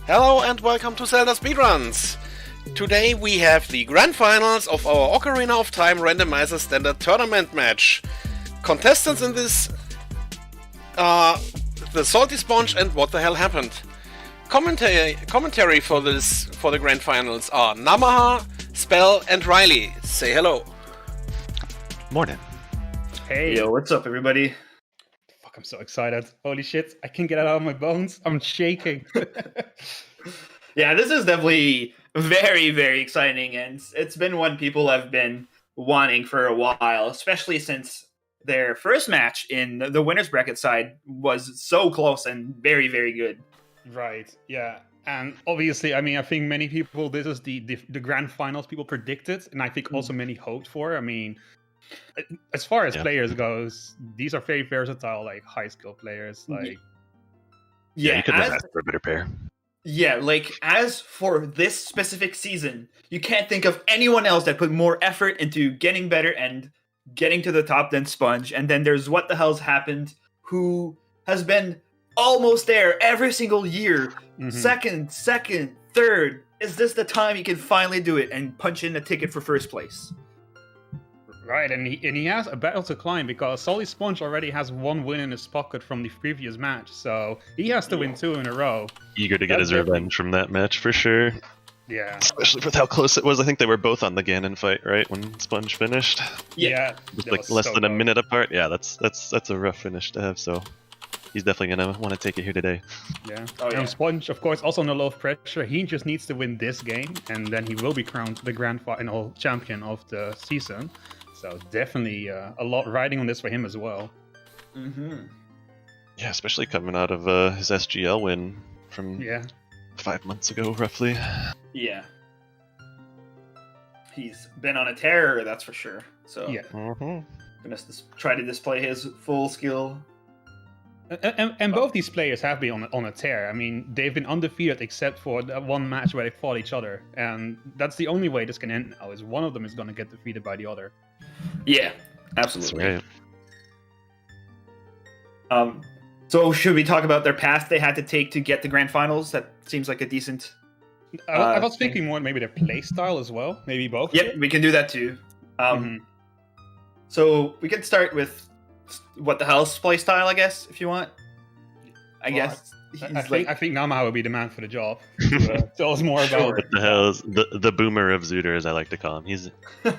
Hello and welcome to ZeldaSpeedRuns! Today we have the grand finals of our Ocarina of Time Randomizer Standard Tournament match. Contestants in this are TheSaltySponge and What the Hell Happened. Commentary for the grand finals are Namaha, Spell and Riley. Say hello. Morning. Hey. Yo, what's up, everybody? Fuck, I'm so excited. Holy shit, I can't get it out of my bones. I'm shaking. Yeah, this is definitely very, very exciting, and it's been one people have been wanting for a while, especially since their first match in the winner's bracket side was so close and very, very good. Right, yeah. And obviously, I mean, I think many people, this is the grand finals people predicted, and I think also many hoped for. I mean, as far as players goes, these are very versatile, like high skill players. Like, you couldn't have asked for a better pair. Yeah, like as for this specific season, you can't think of anyone else that put more effort into getting better and getting to the top than Sponge. And then there's What the Hell's Happened, who has been almost there every single year. Second, third. Is this the time he can finally do it and punch in a ticket for first place? right, and he has a battle to climb because TheSaltySponge already has one win in his pocket from the previous match, so he has to win 2 in a row. Eager to get his revenge from that match for sure. Yeah. Especially with how close it was. I think they were both on the Ganon fight, right, when Sponge finished? Yeah. Just like less than a minute apart. Yeah, that's a rough finish to have, so he's definitely gonna want to take it here today. Yeah. And Sponge, of course, also under a lot of pressure. He just needs to win this game, and then he will be crowned the grand final champion of the season. So definitely a lot riding on this for him as well. Yeah, especially coming out of his SGL win from 5 months ago, roughly. Yeah. He's been on a tear, that's for sure. So gonna try to display his full skill. And both these players have been on a tear. I mean, they've been undefeated except for that one match where they fought each other. And that's the only way this can end now, is one of them is going to get defeated by the other. Yeah, absolutely. That's right. So should we talk about their path they had to take to get the grand finals? That seems like a decent... I was thinking more maybe their play style as well. Maybe both. Yep, we can do that too. So we can start with What the Hell's play style, I guess, if you want. I think Namaha would be the man for the job. Tell us more about What the hell is the boomer of Zooter, as I like to call him. He's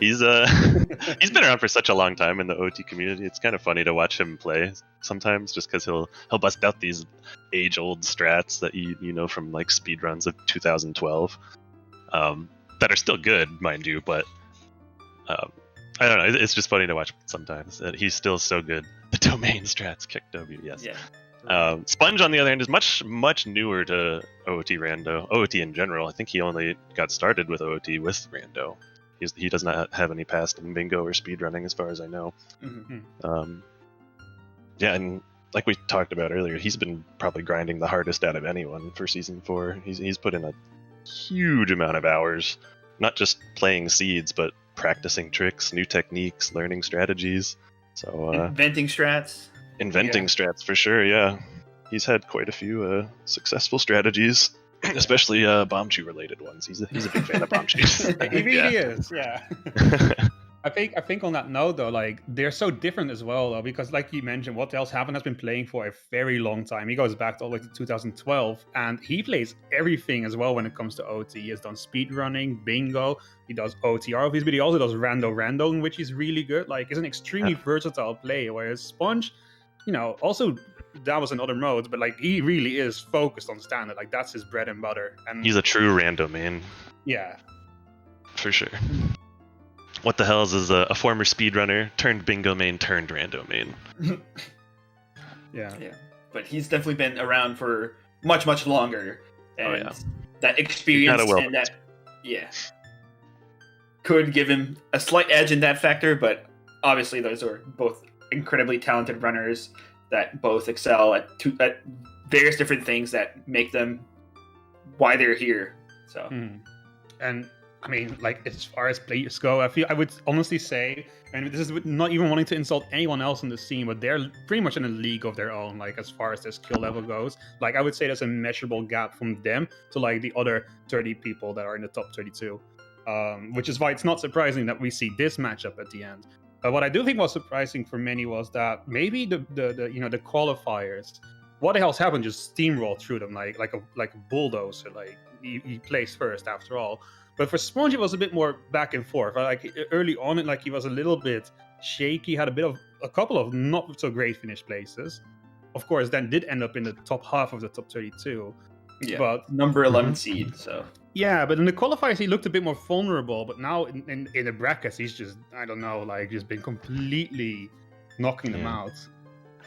he's been around for such a long time in the OT community. It's kind of funny to watch him play sometimes, just because he'll bust out these age-old strats that you know from like speedruns of 2012, that are still good, mind you, but I don't know. It's just funny to watch sometimes that he's still so good. The domain strats kick W, yes. Yeah. Sponge, on the other hand, is much newer to OOT Rando. OOT in general. I think he only got started with OOT with Rando. He does not have any past in bingo or speedrunning, as far as I know. Yeah, and like we talked about earlier, he's been probably grinding the hardest out of anyone for Season 4. He's put in a huge amount of hours, not just playing seeds, but practicing tricks, new techniques, learning strategies. So inventing strats. Strats for sure, yeah. He's had quite a few successful strategies, especially Bombchu related ones. He's a big fan of Bombchu. He really is, yeah. I think on that note though, like they're so different as well though, because like you mentioned, What the Hell's Happened has been playing for a very long time. He goes back all the way to 2012, and he plays everything as well when it comes to OT. He has done speedrunning, bingo, he does OTR obviously, but he also does rando, in which he's really good. Like, he's an extremely versatile player, whereas Sponge, you know, also dabbles in other modes, but like he really is focused on standard. Like, that's his bread and butter. And he's a true rando main. Yeah. For sure. What the Hells is a former speedrunner turned bingo main turned rando main. Yeah. But he's definitely been around for much longer. And that experience and that could give him a slight edge in that factor, but obviously those are both incredibly talented runners that both excel at various different things that make them why they're here. So and I mean, like, as far as players go, I would honestly say, and this is not even wanting to insult anyone else in the scene, but they're pretty much in a league of their own, like, as far as their skill level goes. Like, I would say there's a measurable gap from them to, like, the other 30 people that are in the top 32. Which is why it's not surprising that we see this matchup at the end. What I do think was surprising for many was that maybe the qualifiers, what the hell's happened, just steamrolled through them like a bulldozer. Like, he placed first after all. But for Sponge, it was a bit more back and forth. Like, early on, like, he was a little bit shaky, had a couple of not so great finish places. Of course, then did end up in the top half of the top 32. Yeah, but number 11 seed. So yeah, but in the qualifiers he looked a bit more vulnerable. But now in the brackets, he's just, I don't know, like, just been completely knocking them out.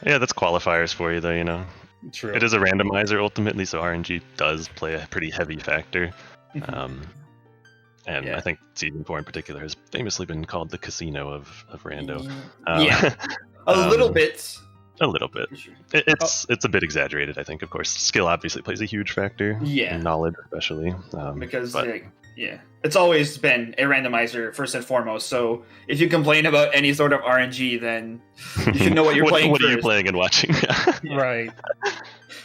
Yeah, that's qualifiers for you, though. You know, True. it is a randomizer ultimately, so RNG does play a pretty heavy factor. And I think Season 4 in particular has famously been called the casino of Rando. A little bit. A little bit. It's a bit exaggerated, I think. Of course, skill obviously plays a huge factor. Yeah. And knowledge, especially. Because, it's always been a randomizer first and foremost. So if you complain about any sort of RNG, then you should know what you're playing. What are you playing and watching? Right.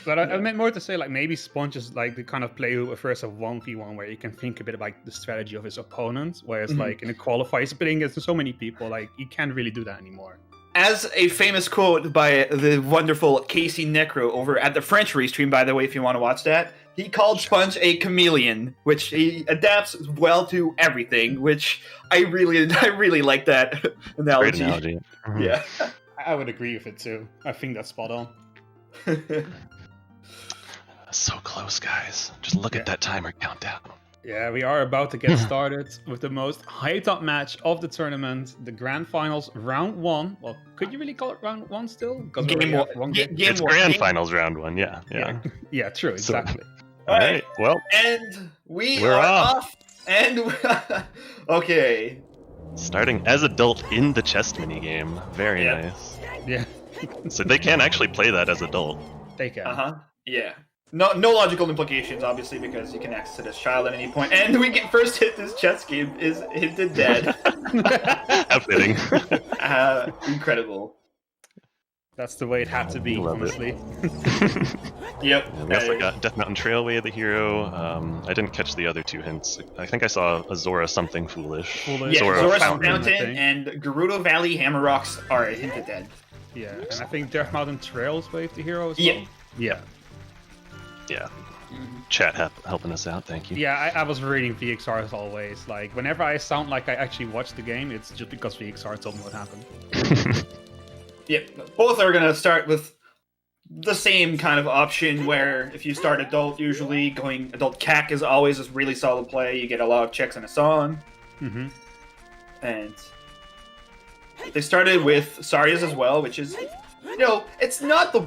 But I meant more to say, like, maybe Sponge is like the kind of player who prefers a 1v1 where he can think a bit about the strategy of his opponent, whereas like in a qualifier, he's playing against so many people, like, you can't really do that anymore. As a famous quote by the wonderful Casey Necro over at the French Restream, by the way, if you want to watch that, he called Sponge a chameleon, which he adapts well to everything, which I really like that analogy. Great analogy. Yeah. I would agree with it too. I think that's spot on. So close, guys. Just look at that timer countdown. Yeah, we are about to get started with the most hyped up match of the tournament, the Grand Finals, round 1. Well, could you really call it round 1 still? Because Game one. It's Grand Finals round 1, yeah. Yeah, true, exactly. All right, well. And we're off. And okay. Starting as adult in the chest minigame. Very nice. Yeah. So they can actually play that as adult. They can. Yeah. No logical implications, obviously, because you can access it as child at any point. And we get first hit this chess game is hinted dead. How fitting. Incredible. That's the way it had to be, honestly. Yep. We also got Death Mountain Trailway the hero. I didn't catch the other 2 hints. I think I saw a Zora something foolish. Yeah, Zora's Fountain and Gerudo Valley Hammer Rocks are hinted dead. Yeah, and I think Death Mountain Trailway the hero as well. Yeah. Yeah. Chat helping us out, thank you. Yeah, I was reading VXR as always. Like, whenever I sound like I actually watched the game, it's just because VXR told me what happened. Both are going to start with the same kind of option where if you start adult, usually going adult CAC is always a really solid play. You get a lot of checks and a song. And they started with Saria's as well, which is, it's not the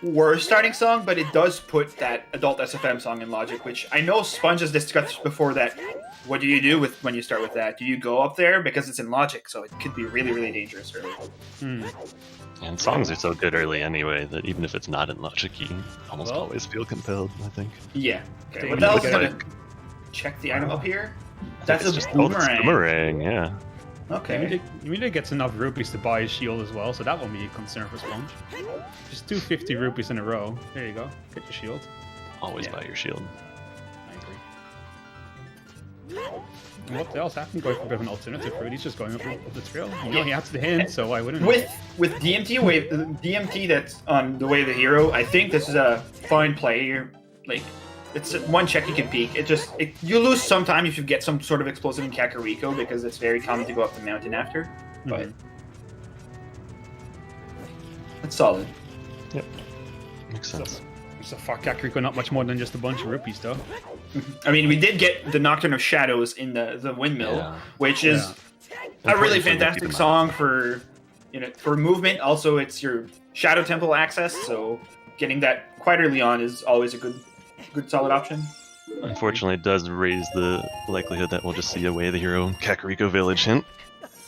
worst starting song, but it does put that adult SFM song in Logic, which I know Sponge has discussed before that. What do you do when you start with that? Do you go up there? Because it's in Logic, so it could be really, really dangerous early. And songs are so good early anyway that even if it's not in Logic, you almost always feel compelled, I think. Yeah. Okay, what else is going to check the item up here? That's a boomerang. Boomerang, yeah. Okay. Emilia gets enough rupees to buy a shield as well, so that won't be a concern for Sponge. Just 250 rupees in a row. There you go. Get your shield. Always buy your shield. I agree. And what else happened? Going for a bit of an alternative route. He's just going up the trail. He had the hint, so why wouldn't he? With DMT that's on the way of the hero, I think this is a fine play. Like, it's one check you can peek. You lose some time if you get some sort of explosive in Kakariko, because it's very common to go up the mountain after. But it's solid. Yep. Makes sense. So for Kakariko, not much more than just a bunch of rupees, though. I mean, we did get the Nocturne of Shadows in the windmill, which is a really fantastic song for movement. Also, it's your Shadow Temple access, so getting that quite early on is always a good solid option. Unfortunately, it does raise the likelihood that we'll just see a Way of the Hero Kakariko Village hint,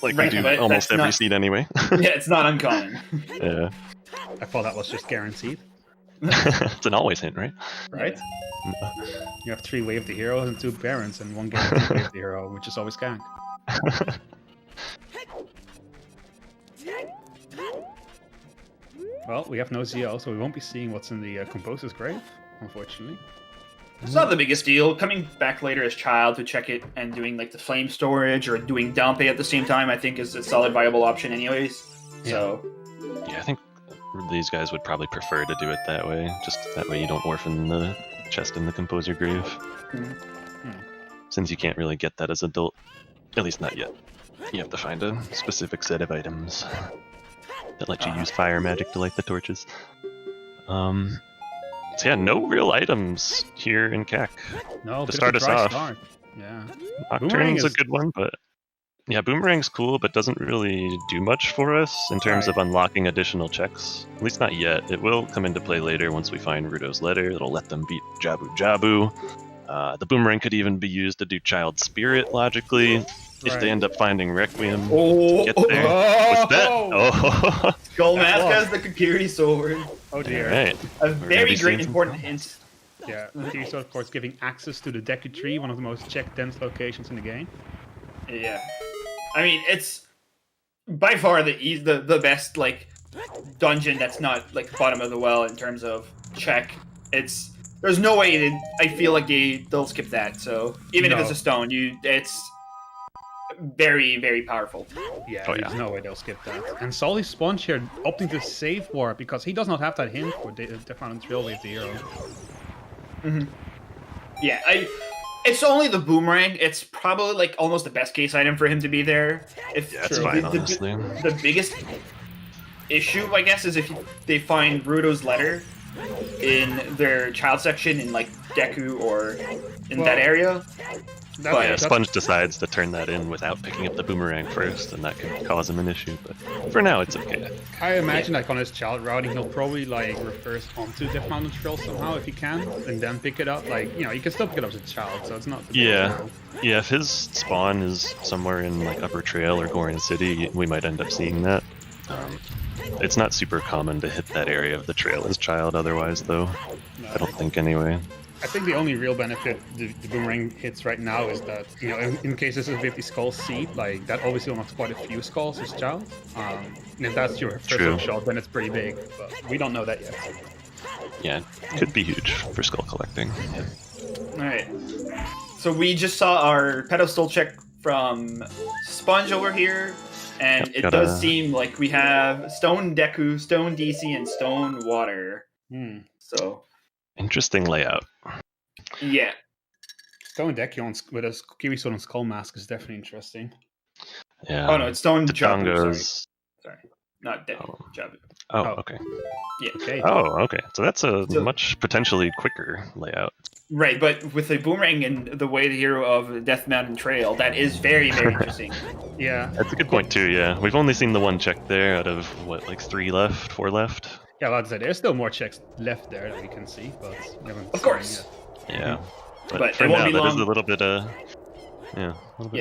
like we do almost every seed anyway. Yeah, it's not uncommon. Yeah. I thought that was just guaranteed. It's an always hint, right? Right? You have 3 Wave the Hero and 2 Barons, and 1 guaranteed Wave the Hero, which is always gank. Well, we have no ZL, so we won't be seeing what's in the Composer's Grave, unfortunately. It's not the biggest deal. Coming back later as child to check it and doing like the flame storage or doing Dampe at the same time, I think is a solid viable option anyways. So Yeah, I think these guys would probably prefer to do it that way. Just that way you don't orphan the chest in the Composer Grave. Since you can't really get that as adult. At least not yet. You have to find a specific set of items that let you use fire magic to light the torches. So yeah, no real items here in CAC. No, to start us off. Yeah. Nocturne's a good one, but yeah, Boomerang's cool, but doesn't really do much for us in terms of unlocking additional checks. At least not yet. It will come into play later once we find Rudo's letter. It'll let them beat Jabu Jabu. The Boomerang could even be used to do Child Spirit logically. If they end up finding Requiem to get there. What's that? Oh! Skull Mask has the Kokiri sword. Oh dear. Right. A very great important hint. Yeah, Kokiri sword, of course, giving access to the Deku Tree, one of the most check-dense locations in the game. Yeah. I mean, it's by far the best, like, dungeon that's not, like, bottom of the well in terms of check. There's no way that I feel like they'll skip that, so even if it's a stone, it's very, very powerful. Yeah, there's no way they'll skip that. And TheSaltySponge here opting to save war because he does not have that hint for Death Mountain Trail Wave the Hero. Yeah, it's only the Boomerang. It's probably like almost the best case item for him to be there. It's fine, honestly. The biggest issue, I guess, is if they find Rudo's letter in their child section in like Deku or in that area. Sponge decides to turn that in without picking up the Boomerang first, and that could cause him an issue, but for now it's okay. I imagine like on his child routing, he'll probably like reverse onto Death Mountain Trail somehow if he can, and then pick it up. Like, you can still pick it up as a child, so it's not the Yeah, if his spawn is somewhere in like Upper Trail or Gorin City, we might end up seeing that. It's not super common to hit that area of the trail as child otherwise, though. No. I don't think anyway. I think the only real benefit the Boomerang hits right now is that, in case this is a 50 skull seed, like, that obviously unlocks quite a few skulls as child. And if that's your first shot, then it's pretty big, but we don't know that yet. Yeah, it could be huge for skull collecting. Alright. So we just saw our pedestal check from Sponge over here, and it does seem like we have Stone Deku, Stone DC, and Stone Water. So... interesting layout. Yeah. Stone Deku with a Kokiri sword and Skull Mask is definitely interesting. Yeah. Oh no, it's Stone Jabu. Sorry. Not Deku. Jabu. Oh, okay. Yeah. Okay. Oh, okay. So that's a much potentially quicker layout. Right, but with the Boomerang and the way the hero of Death Mountain Trail, that is very, very interesting. Yeah. That's a good point too, yeah. We've only seen the one check there out of, what, like 4 left? Yeah, like I said, there's still more checks left there that we can see, but we haven't of course. Yet. Yeah. But for it won't now, be long. That is a little bit,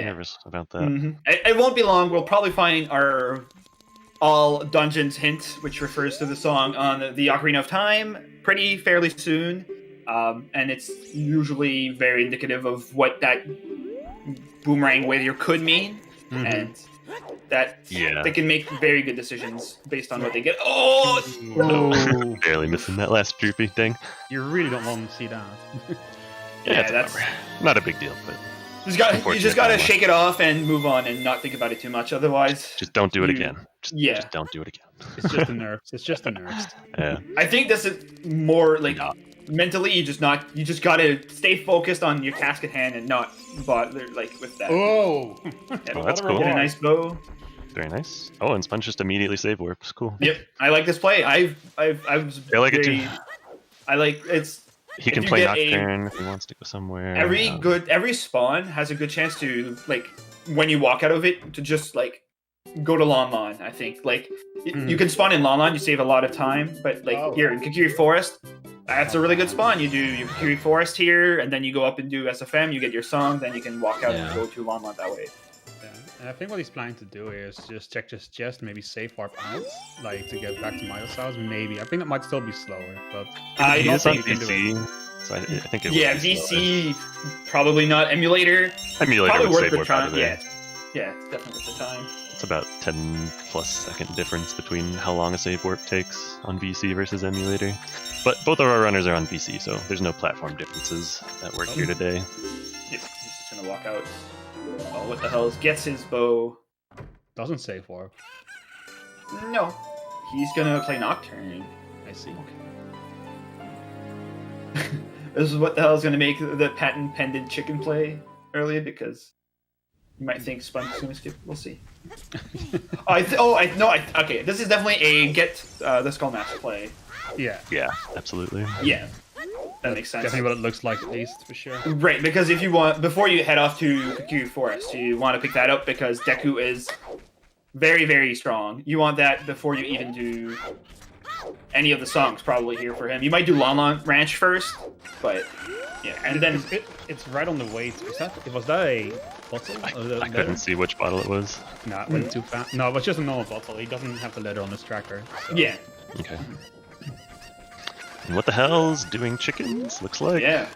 nervous about that. It won't be long. We'll probably find our All Dungeons hint, which refers to the song on the Ocarina of Time, fairly soon. And it's usually very indicative of what that Boomerang Waither could mean. And that they can make very good decisions based on what they get. Oh! Barely missing that last droopy thing. You really don't want to see that. Yeah, that's not a big deal, but you just gotta shake it off and move on and not think about it too much. Otherwise, just don't do it again. Just don't do it again. It's just the nerves. It's just the nerves. Yeah. I think this is more like mentally. You just gotta stay focused on your task at hand and not bother like with that. Oh, that's cool. Get a nice bow. Very nice. Oh, and Sponge just immediately save warps. Cool. Yep, I like this play. I like it too. I like it's. He can play Nocturne if he wants to go somewhere. Every spawn has a good chance to, like, when you walk out of it, to just like go to Lon Lon. I think like you can spawn in Lon Lon, you save a lot of time, but like here in Kokiri Forest, that's a really good spawn. You do your Kokiri Forest here, and then you go up and do SFM. You get your song, then you can walk out and go to Lon Lon that way. And I think what he's planning to do is just check his chest, maybe safe warp out, like to get back to Miles' house. Maybe. I think that might still be slower, but He don't is on think you can do it. VC, so I think it would Yeah, be slower. VC, probably not. Emulator, Emulator probably would worth save the warp out time. of there. Yeah, it's definitely worth the time. It's about 10+ second difference between how long a save warp takes on VC versus emulator. But both of our runners are on VC, so there's no platform differences at work here today. Yep, he's just gonna walk out. Oh, what the hell? Gets his bow. Doesn't save warp. No, he's gonna play Nocturne. I see. This is what the hell is gonna make the patent pendant chicken play earlier, because you might think Sponge is gonna skip. We'll see. Okay. This is definitely a get the Skull Mask play. Yeah. Yeah, absolutely. Yeah, that makes sense. Definitely what it looks like, at least, for sure. Right, because if you want, before you head off to Kaku Forest, you want to pick that up because Deku is very, very strong. You want that before you even do any of the songs, probably here for him. You might do Lon Lon Ranch first, but yeah, and then It's right on the way. Was that a bottle? I couldn't see which bottle it was. No, it went too fast. No, it was just a normal bottle. He doesn't have the letter on his tracker. So. yeah, Okay. And what the hell's doing chickens? Looks like. yeah.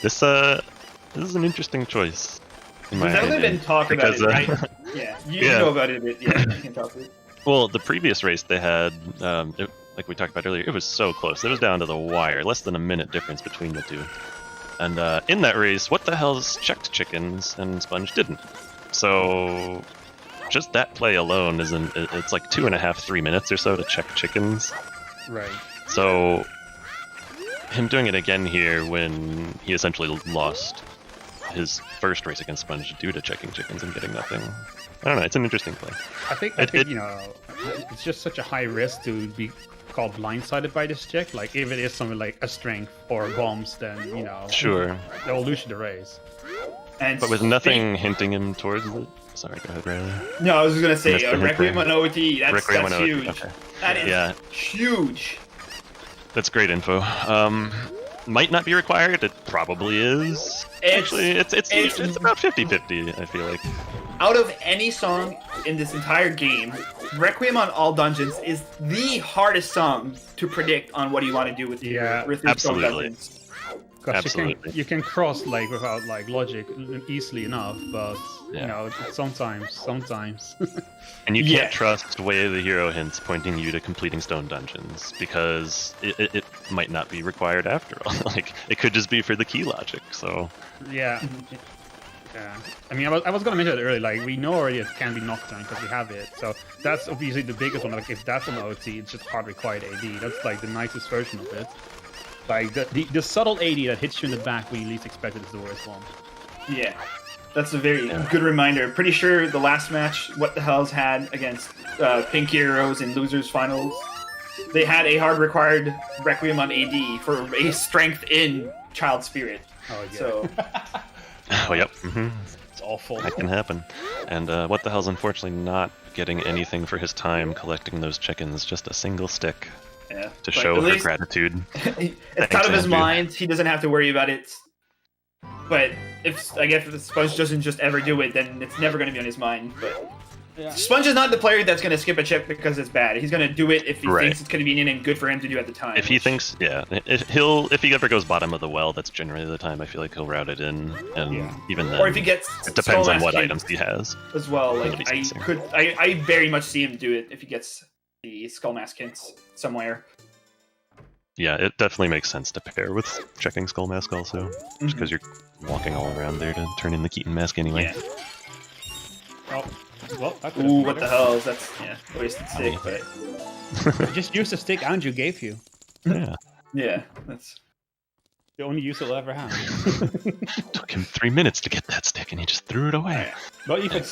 This is an interesting choice. In my There's definitely opinion. been talk about Because, it, right? Yeah, you yeah. know about it a bit. Yeah, you can talk about it. Well, the previous race they had, like we talked about earlier, it was so close. It was down to the wire, less than a minute difference between the two. And in that race, what the hell's checked chickens and Sponge didn't. So just that play alone it's like 2.5, 3 minutes or so to check chickens. Right. So him doing it again here when he essentially lost his first race against Sponge due to checking chickens and getting nothing. I don't know. It's an interesting play. I think it's just such a high risk to be called blindsided by this check. Like if it is something like a strength or bombs, then Sure. they'll lose you the race. And But with nothing hinting him towards it. Sorry, go ahead, Riley. No, I was just gonna say Mr. Requiem on OT. That's Requiem on OT, huge. okay. That is Yeah. huge. That's great info. Might not be required. It probably is. Actually, it's about 50-50, I feel like. Out of any song in this entire game, Requiem on All Dungeons is the hardest song to predict on what you want to do with your absolutely. dungeons. Because Absolutely. you can cross like without like logic easily enough, but Yeah. sometimes. And you Yeah. can't trust way of the hero hints pointing you to completing stone dungeons because it might not be required after all. Like it could just be for the key logic. So Yeah. Yeah. I mean, I was gonna mention it earlier. Like we know already it can be Nocturne because we have it. So that's obviously the biggest one. Like if that's an OT, it's just hard required AD. That's like the nicest version of it. Like the subtle AD that hits you in the back when you least expect it is the worst one. Yeah, that's a very good reminder. Pretty sure the last match, What the Hell's had against Pink Heroes in Losers Finals, they had a hard required Requiem on AD for a strength in Child Spirit. Oh yeah. So oh yep. It's awful. That can happen. And what the hell's unfortunately not getting anything for his time collecting those chickens, just a single stick yeah, to but show at her least gratitude. it's out of his Andrew. mind. He doesn't have to worry about it. But if Sponge doesn't just ever do it, then it's never going to be on his mind. But Sponge is not the player that's going to skip a check because it's bad. He's going to do it if he thinks it's convenient and good for him to do at the time. If he thinks, if he ever goes bottom of the well, that's generally the time I feel like he'll route it in, and even then, or if he gets it depends on Skull what Mask items he has. as well. That'll Like be easier. I very much see him do it if he gets the Skull Mask hints somewhere. Yeah, it definitely makes sense to pair with checking Skull Mask also, just because you're walking all around there to turn in the Keaton Mask anyway. Yeah. Oh, well, that could Ooh, have what been the hell? That's a wasted stick, but better. Just use the stick Andrew gave you. Yeah, yeah, that's The only use it'll ever have. took him 3 minutes to get that stick, and he just threw it away. Well, you could.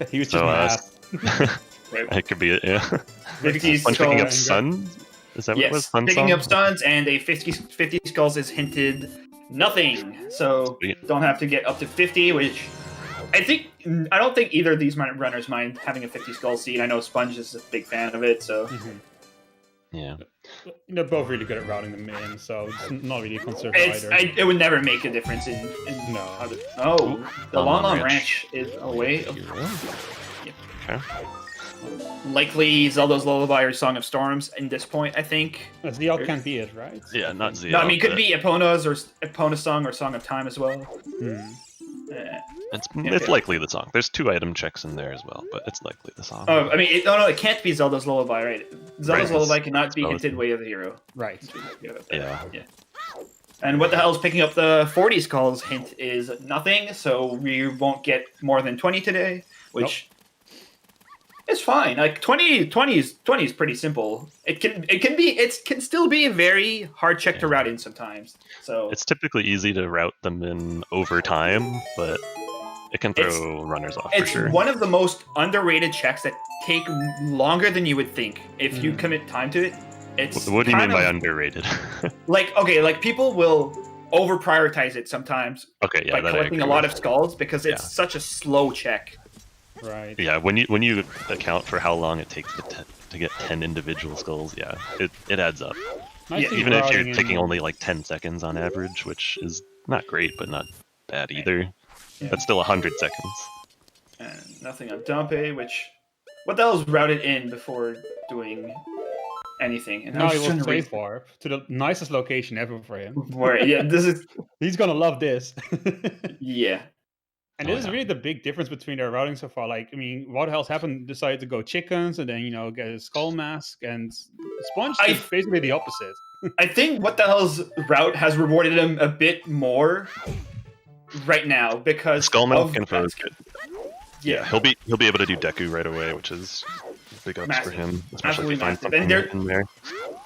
He was just So, mad. It could be it. Yeah. 50 Sponge picking up skulls. sun. Is that what it was? Yes, Sun picking song? up stuns and a 50 skulls is hinted nothing, so Sweet. don't have to get up to 50, which I don't think either of these runners mind having a 50 skull seed. I know Sponge is a big fan of it, so Mhm. Yeah. They're both really good at routing them in, so it's not really a concern either. It would never make a difference in No. how the Lon Lon Ranch. Ranch is away. Okay. Likely Zelda's Lullaby or Song of Storms in this point, I think. ZL can't be it, right? Yeah, not ZL. No, I mean, it could but be Epona's song or Song of Time as well. It's likely the song. There's 2 item checks in there as well, but it's likely the song. Oh, I mean, it can't be Zelda's Lullaby, right? Zelda's Right, Lullaby cannot be both. hinted Way of the Hero. Right. Yeah. And what the hell's picking up the 40s calls hint is nothing, so we won't get more than 20 today, which is fine. Like 20 is pretty simple. It can still be a very hard check to route in sometimes. So It's typically easy to route them in over time, but it can throw runners off for it's sure. one of the most underrated checks that take longer than you would think if you commit time to it. It's What do you mean kind by of- underrated? like people will over prioritize it sometimes Okay, yeah, by that I collecting a agree lot with. of skulls because it's such a slow check. Right. Yeah, when you account for how long it takes to get 10 individual skulls, yeah, it adds up. Nicely Even if routing you're taking in- only like 10 seconds on average, which is not great, but not bad either. Yeah. That's still 100 seconds. And nothing on Dumpe, which what the hell's routed in before doing anything? And I No, was he trying will to read safe warp to the nicest location ever for him. where this is He's gonna love this. yeah. And Oh, this is yeah. really the big difference between their routing so far. Like, I mean, what the hell's happened? Decided to go chickens and then, get a skull mask. And Sponge I- is basically the opposite. I think what the hell's route has rewarded him a bit more right now because Skull of Milk and Froze Kid. yeah. He'll be able to do Deku right away, which is big ups for Massive. him, especially if he Absolutely finds massive. And something in there.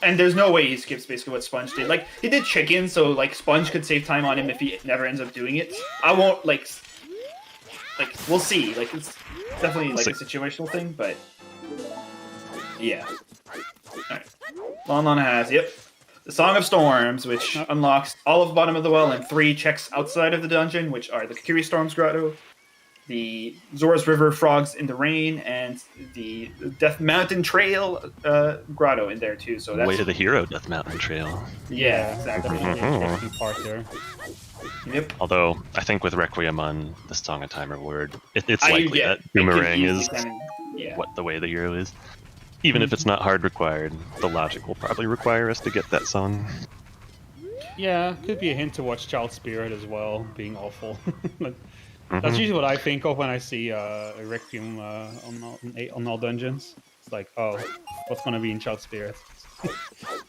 And there's no way he skips basically what Sponge did. Like he did chicken, so like Sponge could save time on him if he never ends up doing it. I won't like we'll see. Like it's definitely like a situational thing, but yeah. Alright. Lon has the Song of Storms, which unlocks all of Bottom of the Well and 3 checks outside of the dungeon, which are the Kakiri Storms Grotto, the Zora's River Frogs in the Rain, and the Death Mountain Trail Grotto in there too. So that's Way to the Hero Death Mountain Trail. yeah, exactly. Definitely an interesting part there. Yep. Although I think with Requiem on the Song of Time reward, it's I- likely yeah, that it could Boomerang easily is yeah. what the way the hero is. Even if it's not hard required, the logic will probably require us to get that song. Yeah, could be a hint to watch Child Spirit as well, being awful. Like, Mm-hmm. That's usually what I think of when I see a Requiem on all dungeons. It's like, oh, what's gonna be in Child Spirit?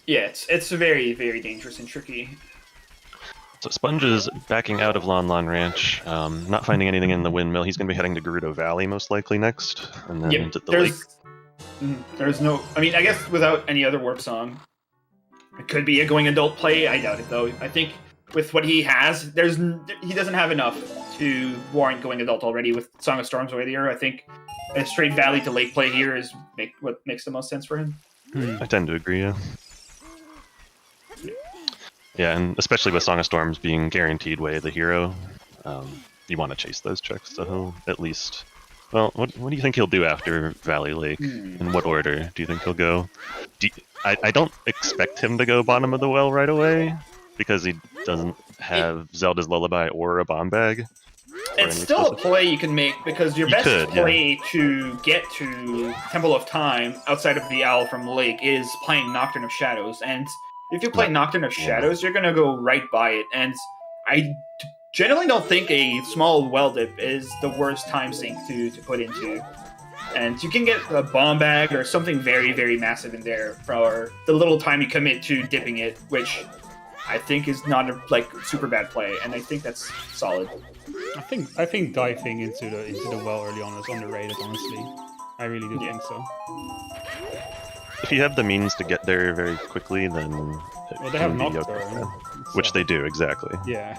Yeah, it's very, very dangerous and tricky. So Sponge is backing out of Lon Ranch, not finding anything in the windmill. He's going to be heading to Gerudo Valley most likely next, and then Yep, to the lake. there's no. I mean, I guess without any other warp song, it could be a going adult play. I doubt it though. I think with what he has, he doesn't have enough to warrant going adult already with Song of Storms Away the Hero. I think a straight valley to lake play here is what makes the most sense for him. I tend to agree, yeah. Yeah, and especially with Song of Storms being guaranteed way the hero, you want to chase those checks, so he'll at least... Well, what do you think he'll do after Valley Lake? In what order do you think he'll go? I don't expect him to go bottom of the well right away, because he doesn't have Zelda's Lullaby or a bomb bag. It's still a play you can make because your best play to get to Temple of Time outside of the Owl from the Lake is playing Nocturne of Shadows. And if you play Nocturne of Shadows, you're going to go right by it. And I generally don't think a small well dip is the worst time sink to put into. And you can get a bomb bag or something very, very massive in there for the little time you commit to dipping it, which I think is not a super bad play, and I think that's solid. I think diving into the well early on is underrated, honestly. I really do think so. If you have the means to get there very quickly, then Well, they have Nocturne, which so- they do exactly. Yeah.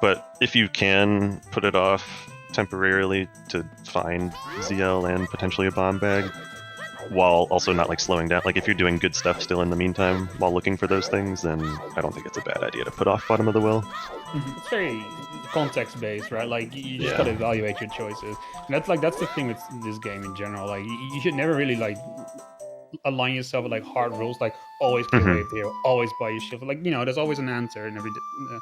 But if you can put it off temporarily to find ZL and potentially a bomb bag, while also not slowing down, if you're doing good stuff still in the meantime while looking for those things, then I don't think it's a bad idea to put off bottom of the well. It's very context based, right? You just gotta evaluate your choices. And that's the thing with this game in general. You should never really align yourself with like hard rules, like always play wave hero, always buy your shield. Like there's always an answer in every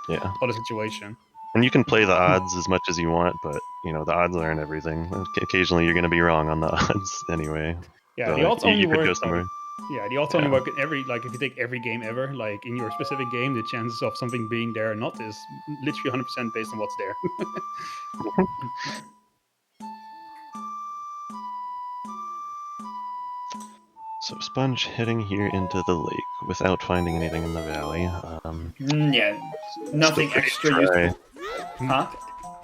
Yeah. other situation. And you can play the odds as much as you want, but the odds aren't everything. Occasionally, you're going to be wrong on the odds anyway. Yeah, So, the odds only you could work. go somewhere. Yeah, the odds only Yeah. work in every, like, if you take every game ever, like, in your specific game, the chances of something being there or not is literally 100% based on what's there. So Sponge heading here into the lake without finding anything in the valley. Yeah, nothing still pretty extra dry. useful. Huh?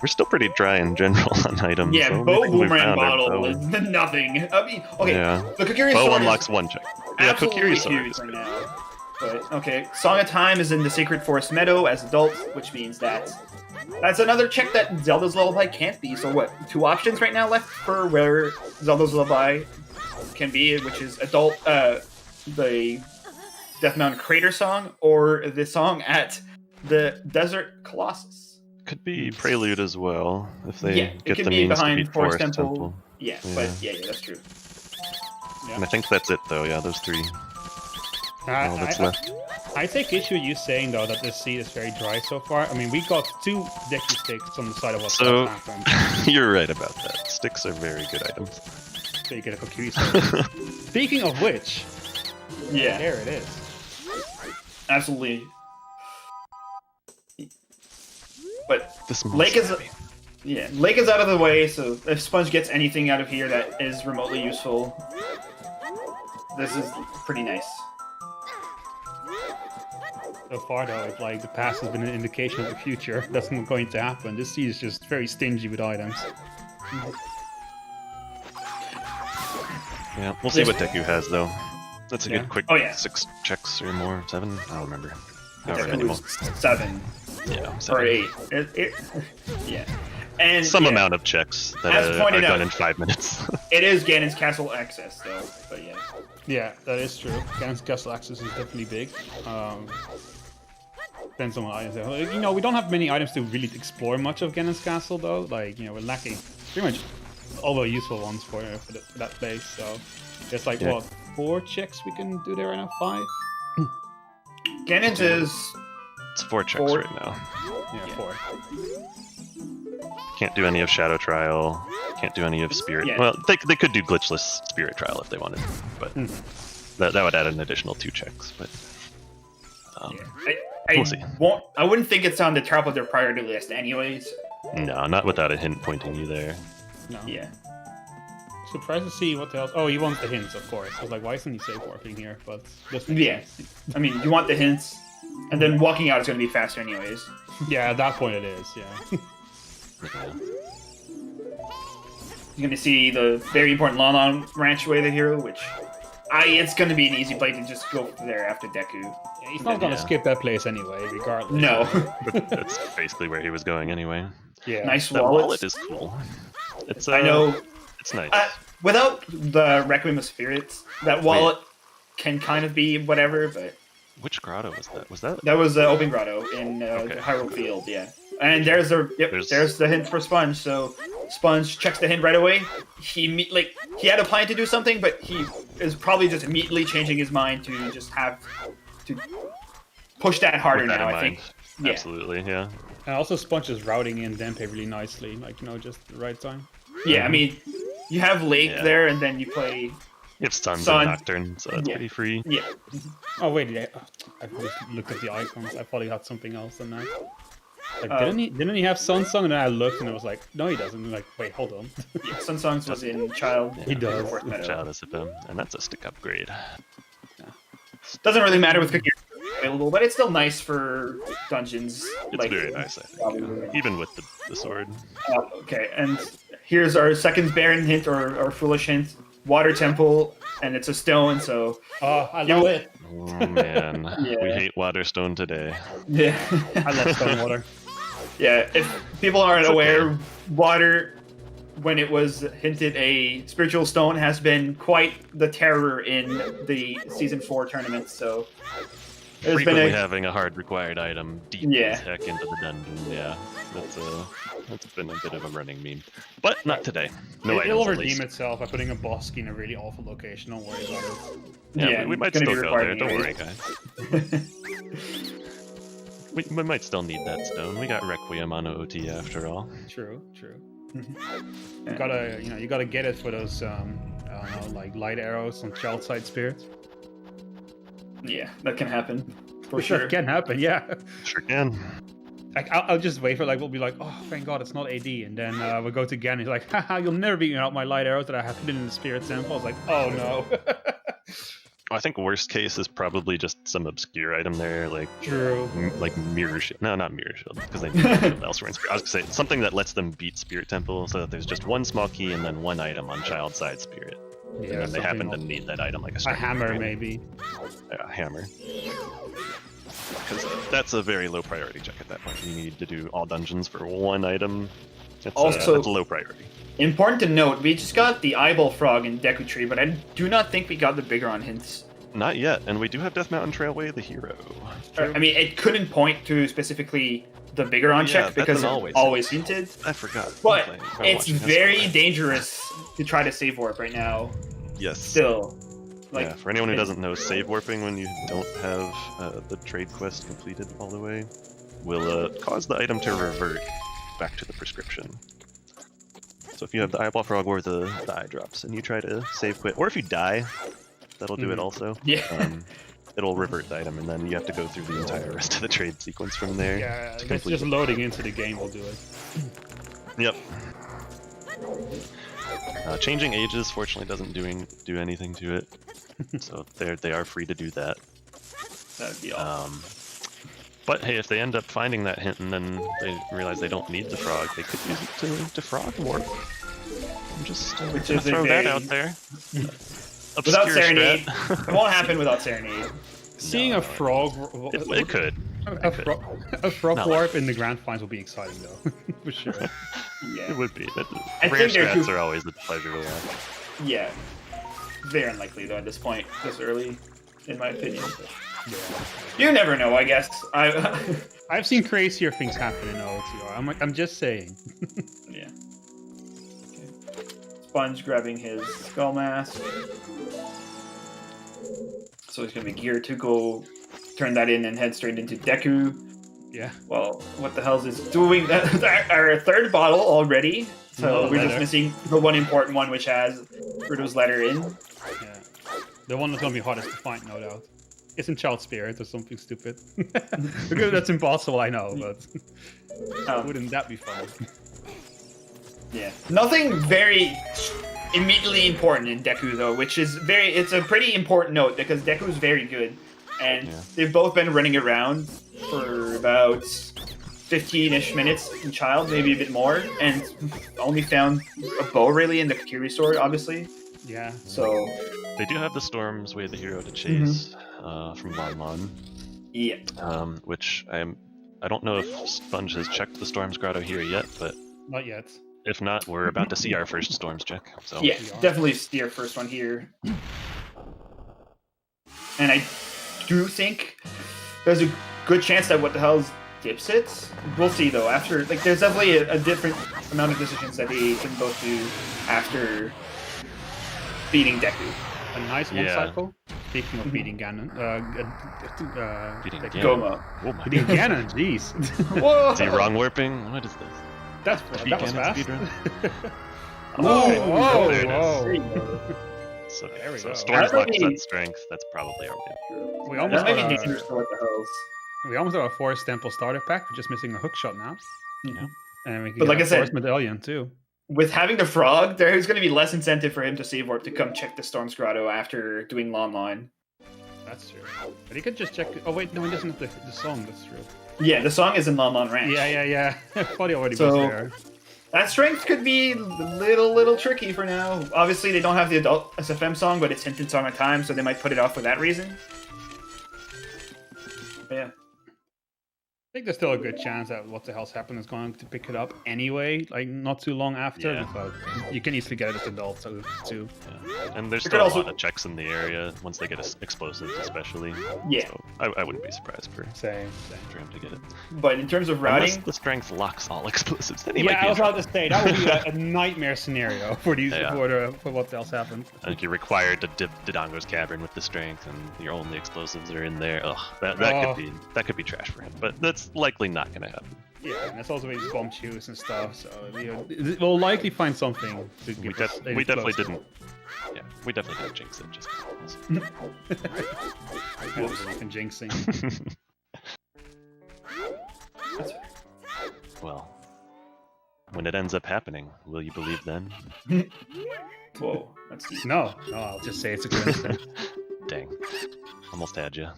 We're still pretty dry in general on items. Yeah, so bow, everything we boomerang, found are bottle, bow. is nothing. I mean, okay, Yeah. the Kokiri Bow sword unlocks is one check. Yeah, absolutely Kokiri sword huge is right good. now. But, okay, Song of Time is in the Sacred Forest Meadow as adult, which means that that's another check that Zelda's Lullaby can't be. So what, 2 options right now left for where Zelda's Lullaby can be, which is adult, the Death Mountain Crater song, or the song at the Desert Colossus. Could be Prelude as well, if they Yeah, it get could the be means to behind beat Forest Forest Temple. Temple. Yeah, Yeah. but yeah, that's true. And I think that's it though, yeah, those 3. All that's left. I take issue with you saying, though, that this seed is very dry so far. I mean, we got 2 decky sticks on the side of what's So- happened. You're right about that. Sticks are very good items. So you get a Kokiri sword. Speaking of which, Yeah, there it is. absolutely. But This Lake is monster- Lake is out of the way, so if Sponge gets anything out of here that is remotely useful, this is pretty nice. So far, though, if like the past has been an indication of the future, that's not going to happen. This seed is just very stingy with items. Yeah, we'll see what Deku has though. That's a Yeah. good quick Oh, yeah. 6 checks or more. 7? I don't remember. However Deku many more. was 7 Yeah, or 7. 8. Yeah, and Some yeah, amount of checks that As are pointed done out. in 5 minutes. It is Ganon's Castle access, though. But yeah, Yeah, that is true. Ganon's Castle access is definitely big. Depends on what items. We don't have many items to really explore much of Ganon's Castle, though. Like, we're lacking pretty much all the useful ones for that place. So there's like Yeah. what 4 checks we can do there right now? 5? Ganon's is It's 4 checks 4. right now. Yeah, Yeah. 4. Can't do any of Shadow Trial. Can't do any of Spirit. Yeah. Well, they could do glitchless Spirit Trial if they wanted, but that would add an additional 2 checks. But I We'll see. I wouldn't think it's on the top of their priority list, anyways. no, not without a hint pointing you there. No. Yeah. Surprised to see what else. Oh, he wants the hints, of course. I was like, why isn't he safe warping here? But this makes Yeah. sense. I mean, you want the hints, and then walking out is going to be faster, anyways. Yeah, at that point it is. Yeah. Yeah. You're going to see the very important Lon Lon Ranch Way the hero, which it's going to be an easy play to just go there after Deku. Yeah, he's not gonna Yeah. skip that place anyway, regardless. No. That's basically where he was going anyway. Yeah. Nice That wallet. wallet is cool. It's I know. It's nice. Without the Requiem of Spirits, that wallet can kind of be whatever, but Which grotto was that? Was that? that was Open Grotto in Okay. Hyrule Field, yeah. And there's There's- there's the hint for Sponge. So Sponge checks the hint right away. He had a plan to do something, but he is probably just immediately changing his mind to just have to push that harder With that now. in I think. mind. Yeah. Absolutely, yeah. And also Sponge is routing in Dempe really nicely, like just the right time. Yeah, I mean, you have Lake Yeah. there, and then you play. You have Suns Sun. and Nocturne, so that's Yeah. pretty free. Yeah, Oh wait, I just looked at the icons. I thought he had something else than that. Like, Oh. didn't he have Sun Song? And then I looked and I was like, no, he doesn't. I'm like, wait, hold on. yeah. Sun Songs was in Child. He does. Fourth Meadow. Chalice of him, and that's a stick upgrade. Doesn't really matter with Cookie available, but it's still nice for dungeons. It's very nice, I think. Probably. Even with the sword. Okay, and here's our second Baron hint or Foolish hint. Water Temple, and it's a stone, so Oh, I love it. Oh man, Yeah. we hate Waterstone today. yeah. I love Stonewater. Yeah, if people aren't It's okay. aware, water, when it was hinted a spiritual stone, has been quite the terror in the Season 4 tournament, so frequently having a hard required item deep Yeah. as heck into the dungeon. Yeah, that's been a bit of a running meme, but not today. No It'll items at redeem least. itself by putting a boss key in a really awful location. Don't worry about it. Yeah, we might it's gonna still be go there. required Don't worry, anyways. guys. We might still need that stone. We got Requiem on OoT after all. True. You gotta get it for those I don't know, like light arrows on child side spirits. Yeah, that can happen for sure. It can happen, yeah. Sure can. Like I'll just wait for we'll be like, oh thank God it's not AD, and then we'll go to Gan. He's like, haha, you'll never beat me out my light arrows that I have put in the spirit sample. I was like, oh no. I think worst case is probably just some obscure item there, like True. like mirror shield. No, not mirror shield, because they need it elsewhere in spirit. I was gonna say something that lets them beat Spirit Temple, so that there's just one small key and then one item on child side spirit. Yeah, And then they happen to something need that item like a a strength hammer upgrade. maybe. A hammer. Because that's a very low priority check at that point. You need to do all dungeons for one item. That's Also- low priority. Important to note, we just got the eyeball frog in Deku Tree, but I do not think we got the Bigoron hints. Not yet, and we do have Death Mountain Trailway, the hero. I mean, it couldn't point to specifically the Bigoron Yeah, check that's because an it's always always hinted. I forgot. But I'm it's watching this very play. dangerous to try to save warp right now. Yes. Still, like Yeah, for anyone who doesn't know, save warping when you don't have the trade quest completed all the way will cause the item to revert back to the prescription. So if you have the eyeball frog or the eye drops and you try to save quit, or if you die, that'll do it also. Yeah. It'll revert the item, and then you have to go through the entire rest of the trade sequence from there. Yeah, to it's complete just it. loading into the game will do it. Yep. Changing ages, fortunately, doesn't do anything to it, so they are free to do that. That'd be awesome. But hey, if they end up finding that hint and then they realize they don't need the frog, they could use it to frog warp. I'm just Which gonna is a throw that very- out there. Without Obscure Serenade, strat. it won't happen without Serenade. Seeing No, a frog, it could. a frog Not warp in the grand finals will be exciting though, for sure. Yeah. It would be. But I rare think they're strats too- are always a pleasure to watch. Yeah. Very unlikely though at this point, this early, in my opinion. Yeah. You never know, I guess. I I've seen crazier things happen in OTR. I'm just saying. yeah. Okay. Sponge grabbing his skull mask. So he's gonna be geared to go turn that in and head straight into Deku. Yeah. Well, what the hell's this doing? Our third bottle already. So No we're just letter. missing the one important one which has Ruto's letter in. Yeah. The one that's gonna be hardest to find, no doubt. Isn't Child Spirit or something stupid? Because that's impossible, I know, but wouldn't that be fun? Yeah. Nothing very immediately important in Deku though, which is it's a pretty important note because Deku is very good. And Yeah. they've both been running around for about 15-ish minutes in Child, maybe a bit more, and only found a bow really in the Kakiri sword, obviously. Yeah. So They do have the Storm's Way of the Hero to chase from Lon Lon, yeah. which I don't know if Sponge has checked the Storm's Grotto here yet, but Not yet. if not, we're about to see our first Storms check. So Yeah, definitely steer first one here. And I do think there's a good chance that what the hell's Dipsits? We'll see though. After there's definitely a different amount of decisions that they can both do after beating Deku. A nice one Yeah. cycle. Speaking of beating Ganon, Beating like, Ganon. Goma. Oh my beating god. Ganon, jeez. Whoa! Is he wrong warping? What is this? That was Ganon fast. speedrun? Whoa, there it is. whoa, There you whoa. go. So, There we so go. Storm's That Luck might set be- strength. That's probably our win. We That almost might be got dangerous a, for what the hell's. we almost have a Forest Temple starter pack. We're just missing a hook shot now. Yeah. And we can But get like a I said- Forest Medallion too. With having the frog, there's going to be less incentive for him to save warp to come check the Storm's Grotto after doing Lon Lon. That's true. But he could just check. Oh wait, no, he doesn't have the song. That's true. Yeah, the song is in Lon Lon Ranch. Yeah. I thought he already So- was there. That strength could be a little tricky for now. Obviously, they don't have the adult SFM song, but it's hinted Song of Time, so they might put it off for that reason. But yeah. I think there's still a good chance that what the hell's happened is going to pick it up anyway, like not too long after, Yeah. because you can easily get it as adult too. Yeah. And there's It could still a also- lot of checks in the area once they get explosives, especially. Yeah. So I wouldn't be surprised for Same. him to get it. But in terms of Unless routing, the strength locks all explosives, then he Yeah, might be I in was trouble. about to say that would be a nightmare scenario for these Yeah. for what else happened. Like you're required to dip Dodongo's cavern with the strength, and your only explosives are in there. Ugh, that Oh. could be trash for him. But that's likely not gonna happen. Yeah, and it's also these bomb shoes and stuff, so we'll likely find something to We, give us an we definitely explosive. didn't. Yeah, we definitely didn't jinx it just 'cause I wasn't even jinxing. that's well, when it ends up happening, will you believe then? whoa, that's deep. No, I'll just say it's a coincidence. Dang, almost had you.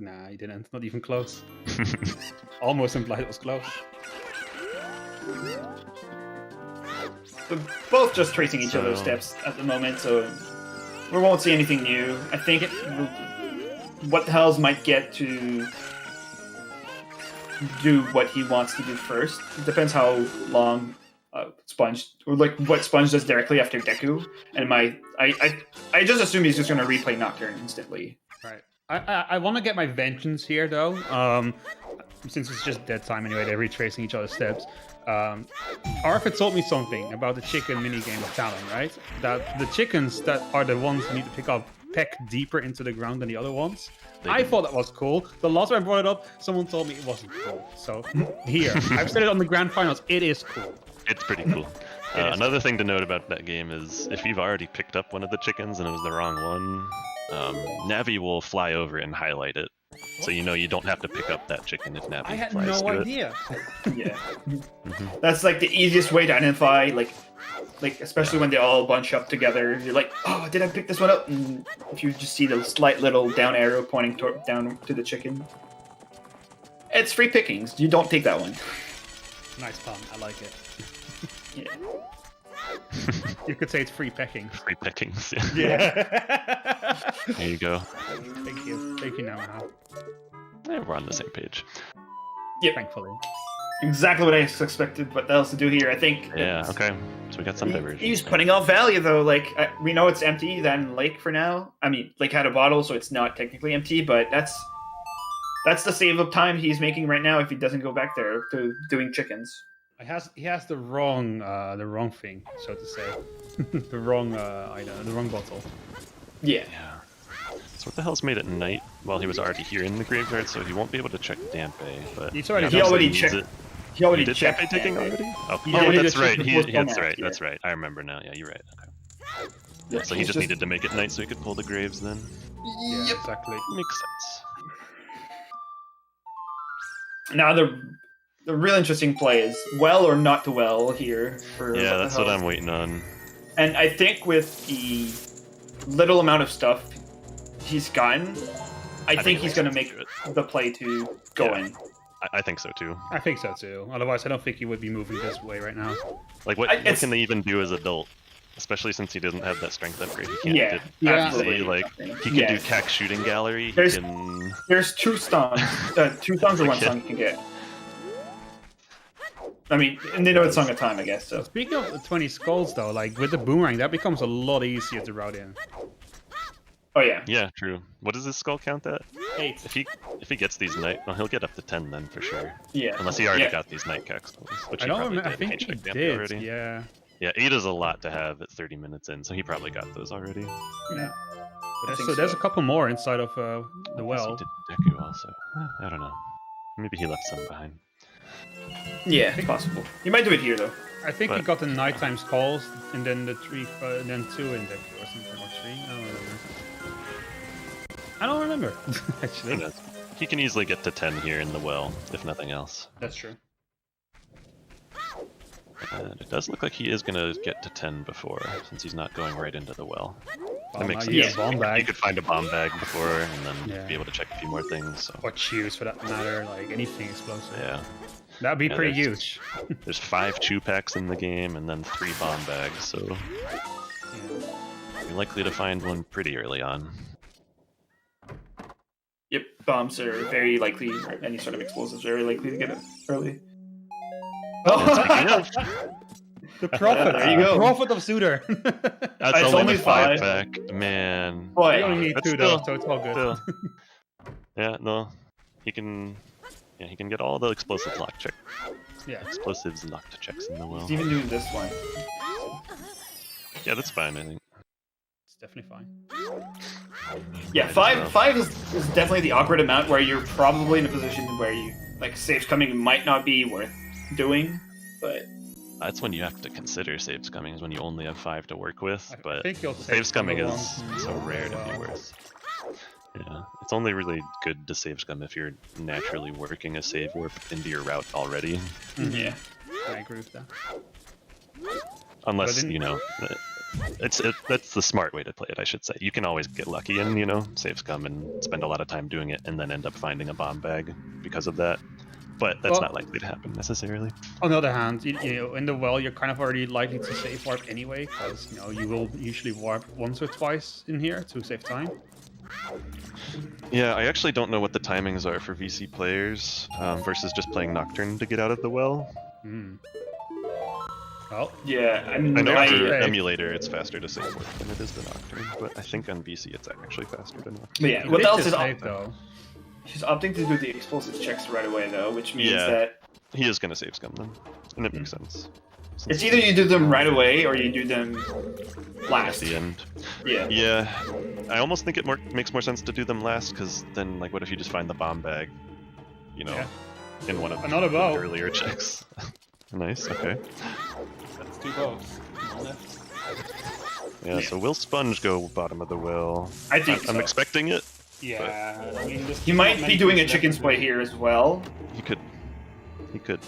Nah, you didn't. Not even close. Almost implied it was close. We're both just tracing each other's So- steps at the moment, so we won't see anything new. I think what the hells might get to do what he wants to do first. It depends how long Sponge, or like what Sponge does directly after Deku. And I just assume he's just going to replay Nocturne instantly. Right. I want to get my vengeance here, though. Since it's just dead time anyway, they're retracing each other's steps. Arthur told me something about the chicken minigame of Talon, right? That the chickens that are the ones you need to pick up peck deeper into the ground than the other ones. I thought that was cool. The last time I brought it up, someone told me it wasn't cool. So here, I've said it on the grand finals. It is cool. It's pretty cool. Another thing to note about that game is if you've already picked up one of the chickens and it was the wrong one, Navi will fly over and highlight it. So you know you don't have to pick up that chicken if Navi I had flies no to idea. Yeah. Mhm. That's like the easiest way to identify, like especially when they all bunch up together. You're like, oh, did I pick this one up? And if you just see the slight little down arrow pointing down to the chicken, it's free pickings. You don't take that one. Nice pun. I like it. Yeah. You could say it's free pecking. Free pickings. Yeah. There you go. Thank you. Thank you, Namaha. Yeah, we're on the same page. Thankfully. Exactly what I expected. What else to do here? I think. Yeah, it's- okay. So we got some divergence. He's putting out value though. Like we know it's empty. Then Lake for now. I mean, Lake had a bottle, so it's not technically empty. But that's the save up time he's making right now if he doesn't go back there to doing chickens. He has the wrong thing, so to say. the wrong item, the wrong bottle. Yeah. Yeah. So what the hell's made at night? Well, he was already here in the graveyard, so he won't be able to check Dampe, but... He's already- yeah, He already needs checked. it. He already He did checked Dampe taking Dampe. already? Oh, He oh, already that's just right. checked He, before that's Tomac, right. yeah. That's right. I remember now. Yeah, you're right. Okay. Yeah, So he he's just needed to make it night so he could pull the graves then. Yeah, Yep. exactly. Makes sense. Now the real interesting play is well or not to well here for Yeah, that's what Hells. I'm waiting on. And I think with the little amount of stuff he's gotten, I think he he's likes going to to make do it. the play to go Yeah. in. I think so too. I think so too. Otherwise, I don't think he would be moving this way right now. Like, what it's- can they even do as adult? Especially since he doesn't have that strength upgrade. He can't Yeah, dip Yeah. absolutely. like, nothing. he can Yeah. do Cac Shooting Gallery. He There's- can... There's two songs, or one Okay. song you can get. I mean, and they know it's song of time, I guess. So Speaking of the 20 skulls, though, like with the boomerang, that becomes a lot easier to route in. oh yeah, Yeah, true. What does his skull count at? 8. If he gets these night... Well, he'll get up to 10 then, for sure. yeah. Unless he already Yeah. got these night Cac skulls, which I he don't probably remember. I did. think He he checked Dampe did. already. Yeah. Yeah, 8 is a lot to have at 30 minutes in, so he probably got those already. Yeah. I think So there's so. a couple more inside of the I guess well. he did Deku also. I don't know. Maybe he left some behind. Yeah, it's possible. You might do it here though. I think he But- got the nighttime skulls and then the 3, and then 2 in Deku or something, or 3. I don't remember. Who Actually, knows? He can easily get to 10 here in the well, if nothing else. that's true. And it does look like he is going to get to 10 before, since he's not going right into the well. Well, That makes now sense. you get a bomb He bag could find a bomb bag before, and then Yeah. be able to check a few more things. So or choose for that matter, like anything explosive. yeah, That'd be Yeah, pretty there's- huge. there's 5 chew packs in the game, and then 3 bomb bags. So Yeah. you're likely to find one pretty early on. Yep. bombs are very likely, or any sort of explosives are very likely to get it early. The prophet. There you go. The prophet of Suitor. That's It's only only the 5 5. back. Man. You Boy, only need But 2 still- though, so it's all good. still. Yeah, no. He can get all the explosives lock checks in the well. he's even doing this one. Yeah, that's fine, I think. It's definitely fine. Yeah, five is definitely the awkward amount where you're probably in a position where you like saves coming might not be worth doing, but That's when you have to consider saves coming, is when you only have 5 to work with, I but think you'll saves coming the is ones so you rare to well. be worth. Yeah, it's only really good to save scum if you're naturally working a save warp into your route already. yeah. I agree with that. Unless, But in- you know, that's the smart way to play it, I should say. You can always get lucky and, you know, save scum and spend a lot of time doing it and then end up finding a bomb bag because of that. But that's Well- not likely to happen necessarily. On the other hand, you know, in the well, you're kind of already likely to save warp anyway, because you know you will usually warp once or twice in here to save time. Yeah, I actually don't know what the timings are for VC players versus just playing Nocturne to get out of the well. Hmm. Well, Yeah, I mean, I know for I- emulator it's faster to save warp than it is to Nocturne, but I think on VC it's actually faster to Nocturne. but yeah, you what did else just is save, though? she's opting to do the explosive checks right away though, which means Yeah. that He is going to save scum then, and it makes sense. Since it's either you do them right away or you do them at last. the end. Yeah. Yeah, I almost think it makes more sense to do them last, because then, like, what if you just find the bomb bag, you know, Yeah. in one of Another the bow. earlier checks? Nice, okay. That's 2 boats. Yeah, so will Sponge go bottom of the well? I think I'm so. expecting it. Yeah, I mean, He might be doing a chicken split here as well. He could. He could.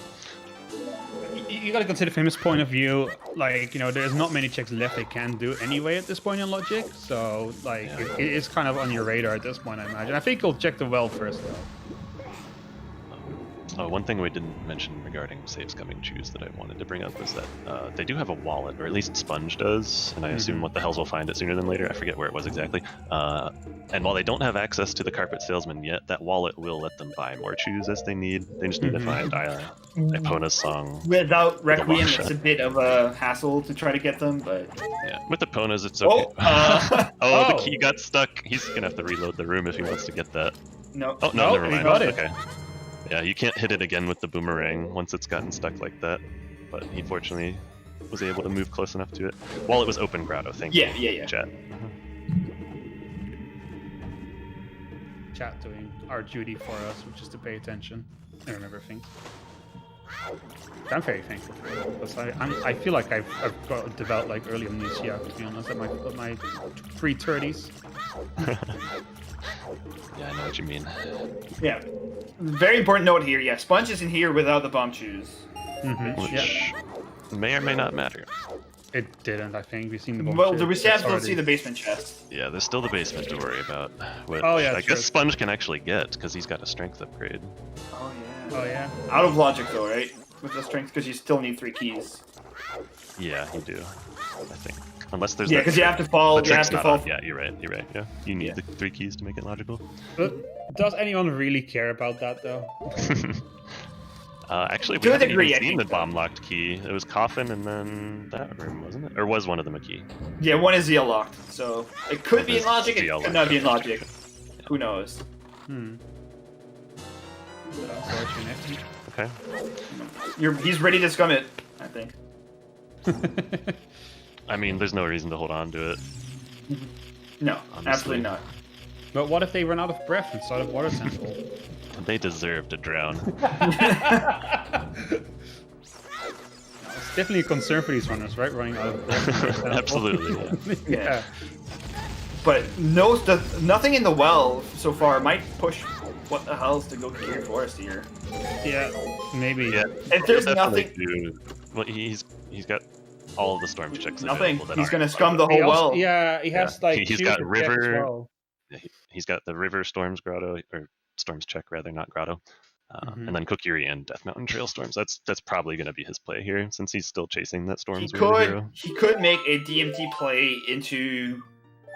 You gotta consider from his point of view, like, you know, there's not many checks left they can do anyway at this point in logic, so, like, Yeah. it is kind of on your radar at this point, I imagine. I think he'll check the well first, though. Oh, one thing we didn't mention regarding saves coming choose that I wanted to bring up was that they do have a wallet, or at least Sponge does, and I assume what the hells will find it sooner than later. I forget where it was exactly. And while they don't have access to the Carpet Salesman yet, that wallet will let them buy more choose as they need. They just need to find Ipona's song. Without Requiem, shot. it's a bit of a hassle to try to get them, but Yeah, with Ipona's it's okay. oh, The key got stuck. He's gonna have to reload the room if he wants to get that. no. Oh no, Oh, never he mind. got it. Okay. Yeah, you can't hit it again with the boomerang once it's gotten stuck like that. But he fortunately was able to move close enough to it. While it was open grotto, thank you. Yeah. Chat. Chat doing our duty for us, which is to pay attention and remember things. I'm very thankful for it, because I feel like I've got developed like early amnesia, to be honest, at my pre-30s. Yeah, I know what you mean. Yeah. Very important note here. Yeah, Sponge is in here without the bomb shoes. Which Yeah, may or may not matter. it didn't. I think we've seen the bomb. Well, shit. we still It's don't already- see the basement chest. Yeah, there's still the basement to worry about. Which Oh, yeah, I true. guess Sponge can actually get, because he's got a strength upgrade. Oh yeah. Oh yeah. Out of logic though, right? With the strength, because you still need 3 keys. Yeah, you do. I think. Unless there's Yeah, that because you trick. have to fall. The You have trick's to not fall. on. Yeah, you're right. Yeah, you need Yeah. the 3 keys to make it logical. But does anyone really care about that though? Actually, we To a haven't degree, even I seen think the bomb locked key. It was coffin and then that room, wasn't it? Or was one of them a key? Yeah, one is ZL locked, so it could be in This logic. It ZL could not be in locked. logic. Who knows? Hmm. That's fortunate. Okay. He's ready to scum it. I think. I mean, there's no reason to hold on to it. No, Honestly. absolutely not. But what if they run out of breath inside of water sample? They deserve to drown. It's definitely a concern for these runners, right? Running out of breath. in water sample. Absolutely. Yeah. But nothing in the well so far might push what the hell's to go Kiri Forest here. Yeah. Maybe. Yeah. If there's He'll definitely nothing, well, he's got all the storm checks. nothing. available that He's aren't gonna locked. scum the He whole also- well. Yeah, he has Yeah. like. He's shoes got to check as river- well. Yeah, he's got the river storms grotto, or storms check rather, not grotto. And then Kokiri and Death Mountain Trail storms. That's probably going to be his play here, since he's still chasing that He storms with the hero. could make a DMT play into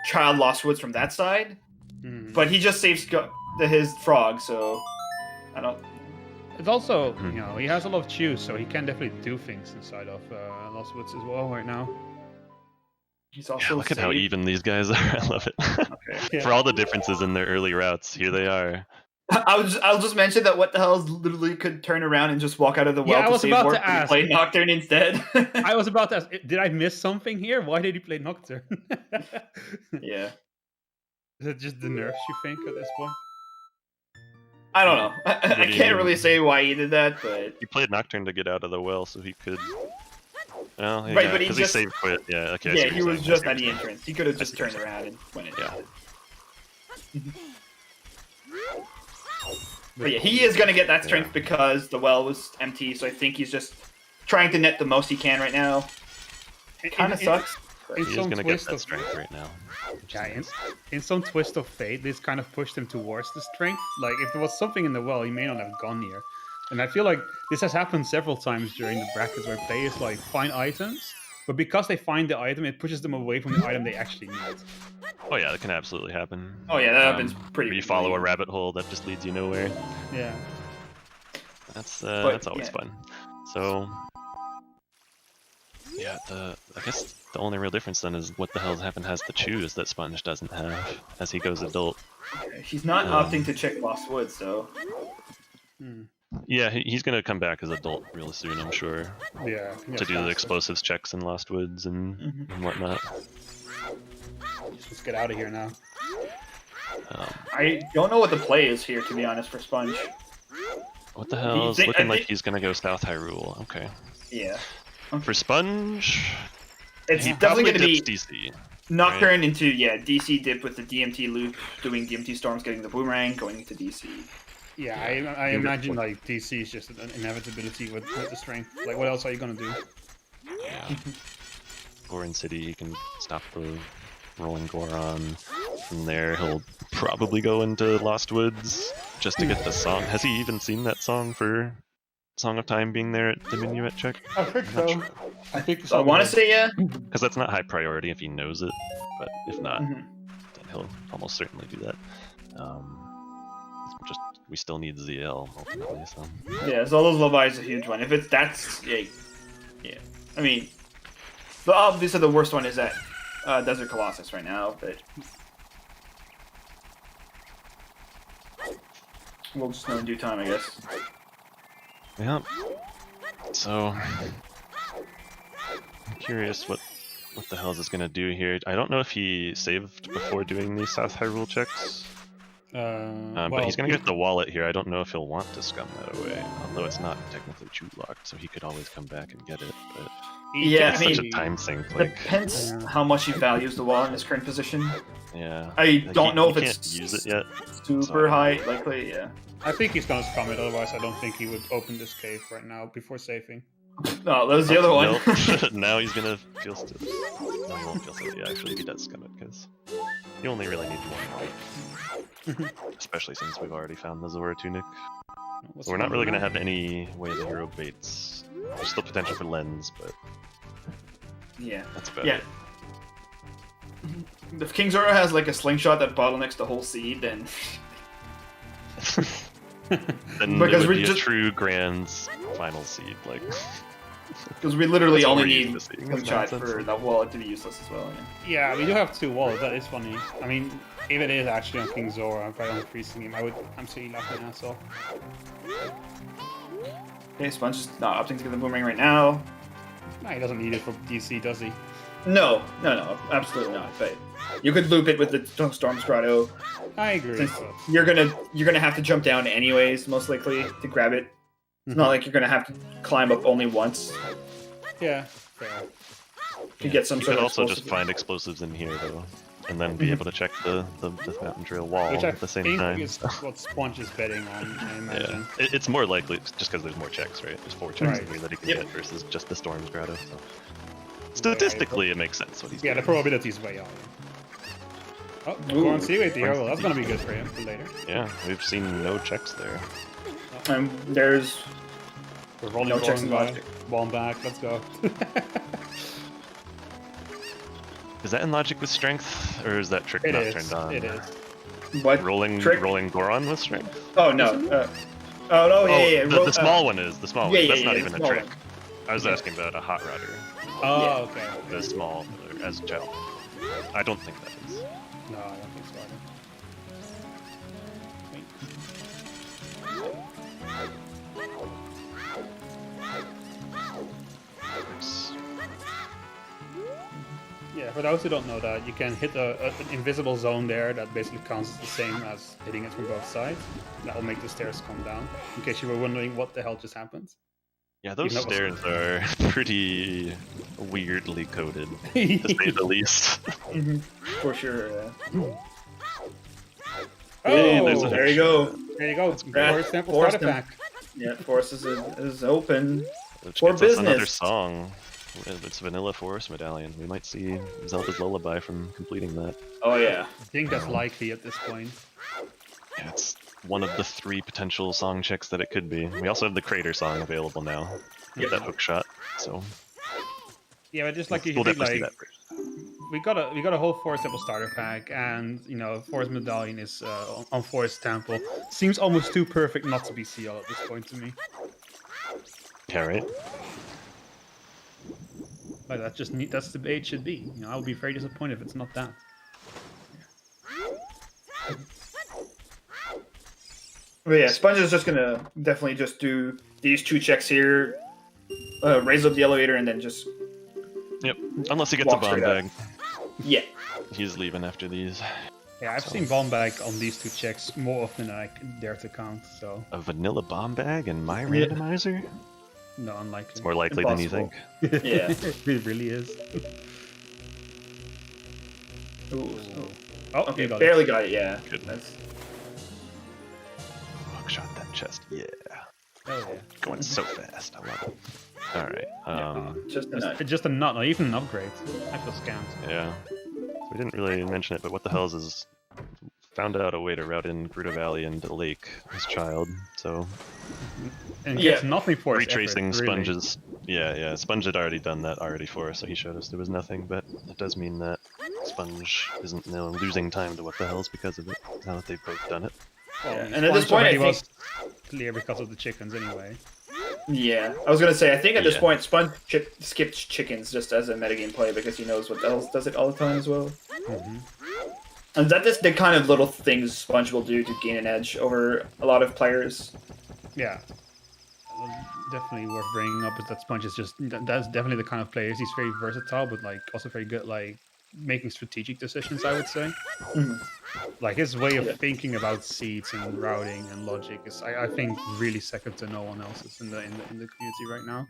Child Lost Woods from that side, Mhm. but he just saves his frog, so I don't. It's also, you know, he has a lot of chews, so he can definitely do things inside of Lost Woods as well right now. He's also Look at how even these guys are. I love it. Okay. For all the differences in their early routes, here they are. I'll just mention that What the Hell literally could turn around and just walk out of the well I was save about warp to and ask. play Nocturne instead. I was about to ask, did I miss something here? Why did he play Nocturne? Yeah. Is it just the nerfs you think at this point? I don't know. I What do you can't mean? really say why he did that, but He played Nocturne to get out of the well, so he could. Well, yeah, Right, but he because just- saved quit. Yeah, okay. I see yeah, what he you're was saying. just I at see the what you're entrance. He could have I just see what turned you're around and went in. Yeah. But yeah, he is gonna get that strength because the well was empty, so I think he's just trying to net the most he can right now. Kind of sucks. In He is some going to get twist that of strength right now. yeah, in some twist of fate, this kind of pushed him towards the strength. Like if there was something in the well, he may not have gone here. And I feel like this has happened several times during the brackets where players like find items, but because they find the item, it pushes them away from the item they actually need. Oh yeah, that can absolutely happen. Oh yeah, that happens pretty. Where you follow a frequently. rabbit hole that just leads you nowhere. Yeah. That's always yeah. fun. So yeah, I guess the only real difference then is what the hell's happened has the chews that Sponge doesn't have as he goes adult. Okay, he's not opting to check Lost Woods, though. Yeah, he's gonna come back as adult real soon, I'm sure, Yeah. to do the explosives checks in Lost Woods and whatnot. Let's get out of here now. I don't know what the play is here, to be honest, for Sponge. What the hell is I looking like think- he's gonna go South Hyrule? Okay. Yeah. For Sponge, It's he definitely probably going to be dips DC. Nocturne into, DC dip with the DMT loop, doing DMT storms, getting the boomerang, going into DC. Yeah, I imagine like DC is just an inevitability with the strength. Like, what else are you gonna do? Yeah. Goron City, he can stop the rolling Goron. From there, he'll probably go into Lost Woods just to get the song. Has he even seen that song for Song of Time being there at the Minuet check? I think so. I think So I want to say, yeah. Because that's not high priority if he knows it, but if not, Mhm. then he'll almost certainly do that. Just we still need ZL ultimately, so Yeah, Zelda's Lullaby is a huge one. If it's yeah. I mean, obviously the worst one is at Desert Colossus right now, but we'll just know in due time, I guess. yeah. So I'm curious what the hell is this gonna do here. I don't know if he saved before doing these South Hyrule checks. But he's gonna get the wallet here. I don't know if he'll want to scum that away, although it's not technically chew locked, so he could always come back and get it. But Yeah, it's I such mean, a time sink. Like, depends how much he values the wall in his current position. yeah, I Like, don't know if he it's can't use it yet. super high, likely, yeah. I think he's gonna scum it. Otherwise, I don't think he would open this cave right now before saving. No, that was the other one. Nope. Now he's gonna feel still. No, he won't feel still. Yeah, actually, he does scum it because you only really need one. Especially since we've already found the Zora tunic. So we're not really gonna have any way the hero baits. There's still potential for lens, but Yeah. that's about Yeah. it. If King Zora has like a slingshot that bottlenecks the whole seed, then Then Because it would we be a just- true grand final seed, like because we literally That's what only we're need used to seeing, slingshot it's nonsense. for that wallet to be useless as well. Yeah. Yeah, we do have two walls. That is funny. I mean, if it is actually on King Zora, if I don't freezing him, I would absolutely laugh my ass off. Okay, Sponge is not opting to get the boomerang right now. Nah, he doesn't need it for DC, does he? No, absolutely not. But you could loop it with the Storm's Grotto. I agree. Since But you're gonna have to jump down anyways, most likely to grab it. It's not like you're gonna have to climb up only once yeah, fair. to get some you sort could of also just explosive. find explosives in here though, and then be able to check the mountain trail wall Which I at the same think time. is what Sponge is betting on, I Yeah, imagine. it's more likely just because there's more checks, right? There's 4 checks Right. in here that he can Yep. get versus just the Storm's Grotto. So statistically, it makes sense what he's Yeah, the doing. probability is way higher. Oh, go on Seaway the hero. That's gonna be good for him for later. Yeah, we've seen no checks there. There's We're rolling No checks in by. logic. One back. Let's go. Is that in logic with strength, or is that trick It not is. turned on? It is. What? Rolling trick? Goron with strength. Oh no. Oh no. Yeah. The small one is the small one. That's not the even a small trick. one. I was asking about a hot rodder. Oh, okay. The small as gel. I don't think that is. No, I don't think so either. It's- Yeah, for those who don't know that, you can hit an invisible zone there that basically counts as the same as hitting it from both sides. That will make the stairs come down, in case you were wondering what the hell just happened. Yeah, those Even though it stairs are pretty weirdly coded, to say the least. For sure. Hey, there's Oh, a- There you go. there you go. Brad, Forest Temple Forest starter pack. Yeah, Forest is open. Which For gets us another business. song. It's Vanilla Forest Medallion. We might see Zelda's Lullaby from completing that. Oh yeah. I think that's likely at this point. Yeah, it's one of the 3 potential song checks that it could be. We also have the Crater song available now. Get that hook shot. So Yeah, but just like you we'll think, definitely see like that first. we got a whole Forest Temple starter pack, and you know, Forest Medallion is on Forest Temple. Seems almost too perfect not to be CL at this point to me. Yeah, right? Like that's the way it should be. You know, I would be very disappointed if it's not that. But yeah, Sponge is just gonna definitely just do these 2 checks here, raise up the elevator, and then just Yep. Unless he gets a Walk bomb straight up. bag. yeah. He's leaving after these. Yeah, I've seen bomb bag on these 2 checks more often than I dare to count. So A vanilla bomb bag and my Yeah. randomizer? no, unlikely. It's more likely than you Impossible. think. Yeah. It really is. Ooh. Oh, Okay, you got barely it. got it. Yeah. Good. That's Hook shot that chest. Yeah. Oh yeah. Going so fast. I love it. Alright. just a nut. It's just not even an upgrade. I feel scammed. Yeah. We didn't really mention it, but What the Hells is found out a way to route in Gruta Valley and Lake as child, so And Yeah. gets nothing for its retracing effort, really. Sponge's yeah, Sponge had already done that already for us, so he showed us there was nothing, but it does mean that Sponge isn't now losing time to What the Hells because of it, now that they've both done it. Well, Yeah, I mean, and at this Sponge point, I already think- was clear because of the chickens anyway. Yeah, I was gonna say. I think at this Yeah. point, Sponge skips chickens just as a metagame play because he knows What the Hells does it all the time as well. Mm-hmm. And that is the kind of little things Sponge will do to gain an edge over a lot of players. Yeah. Definitely worth bringing up is that Sponge is just that's definitely the kind of player. He's very versatile, but like also very good like making strategic decisions, I would say. Mhm. Like his way of Yeah. thinking about seeds and routing and logic is, I think, really second to no one else's in the community right now.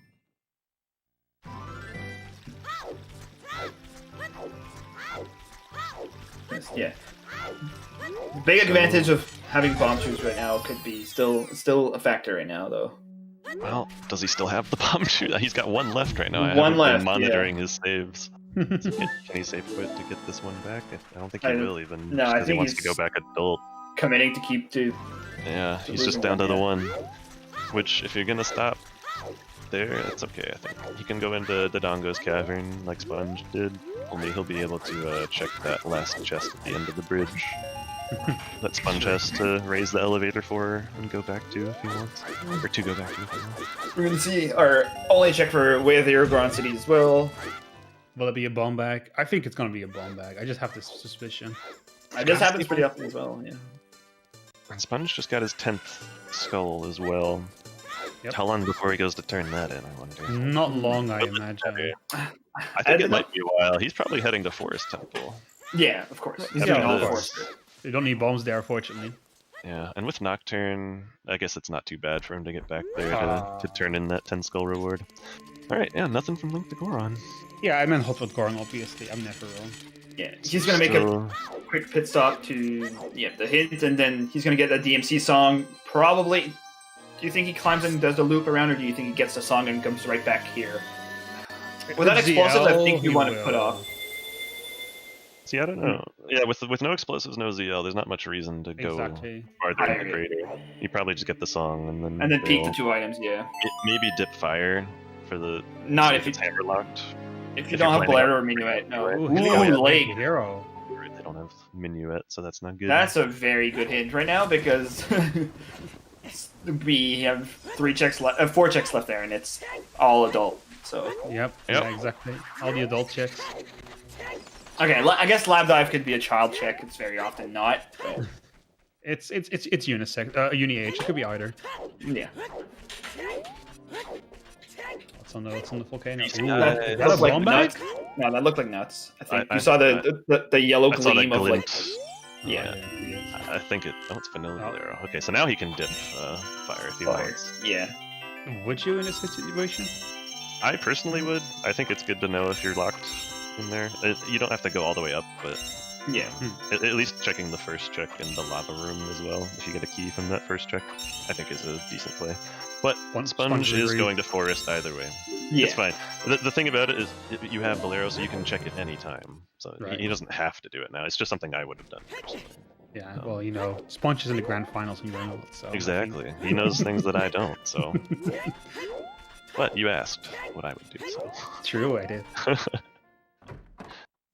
Yeah. The big advantage of having bomb shoes right now could be still a factor right now, though. Well, does he still have the bomb shoot? He's got 1 left right now. I One haven't left, been monitoring his saves. Can he save quit to get this one back? I don't think he I- will even. no, just I 'cause he think wants to he's- go back adult. Committing to keep to. Yeah, to he's just losing down to one, the yeah. 1. Which, if you're gonna stop there, that's okay, I think. He can go into the Dongo's Cavern like Sponge did, only he'll be able to check that last chest at the end of the bridge. That Sponge has to raise the elevator for and go back to if he wants. Or to go back to if he wants. We're gonna see our only check for Way of the Uruguayan City as well. Will it be a bomb bag? I think it's gonna be a bomb bag. I just have this suspicion. This happens pretty often as well. Yeah. And Sponge just got his 10th skull as well. Yep. How long before he goes to turn that in, I wonder? Not long, I imagine. I I think it don't know. might be a while. He's probably heading to Forest Temple. Yeah, of course. He's Yeah, doing all of the course. force. You don't need bombs there, fortunately. Yeah, and with Nocturne, I guess it's not too bad for him to get back there to turn in that 10 skull reward. Alright, yeah, nothing from Link to Goron. Yeah, I meant Hot Rod Goron, obviously. I'm never wrong. Yeah, he's gonna make a So, quick pit stop to the hint, and then he's gonna get a DMC song. Probably. Do you think he climbs and does the loop around, or do you think he gets the song and comes right back here? With that explosives, I think you want to put off. see, I don't know. Yeah, with no explosives, no ZL, there's not much reason to go Exactly. farther I in the agree. crater. You probably just get the song and then. And then peek the they'll- 2 items, yeah. Maybe dip fire for the. Not see if you it's hammer locked. if you if don't you're have planning Bolero or Minuet, no. Right. Ooh, Ooh, Hilly Guy, Lake. hero. don't have Minuet, so that's not good. That's a very good hint right now because we have 4 checks left there, and it's all adult. So Yep. Yeah, exactly. All the adult checks. okay, I guess lab dive could be a child check. It's very often not. But It's unisex, uni-age. It could be either. yeah. What's on the volcano? Easy. Ooh, That that's looked like wombat? nuts. No, that looked like nuts. I think I- you saw the yellow I saw that gleam of like. glint. Yeah. I think it. Oh, it's vanilla Valero. Okay, so now he can dip fire if he wants. Yeah. Would you in this situation? I personally would. I think it's good to know if you're locked in there. You don't have to go all the way up, but Yeah. at least checking the first check in the lava room as well. If you get a key from that first check, I think is a decent play. But Sponge is agree. going to forest either way. Yeah. It's fine. The thing about it is you have Valero, so you can check it any time. So Right. he doesn't have to do it now. It's just something I would have done personally. Yeah, well, you know, Sponge is in the grand finals in general, so... Exactly. He knows things that I don't, so... But you asked what I would do, so... True, I did.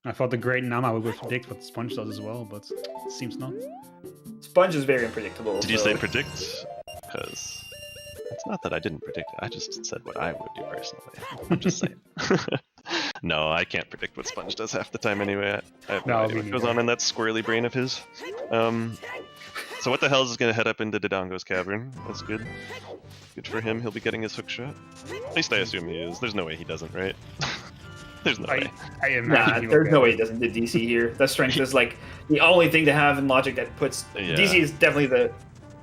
I thought the great Nama would predict what Sponge does as well, but it seems not. Sponge is very unpredictable. Did you so- say predict? Because... It's not that I didn't predict it, I just said what I would do personally. I'm just saying. No, I can't predict what Sponge does half the time anyway. I have no No, idea me what goes neither. on in that squirrely brain of his. So what the hell is going to head up into Dodongo's cavern? That's good. Good for him, he'll be getting his hook shot. At least I assume he is. There's no way he doesn't, right? There's no way. I imagine Nah, he will there's get no it. way he doesn't do DC here. That strength is like the only thing to have in Logic that puts Yeah. DC is definitely the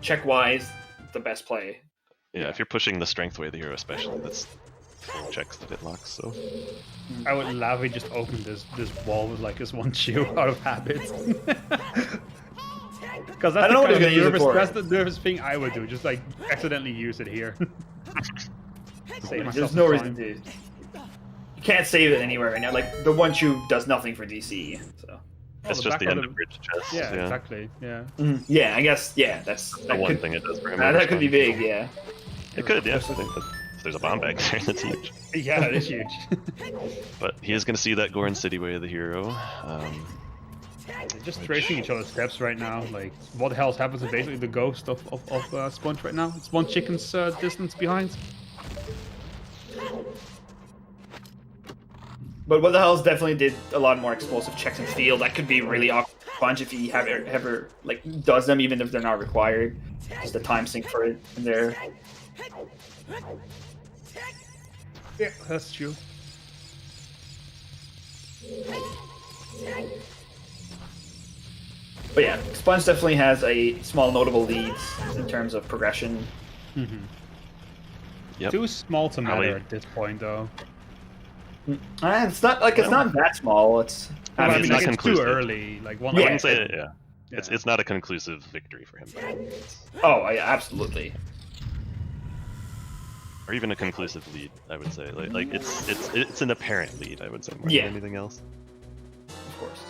check-wise the best play. Yeah, if you're pushing the strength way the hero especially, that's 4 checks that it locks, so... I would laugh just open this wall with like this one shoe out of habit. Because I don't know what he's gonna use it for. That's the nervous thing I would do. Just like accidentally use it here. Save myself There's some no time. reason to. You can't save it anywhere right now. Like the one shoe does nothing for DC. So It's the just back the of end the- of bridge chest. Yeah, exactly. Yeah. yeah, I guess that's The that one could, thing it does for him. that could be big. Yeah. It could, yeah. I think that if there's a bomb back there, that's huge. Yeah, that is huge. But he is going to see that Goron City way of the hero. They're just tracing each other's steps right now. Like, what the hell's happened to basically the ghost of Sponge right now? It's one chicken's distance behind. But what the hell's definitely did a lot more explosive checks in field. That could be really awkward for Sponge if he ever like does them, even if they're not required. Just a time sink for it in there. Yeah, that's true. But yeah, Sponge definitely has a small notable leads in terms of progression. Yep. Too small to matter Probably. at this point, though. It's not like it's not that small. It's Well, I it's mean, not like, it's too conclusive. early. Like one. I Yeah. wouldn't say it, yeah. Yeah. It's not a conclusive victory for him, oh yeah, absolutely. or even a conclusive lead. I would say like it's an apparent lead. I would say more Yeah. than anything else. Of course.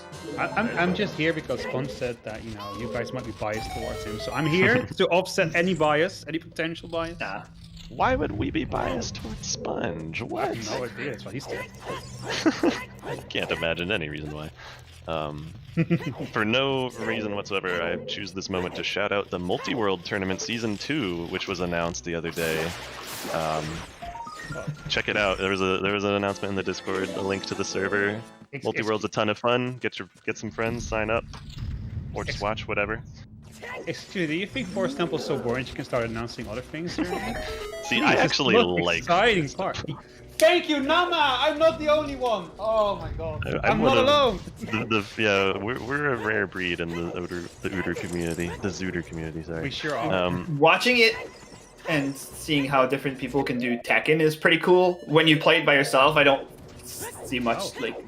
I'm just here because Sponge said that, you know, you guys might be biased towards him. So I'm here to offset any bias, any potential bias. Nah. Why would we be biased towards Sponge? I What? have no idea. That's what he said. I can't imagine any reason why. For no reason whatsoever, I choose this moment to shout out the Multi-World Tournament Season 2, which was announced the other day. Check it out. There was an announcement in the Discord, a link to the server. Multi-World's a ton of fun. Get some friends, sign up, or just watch, whatever. Excuse me, do you think Forest Temple's so boring you can start announcing other things here? See, I actually like. exciting part. Thank you, Nama! I'm not the only one! Oh my god. I'm one not of alone! Yeah, we're a rare breed in the Ooter community, the Zooter community. Sorry. We sure are. Watching it and seeing how different people can do Tekken is pretty cool. When you play it by yourself, I don't see much Oh. like.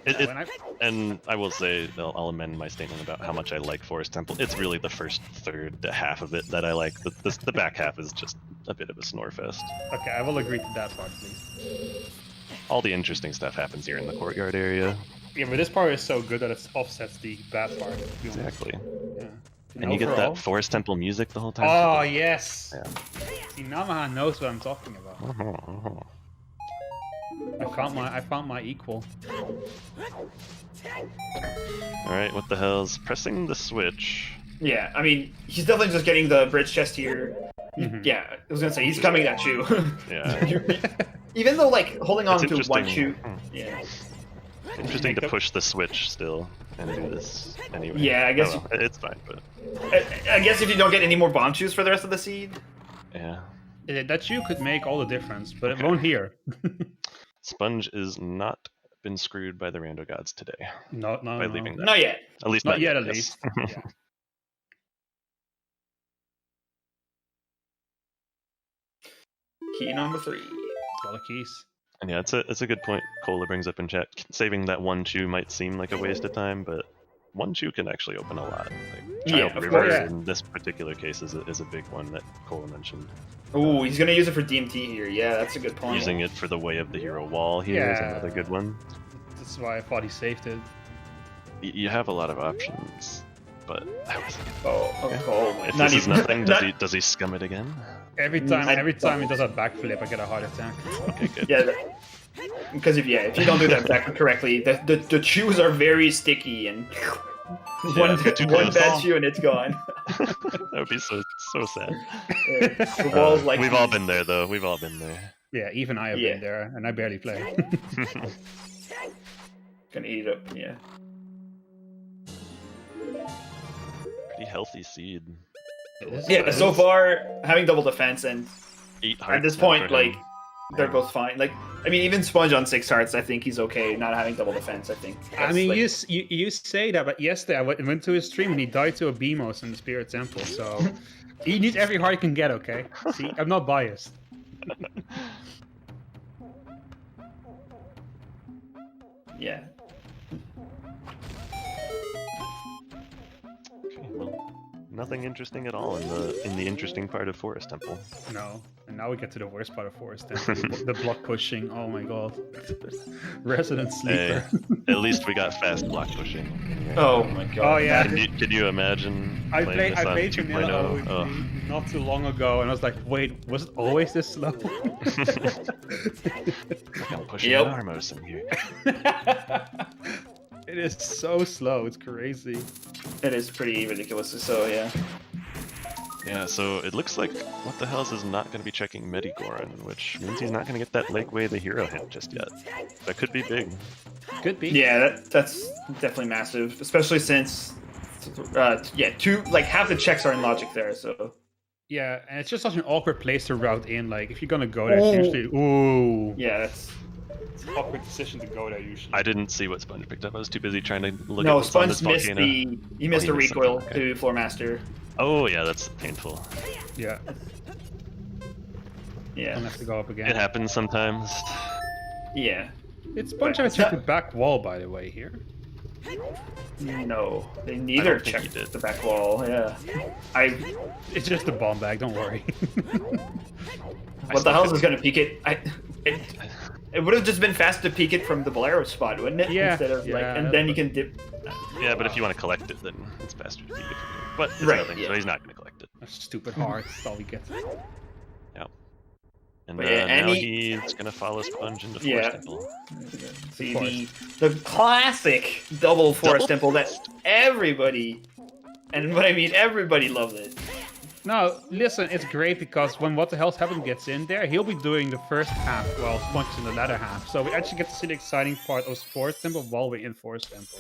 When I- And I will say, I'll amend my statement about how much I like Forest Temple. It's really the first third to half of it that I like. The back half is just a bit of a snore fest. Okay, I will agree to that part, please. All the interesting stuff happens here in the courtyard area. Yeah, but this part is so good that it offsets the bad part. to be honest. Exactly. Yeah. And you get Overall- that Forest Temple music the whole time. Oh, yes! Yeah. See, Namaha knows what I'm talking about. I found my equal. Alright, what the hell's pressing the switch? Yeah, I mean, he's definitely just getting the bridge chest here. Yeah, I was gonna say, he's coming at you. Yeah. Even though, like, holding on It's to one interesting. shoot. Yeah. Interesting to push the switch still and do this anyway. Yeah, I guess Oh, well, it's fine, but I guess if you don't get any more bomb shoes for the rest of the seed. yeah. That shoe could make all the difference, but it won't here. Sponge is not been screwed by the rando gods today No, by leaving that. Not yet. At least Not yet, at yes. least. Yeah. Key number 3. A lot of keys. And yeah, it's a good point Cola brings up in chat. Saving that one shoe might seem like a waste of time, but one shoe can actually open a lot. Like Yeah, Child of River course. in this particular case is a big one that Cola mentioned. Ooh, he's gonna use it for DMT here. Yeah, that's a good point. Using it for the Way of the Hero wall here is Yeah. another good one. That's why I thought he saved it. You have a lot of options, but I was Oh, if not this is even- nothing, not- does he scum it again? Every time he does a backflip, I get a heart attack. Okay, good. Yeah, because if you don't do that back correctly, the shoes are very sticky and one too one close. bad shoe and it's gone. That would be so sad. The walls like We've all been there, though. We've all been there. Yeah, even I have Yeah. been there, and I barely play. gonna eat it up. Yeah. Pretty healthy seed. Yeah. So far, having double defense and 8 at hearts this now point, for him. like they're both fine. Like I mean, even Sponge on 6 hearts, I think he's okay. Not having double defense, I think. I That's, mean, like- you say that, but yesterday I went to his stream and he died to a Beamos in the Spirit Temple, so he needs every heart he can get, okay? See, I'm not biased. Yeah. Okay, well, nothing interesting at all in the interesting part of Forest Temple. No, and now we get to the worst part of Forest Temple, the block pushing. Oh my god, Resident Hey, Sleeper. at least we got fast block pushing. Oh my god. Oh yeah, Can you imagine I playing played this on vanilla 2.0? Oh. OoT not too long ago, and I was like, wait, was it always this slow? I'm pushing Yep. an Armos in here. It is so slow, it's crazy. It is pretty ridiculous. So yeah. Yeah, so it looks like What the Hells is not going to be checking Medigoran, which means he's not going to get that Lake Way the Hero hit just yet. That could be big. Could be. Yeah, that's definitely massive, especially since half the checks are in logic there. So Yeah, and it's just such an awkward place to route in. Like, if you're gonna go there, Ooh. it's usually yeah, that's it's an awkward decision to go there usually. I didn't see what Sponge picked up. I was too busy trying to look at no. what's on Sponge this missed volcano. he missed Oh, a he missed recoil something, okay. to Floor Master. Oh yeah, that's painful. Yeah, Yeah, don't have to go up again. It happens sometimes. yeah. It's Sponge But have it's checked not- the back wall, by the way, here. No, they I neither don't think he checked did. the back wall. Yeah, It's just a bomb bag, don't worry. what the hell is gonna peek it? It would have just been fast to peek it from the Bolero spot, wouldn't it? Yeah, Instead of yeah, and then you can dip. Yeah, but if you want to collect it, then it's faster to beat it. But it's Right, nothing, yeah. so he's not going to collect it. A stupid heart, that's all we get. And But yeah, now any- he's going to follow Sponge into Forest Yeah. Temple. See the classic double Forest Temple that everybody, and what I mean everybody loved it. No, listen, it's great because when What the Hell's Happened gets in there, he'll be doing the first half while Sponge is in the latter half. So we actually get to see the exciting part of Forest Temple while we're in Forest Temple.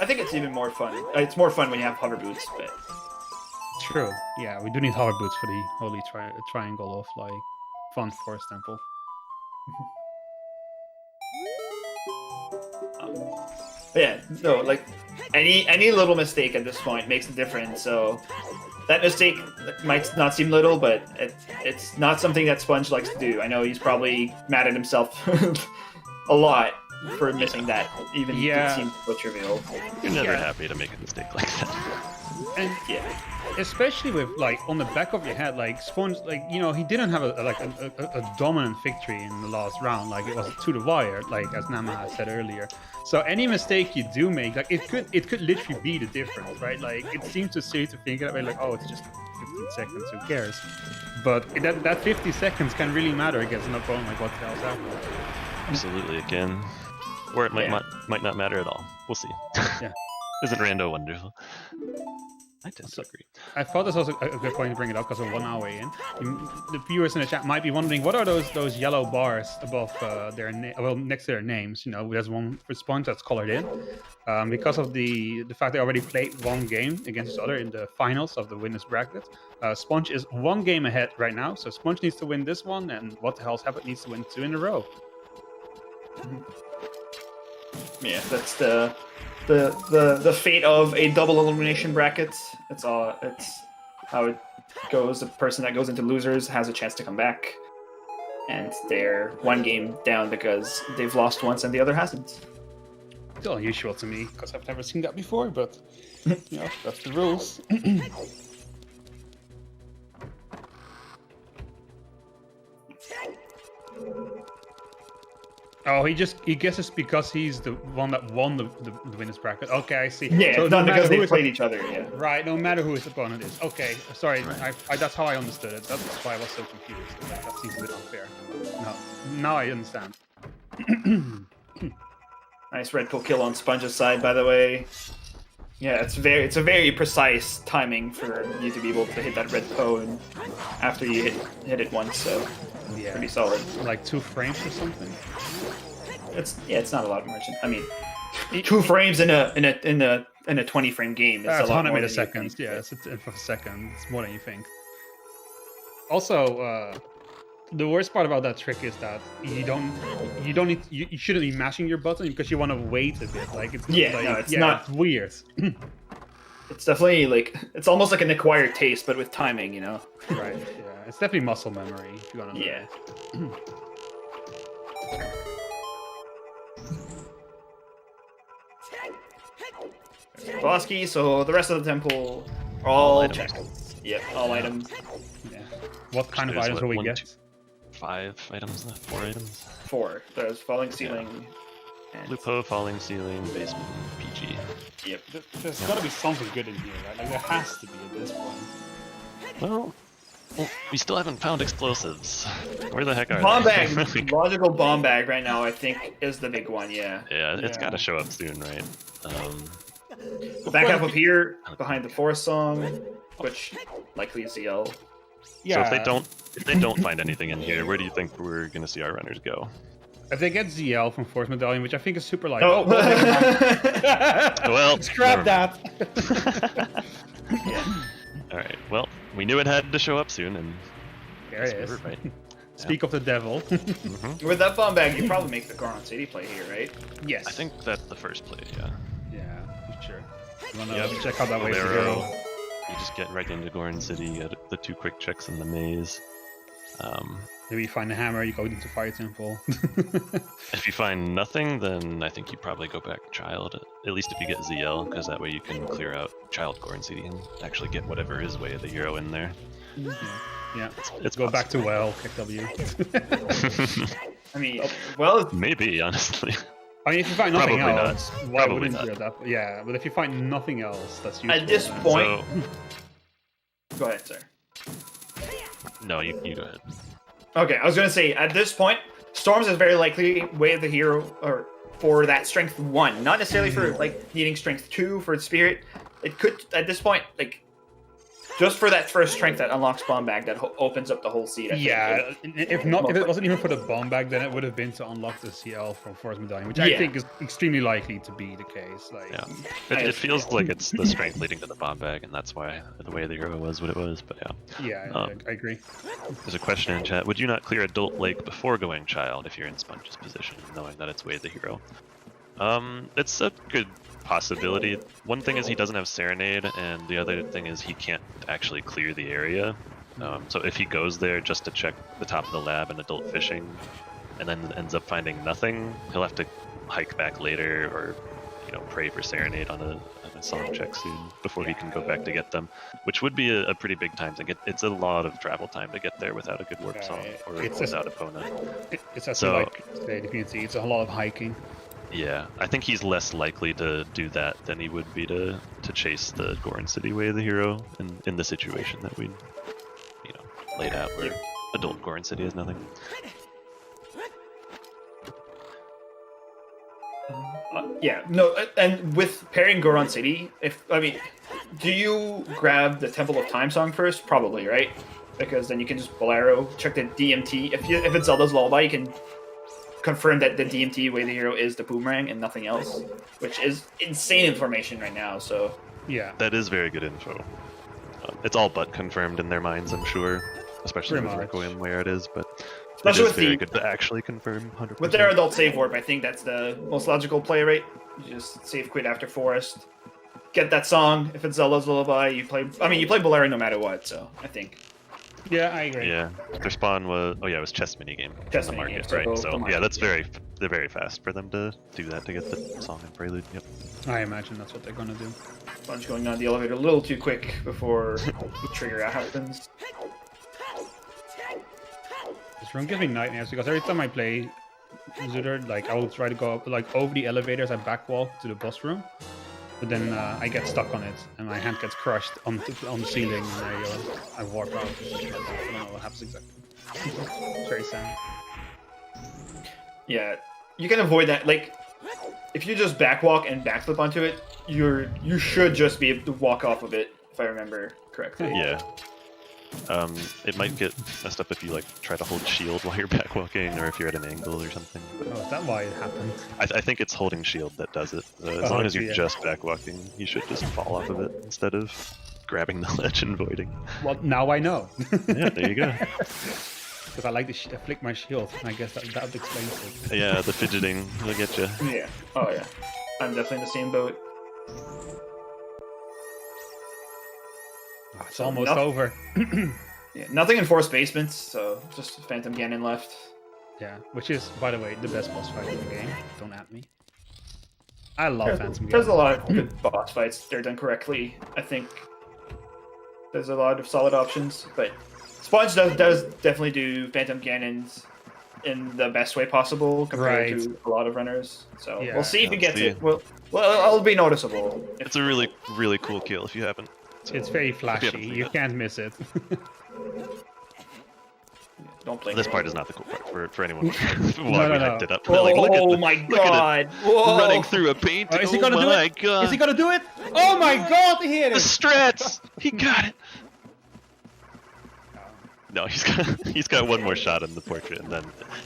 I think it's even more fun. It's more fun when you have hover boots, but True. Yeah, we do need hover boots for the holy triangle of like fun Forest Temple. but yeah, no, like any little mistake at this point makes a difference. So that mistake might not seem little, but it's not something that Sponge likes to do. I know he's probably mad at himself a lot for missing that, even if Yeah. it seems so trivial. You're never Yeah. happy to make a mistake like that. And Yeah, especially with like on the back of your head, like Sponge, like he didn't have a dominant victory in the last round, like it was to the wire, like as Nama had said earlier. So any mistake you do make, like it could literally be the difference, right? Like it seems too silly to think that way, like oh it's just 15 seconds, who cares? But that 50 seconds can really matter against an opponent like What the Hell's Happened. Absolutely, it can. Or it might Yeah. might not matter at all. We'll see. Yeah. Isn't Rando wonderful? I tend to So- agree. I thought this was a good point to bring it up because we're 1 hour in. The viewers in the chat might be wondering what are those yellow bars above next to their names. You know, there's one for Sponge that's colored in. Because of the fact they already played one game against each other in the finals of the winners bracket. Sponge is 1 game ahead right now, so Sponge needs to win this one, and What the Hell's Happened needs to win 2 in a row. Yeah, that's the fate of a double elimination bracket. It's how it goes. The person that goes into losers has a chance to come back, and they're 1 game down because they've lost once and the other hasn't. Still unusual to me because I've never seen that before, but you know, that's the rules. Oh, he guesses because he's the one that won the winners bracket. Okay, I see. Yeah, So it's not no because matter they who his- played each other. Yeah. Right, no matter who his opponent is. Okay, sorry, Right. that's how I understood it. That's why I was so confused. That seems a bit unfair. No, now I understand. Nice red pill kill on Sponge's side, by the way. Yeah, it's a very precise timing for you to be able to hit that red po and after you hit it once, so Yeah, pretty solid. like 2 frames or something. It's not a lot of margin. I mean, 2 frames in a 20 frame game is a It's lot 100 more than you milliseconds. think. Yeah, it's for a second. It's more than you think. Also, the worst part about that trick is that you shouldn't be mashing your button because you want to wait a bit. Like it's Yeah, like, no, it's not- It's weird. It's definitely like it's almost like an acquired taste, but with timing, you know. Right. Yeah, it's definitely muscle memory if you want to. Yeah. Bosky, so the rest of the temple are all items. checked. Yep, all items. Yeah. What kind of There's items what, will we 1, get? 2, 5 items left. 4 items. 4. There's falling ceiling. And, Lupo, falling ceiling, basement, PG. yep. There's got to be something good in here, right? Like there has to be at this point. Well, we still haven't found explosives. Where the heck are Bomb they? bag, logical bomb bag right now, I think, is the big one. Yeah. Yeah, it's Yeah. got to show up soon, right? The back half up here, behind the forest song, which likely is ZL. Yeah. So if they don't find anything in here, where do you think we're gonna see our runners go? If they get ZL from Force Medallion, which I think is super likely. Oh, Well, Scrap never that. All right. Well, we knew it had to show up soon, and There it we is. were right. Speak of the devil. with that bomb bag, you probably make the Goron City play here, right? Yes. I think that's the first play. Yeah. Yeah, sure. You wanna Yep. check out that way to Bolero. go? You just get right into Goron City. You get the 2 quick checks in the maze. Maybe you find the hammer, you go into Fire Temple. If you find nothing, then I think you probably go back to Child. At least if you get ZL, because that way you can clear out Child Goron City and actually get whatever is way of the hero in there. Yeah. It's Go back to well, kick W. I mean, well, Maybe, honestly. I mean, if you find nothing Probably not. else, why Probably wouldn't not. you at that? Yeah, but if you find nothing else, that's useful. At this then- point- So, go ahead, sir. no, you go ahead. Okay, I was gonna say at this point, Storms is very likely way of the hero, or for that strength 1, not necessarily for like needing strength 2 for its spirit. It could at this point like just for that first strength that unlocks bomb bag that opens up the whole seed. I think. Yeah, if it wasn't even for the bomb bag, then it would have been to unlock the CL from Force Medallion, which I Yeah. think is extremely likely to be the case. Like, Yeah. It feels like it's the strength leading to the bomb bag, and that's why the way of the hero was what it was, but yeah. yeah, I agree. There's a question in chat. Would you not clear Adult Lake before going Child if you're in Sponge's position, knowing that it's way of the hero? It's a good possibility. One thing is he doesn't have Serenade, and the other thing is he can't actually clear the area. So if he goes there just to check the top of the lab and adult fishing, and then ends up finding nothing, he'll have to hike back later, or pray for Serenade on a song check soon before he can go back to get them, which would be a pretty big time to get. It's a lot of travel time to get there without a good warp song or It's without Epona. It's as So- like say the community. It's a lot of hiking. Yeah, I think he's less likely to do that than he would be to chase the Goron City way of the hero in the situation that we laid out where adult Goron City has nothing. Yeah, no, and with pairing Goron City, do you grab the Temple of Time song first? Probably, right? Because then you can just Bolero, check the DMT. If it's Zelda's Lullaby, you can confirm that the DMT Way the Hero is the boomerang and nothing else, which is insane information right now. So Yeah. That is very good info. It's all but confirmed in their minds, I'm sure, especially Pretty with much. Requiem where it is. But Especially it is with very the- good to actually confirm 100%. with their adult save warp, I think that's the most logical play rate. You just save quit after Forest, get that song. If it's Zelda's Lullaby, you play Bolero no matter what. So I think Yeah, I agree. Yeah, their spawn was it was chess minigame Chess in the minigame, market, so right? the So market. yeah, they're very fast for them to do that to get the song and prelude. Yep. I imagine that's what they're gonna do. Sponge going on the elevator a little too quick before the trigger happens. This room gives me nightmares because every time I play Zooter, like I will try to go up, like over the elevators and backwalk to the boss room, but then I get stuck on it and my hand gets crushed on the ceiling and I warp out. I don't know what happens exactly. It's very sad. Yeah, you can avoid that. Like, if you just backwalk and backflip onto it, you should just be able to walk off of it, if I remember correctly. Yeah. It might get messed up if you like try to hold shield while you're backwalking, or if you're at an angle or something. But Oh, is that why it happened? I think it's holding shield that does it. So as Oh, long as you're yeah. just backwalking, you should just fall off of it instead of grabbing the ledge and voiding. Well, now I know. Yeah, there you go. Because I like to flick my shield, and I guess that explains it. Yeah, the fidgeting will get you. Yeah. Oh yeah. I'm definitely in the same boat. Oh, it's almost over. Yeah, nothing in forced basements, so just Phantom Ganon left. Yeah, which is, by the way, the best boss fight in the game. Don't at me. I love Phantom There's a Ganon. lot of good boss fights. They're done correctly. I think there's a lot of solid options, but Sponge does definitely do Phantom Ganons in the best way possible compared Right. to a lot of runners. So Yeah, we'll see if he gets see. it. Well, it'll be noticeable. If, It's a really, really cool kill if you haven't. It's very flashy. haven't seen You it. can't miss it. don't blame This me. part is not the cool part for anyone who No, no. hyped it up. Oh, Like, look at the- my look at god! Whoa. running through a paint. Oh, is he gonna do my it? God. Is he gonna do it? Oh my god, he hit The it! strats! He got it! No, he's got one more shot in the portrait, and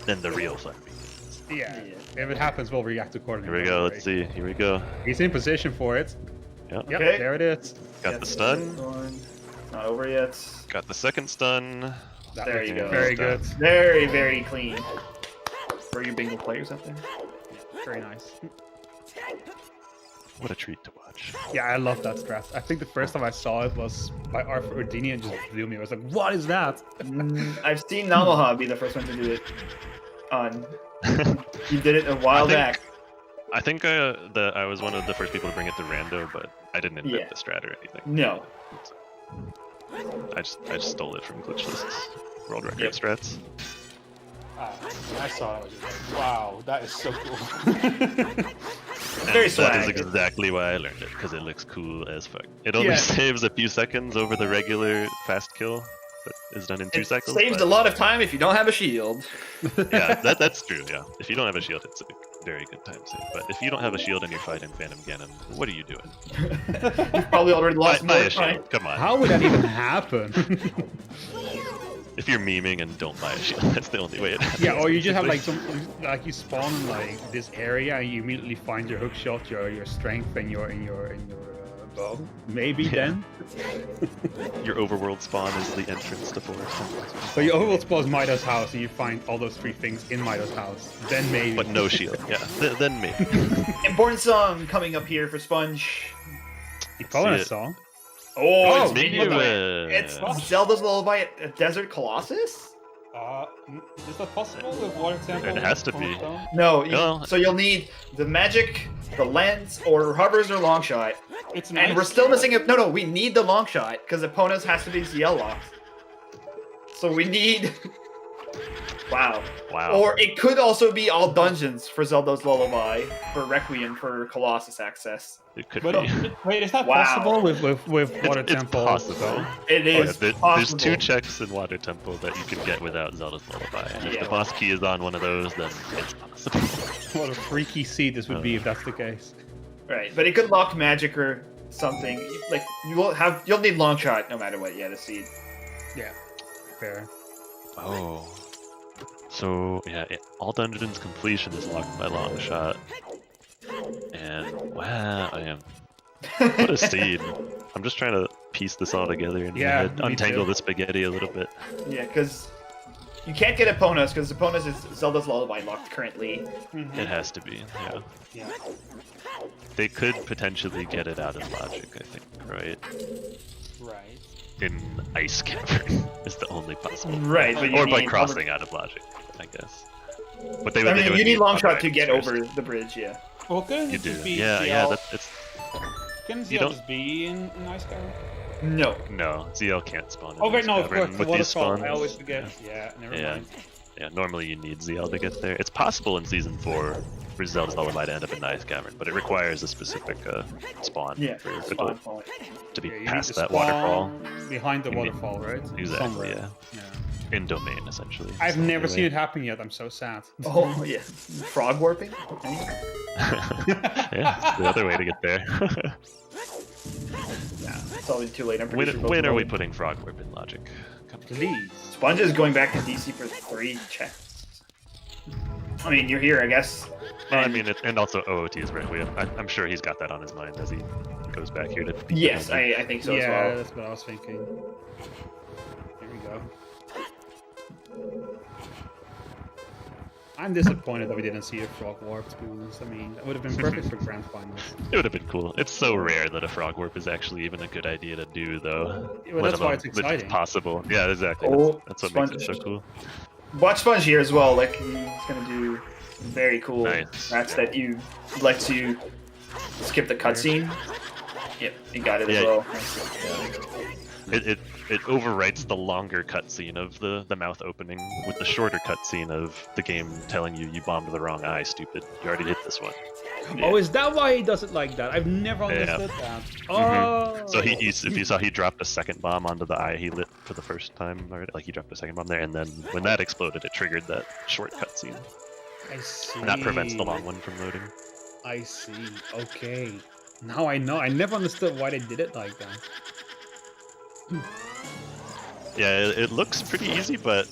then the real fun begins. Yeah, if it happens, we'll react accordingly. Here we go. Let's see. Here we go. He's in position for it. Yep. Yep, Okay. there it is. Got the stun. Not over yet. Got the second stun. That There looks you go. Very good. Very, very clean. For you bingo players out there. Very nice. What a treat to watch. Yeah, I love that strat. I think the first time I saw it was by Arthur Ordini and just blew me. I was like, what is that? I've seen Namaha be the first one to do it. He did it a while back. I think I was one of the first people to bring it to Rando, but I didn't invent Yeah. the strat or anything. No. I just stole it from Glitchlist's world record Yep. strats. I saw it. I was just like, wow, that is so cool. Very And that swag. is exactly why I learned it, because it looks cool as fuck. It only Yeah. saves a few seconds over the regular fast kill, but is done in 2 It cycles. saves but- a lot of time if you don't have a shield. Yeah, that's true, yeah. If you don't have a shield, it's a very good time save. But if you don't have a shield and you're fighting Phantom Ganon, what are you doing? You've probably already lost Buy more a time. shield, come on. How would that even happen? If you're memeing and don't buy a shield, that's the only way it happens. Yeah, or you just have basically. like like you spawn in like this area and you immediately find your hook shot, your strength, and your bow. Maybe Yeah. then. Your overworld spawn is the entrance to Forest. So your overworld spawn is Mido's house, and you find all those 3 things in Mido's house. Then maybe. But no shield, yeah. Then maybe. Important song coming up here for Sponge. You probably See it. song. Oh, it's, Maybe it's Zelda's Lullaby at Desert Colossus? Is that possible with Water Temple? It has to be. No, No. so you'll need the magic, the lens, or hovers or long shot. It's And we're still missing it. No, we need the long shot because Epona's has to be CL locked. So we need Wow. Wow. Or it could also be all dungeons for Zelda's Lullaby, for Requiem, for Colossus access. It could But be. wait, is that Wow. possible with Water It's Temple? possible. It is There's possible. 2 checks in Water Temple that you can get without Zelda's Lullaby, and if Yeah. the boss key is on one of those, then it's possible. What a freaky seed this would be if that's the case. Right, but it could lock magic or something. Like you'll need long shot no matter what. Yeah, the seed. Yeah, fair. Oh. So, yeah, all dungeons completion is locked by long shot. And, wow, I am. What a seed. I'm just trying to piece this all together in my Yeah, head, me untangle too. the spaghetti a little bit. Yeah, because you can't get Eponas because Eponas is Zelda's Lullaby locked currently. It has to be, yeah. Yeah. They could potentially get it out of Logic, I think, right? Right. In Ice Cavern is the only possible. Right, but you Or by need crossing out of Logic, I guess. But they would. I they mean, would you need long shot other to get items over first. the bridge. Yeah. Well, couldn't You it do. just be Yeah, ZL? yeah. It's Couldn't you ZL don't- just be in Ice Cavern? No. no. ZL can't spawn. In Oh wait, Ice no, of Cavern course, the with these waterfall. spawns. I always forget. Yeah, never Yeah. mind. Yeah, normally you need ZL to get there. It's possible in Season 4 for Zelda's Lullaby to end up in the Ice Cavern, but it requires a specific spawn Yeah. for it Spawn point. to be Yeah, you need past to that waterfall. spawn behind the You need- waterfall, right? Exactly, Somewhere. yeah. In domain, essentially. I've So never anyway. seen it happen yet. I'm so sad. Oh yeah. Frog warping. Yeah, it's the other way to get there. Yeah, it's always too late. I'm pretty sure both when of are we them. putting Frog Whip in Logic? Come on. Please. Sponge is going back to DC for 3 checks. I mean, you're here, I guess. Well, I And- mean, and also OOT is right. I'm sure he's got that on his mind as he goes back here to. beat the Yes, dungeon. I think so yeah, as well. that's what I was thinking. Here we go. I'm disappointed that we didn't see a frog warp, to be honest. I mean, that would have been perfect for grand finals. It would have been cool. It's so rare that a frog warp is actually even a good idea to do, though. Yeah, well, Let that's why alone it's that exciting. possible. Yeah, exactly. Oh, That's what makes it so Sponge. cool. Watch Sponge here as well. Like he's gonna do very cool Nice. rats that you lets you skip the cutscene. Yep, you got it as Yeah. well. It overwrites the longer cutscene of the mouth opening with the shorter cutscene of the game telling you bombed the wrong eye, stupid. You already hit this one. Oh, is that why he does it like that? I've never Yeah. understood that. Oh. So if you saw, he dropped a second bomb onto the eye he lit for the first time, or like he dropped a second bomb there, and then when that exploded, it triggered that short cutscene. I see. And that prevents the long one from loading. I see. Okay. Now I know. I never understood why they did it like that. Yeah, it looks pretty easy, but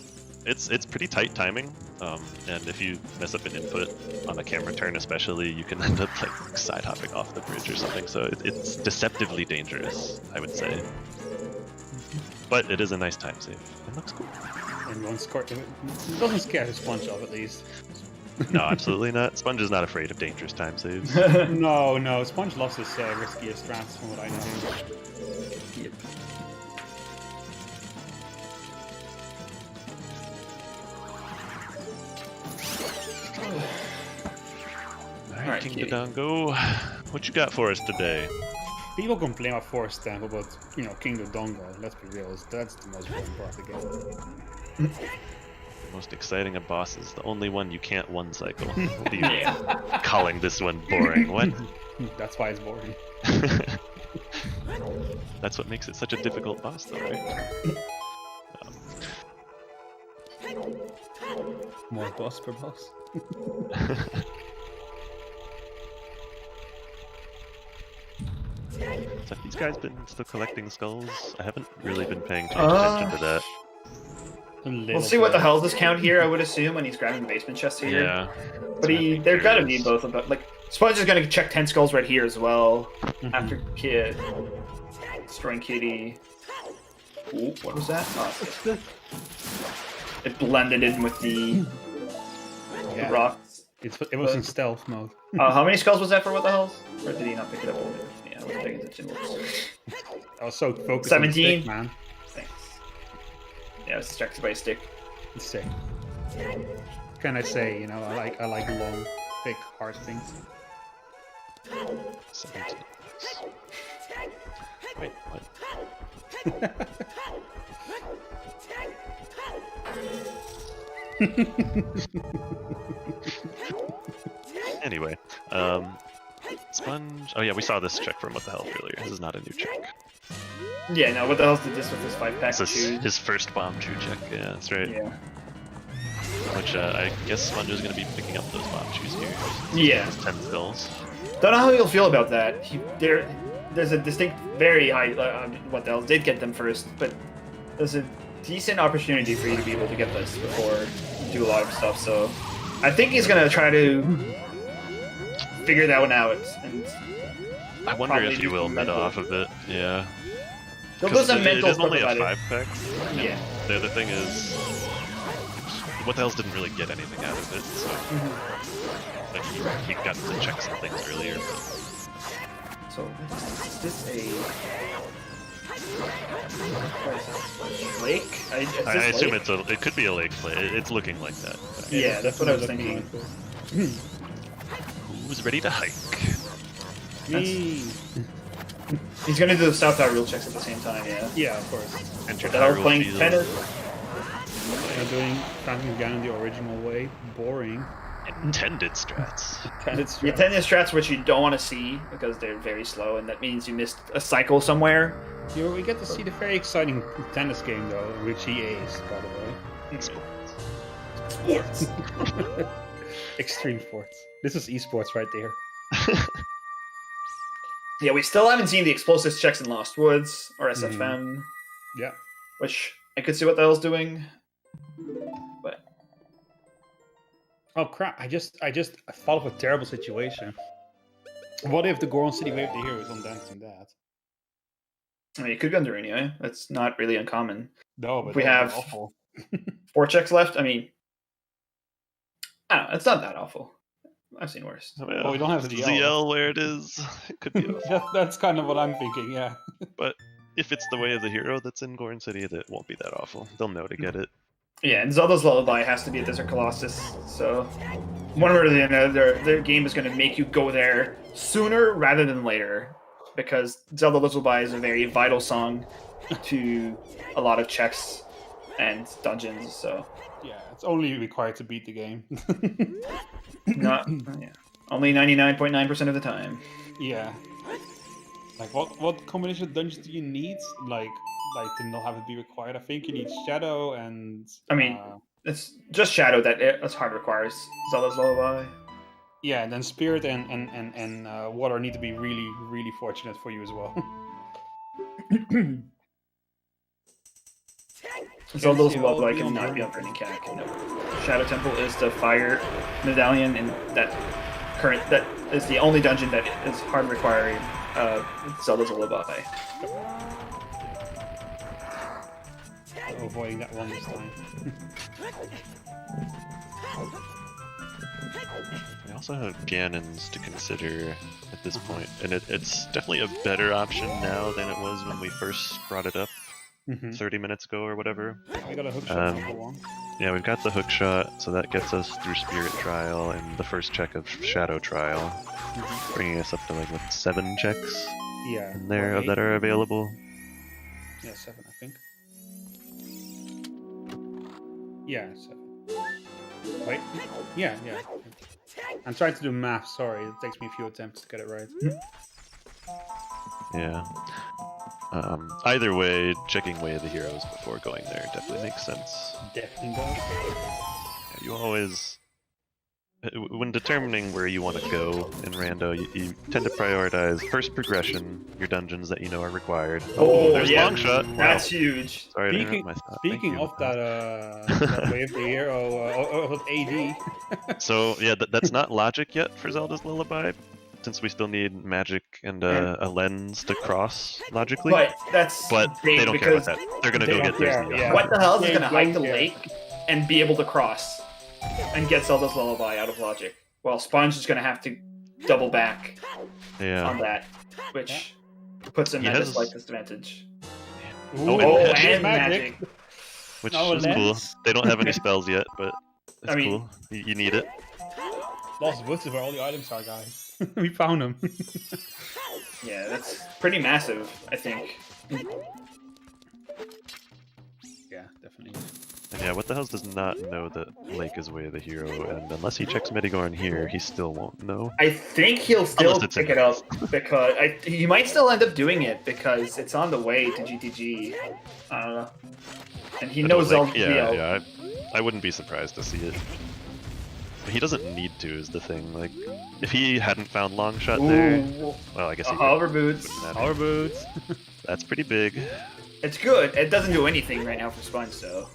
it's pretty tight timing. And if you mess up an input on a camera turn, especially, you can end up like side hopping off the bridge or something. So it's deceptively dangerous, I would say. But it is a nice time save. It looks cool. And one score. It doesn't scare the sponge off, at least. No, absolutely not. Sponge is not afraid of dangerous time saves. No. Sponge loves his riskiest strats, from what I know. Yep. Alright, King okay. Dodongo, what you got for us today? People complain about Forest Temple, but King Dodongo, let's be real, that's the most boring part of the game. The most exciting of bosses, the only one you can't one cycle. What are you calling this one boring? What? That's why it's boring. That's what makes it such a difficult boss, though, right? More boss per boss. So have these guys been still collecting skulls? I haven't really been paying too much attention to that. We'll see what the hell's this count here. I would assume when he's grabbing the basement chest here. Yeah. But there gotta be both of them. Like Sponge is gonna check 10 skulls right here as well. After Kid, destroying Kitty. Ooh, what was that? Oh, it blended in with the Yeah. rocks. It was in stealth mode. How many skulls was that for what the hell? Or did he not pick it up? Yeah, I wasn't paying attention. Whoops. I was so focused 17? on the stick, man. Thanks. Yeah, I was distracted by a stick. It's sick. Can I say, I like long, thick, hard things. 17. Wait, what? Anyway, Sponge. Oh yeah, we saw this check from What the Hell earlier. This is not a new check. Yeah, no, what the hell did this with his 5-pack This is shoe? his first bomb chew check. Yeah, that's right. Yeah. Which I guess Sponge is going to be picking up those bomb chews here. Yeah. His 10 stills. Don't know how you'll feel about that. There's a distinct, very high. What the hell did get them first, but there's a decent opportunity for you to be able to get this before you do a lot of stuff. So I think he's gonna try to figure that one out. And I wonder probably if he do will some meta mental- off of it. Yeah. He'll do some It mental is stuff only a about it. 5-pack. And Yeah. The other thing is, What the Hell's didn't really get anything out of it, so like he got to check some things earlier. But So is this a lake? I assume it could be a lake play. It's looking like that. Yeah, that's what I was thinking. Who's ready to hike? Me. He's gonna do the South Tower rule checks at the same time. Yeah. Yeah, of course. Enter That I was Hyrule playing Field. tennis. They're doing Phantom Ganon the original way. Boring. Intended strats. Tennis You tennis strats which you don't want to see because they're very slow, and that means you missed a cycle somewhere. We get to see the very exciting tennis game though, which he aced, by the way. Sports. Extreme sports. This is esports right there. Yeah, we still haven't seen the explosives checks in Lost Woods or SFM, Yeah. which I could see what the hell's doing. But Oh crap! I just thought of a terrible situation. What if the Goron City Wave the Hero is on Dancing Dad? I mean, it could go under anyway. That's not really uncommon. No, but We that would have- be awful. 4 checks left. I mean, I don't know. It's not that awful. I've seen worse. Well, we don't have ZL. ZL where it is. It could be. That's kind of what I'm thinking. Yeah. But if it's the way of the hero that's in Gorn City, that won't be that awful. They'll know to get it. Yeah, and Zelda's Lullaby has to be a Desert Colossus, so one way or the other, their game is going to make you go there sooner rather than later, because Zelda Lullaby is a very vital song to a lot of checks and dungeons, so Yeah, it's only required to beat the game. not only 99.9% of the time. Yeah. Like what combination of dungeons do you need? Like to not have it be required. I think you need Shadow and I mean, it's just Shadow that's hard requires Zelda's Lullaby. yeah, and then Spirit and Water need to be really, really fortunate for you as well. Zelda's see all Lullaby the cannot be on on Burning Cat. No. Shadow Temple is the fire medallion, and that is the only dungeon that is hard requiring Zelda's Lullaby. Avoiding that one this time. We also have Ganons to consider at this point, and it's definitely a better option now than it was when we first brought it up 30 minutes ago or whatever. We got a hook shot now for one. Yeah, we've got the hook shot, so that gets us through Spirit Trial and the first check of Shadow Trial, bringing us up to like what, 7 checks Yeah. in there or that 8. are available. Yeah, 7, I think. Yeah, 7. Wait. Yeah. I'm trying to do math, sorry. It takes me a few attempts to get it right. Yeah. Either way, checking Way of the Heroes before going there definitely makes sense. Definitely does. Yeah, you always, when determining where you want to go in Rando, you tend to prioritize first progression, your dungeons that you know are required. Oh, there's yeah. long shot. Wow. That's huge. Sorry to interrupt my thought. Thank Speaking you. of that, that Wave the Hero, of AD. So yeah, that's not logic yet for Zelda's Lullaby, since we still need magic and a lens to cross logically. But that's But big they don't care about because that. They're gonna they go don't get their care, ZL. yeah. what the hell is Yeah, going to hike the yeah. lake and be able to cross and get Zelda's Lullaby out of logic? Well, Sponge is going to have to double back Yeah. on that, which puts him He at a has- slight disadvantage. Oh, Oh, and and magic. Which No is cool. lens. They don't have any spells yet, but it's I mean- cool. You need it. Lost Woods is where all the items are, guys. We found them. Yeah, that's pretty massive, I think. Yeah, definitely. Yeah, What the Hells does not know that Lake is Way of the Hero, and unless he checks Medigorn here, he still won't know. I think he'll still Unless it's pick it up because he might still end up doing it because it's on the way to GTG. I don't know. And he But knows Lake, Zelda. yeah, I wouldn't be surprised to see it. But he doesn't need to, is the thing. Like, if he hadn't found Longshot there, well, I guess he Hover Boots. Power boots. That's pretty big. It's good. It doesn't do anything right now for Sponge, though.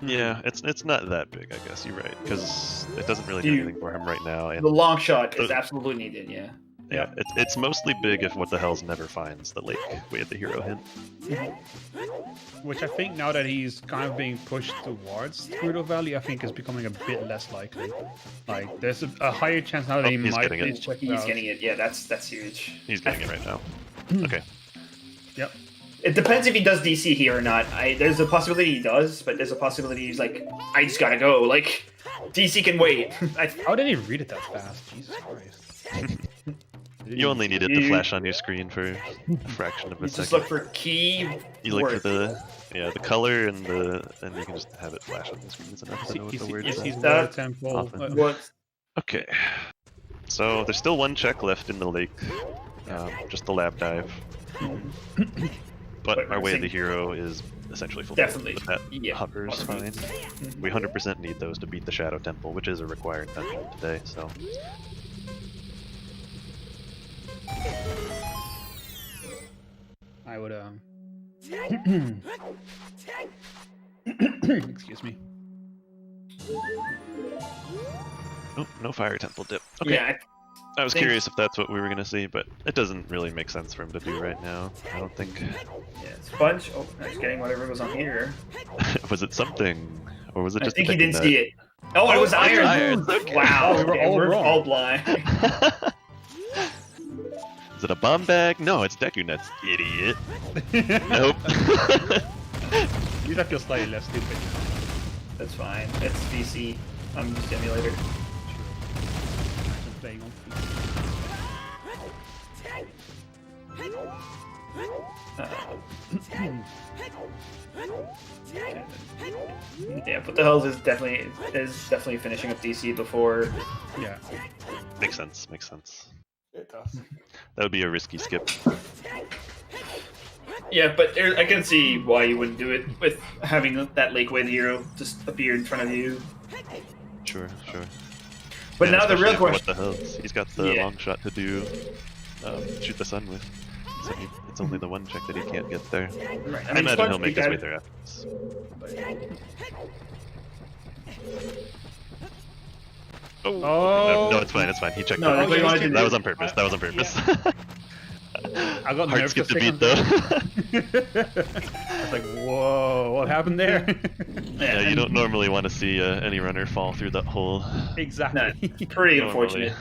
Yeah, it's not that big, I guess. You're right, because it doesn't really do anything for him right now. And The long shot is absolutely needed, yeah. yeah, it's mostly big if What the Hells never finds the Lake Way of the Hero hint. Which I think now that he's kind of being pushed towards Gerudo Valley, I think is becoming a bit less likely. Like, there's a higher chance now that he he's might getting it. check it He's out. getting it. Yeah, that's huge. He's getting it right now. Okay. Yep. It depends if he does DC here or not. There's a possibility he does, but there's a possibility he's like, I just gotta go. Like, DC can wait. How did he read it that fast? Jesus Christ. You only needed to flash on your screen for a fraction of a Just second. look for key. You look word. for the color and you can just have it flash on the screen. It's enough to know what the words Is are. he's That- water temple? Often. What? Okay. So there's still one check left in the lake, just the lab dive. But Wait, our Way of the sing- Hero is essentially full. Definitely, But that yeah. hovers fine. We 100% need those to beat the Shadow Temple, which is a required dungeon today. So I would, excuse me. oh, no Fire Temple dip. Okay. Yeah, I was think- curious if that's what we were gonna see, but it doesn't really make sense for him to do right now. I don't think. yeah. Sponge. Oh, I was getting whatever was on here. Was it something, or was it I just? think a he Deku didn't Nut? see it. Oh, it was iron. Irons, okay. Wow, We were okay, all we're wrong. all blind. Is it a bomb bag? No, it's Deku Nuts, idiot. Nope. These I feel slightly less stupid. That's fine. It's DC. I'm just emulator. Imagine playing on Yeah, but the Hells is definitely finishing up DC before. Yeah. Makes sense. Makes sense. It does. That would be a risky skip. Yeah, but I can see why you wouldn't do it with having that Lake Way of the Hero just appear in front of you. Sure, sure. But Yeah, now the especially real after What question. the hell? He's got the Yeah. long shot to do, shoot the sun with. So it's only the one check that he can't get there. Right. I imagine Sponge he'll make Peak his way had- there after this. Oh. No, it's fine. It's fine. He checked. No, that. that's what you wanted to That do. was on purpose. That was on purpose. I got Hard nervous skip for to a beat second. though. I was like, whoa, what happened there? Yeah, you don't normally want to see any runner fall through that hole. Exactly. Pretty Normally. unfortunate.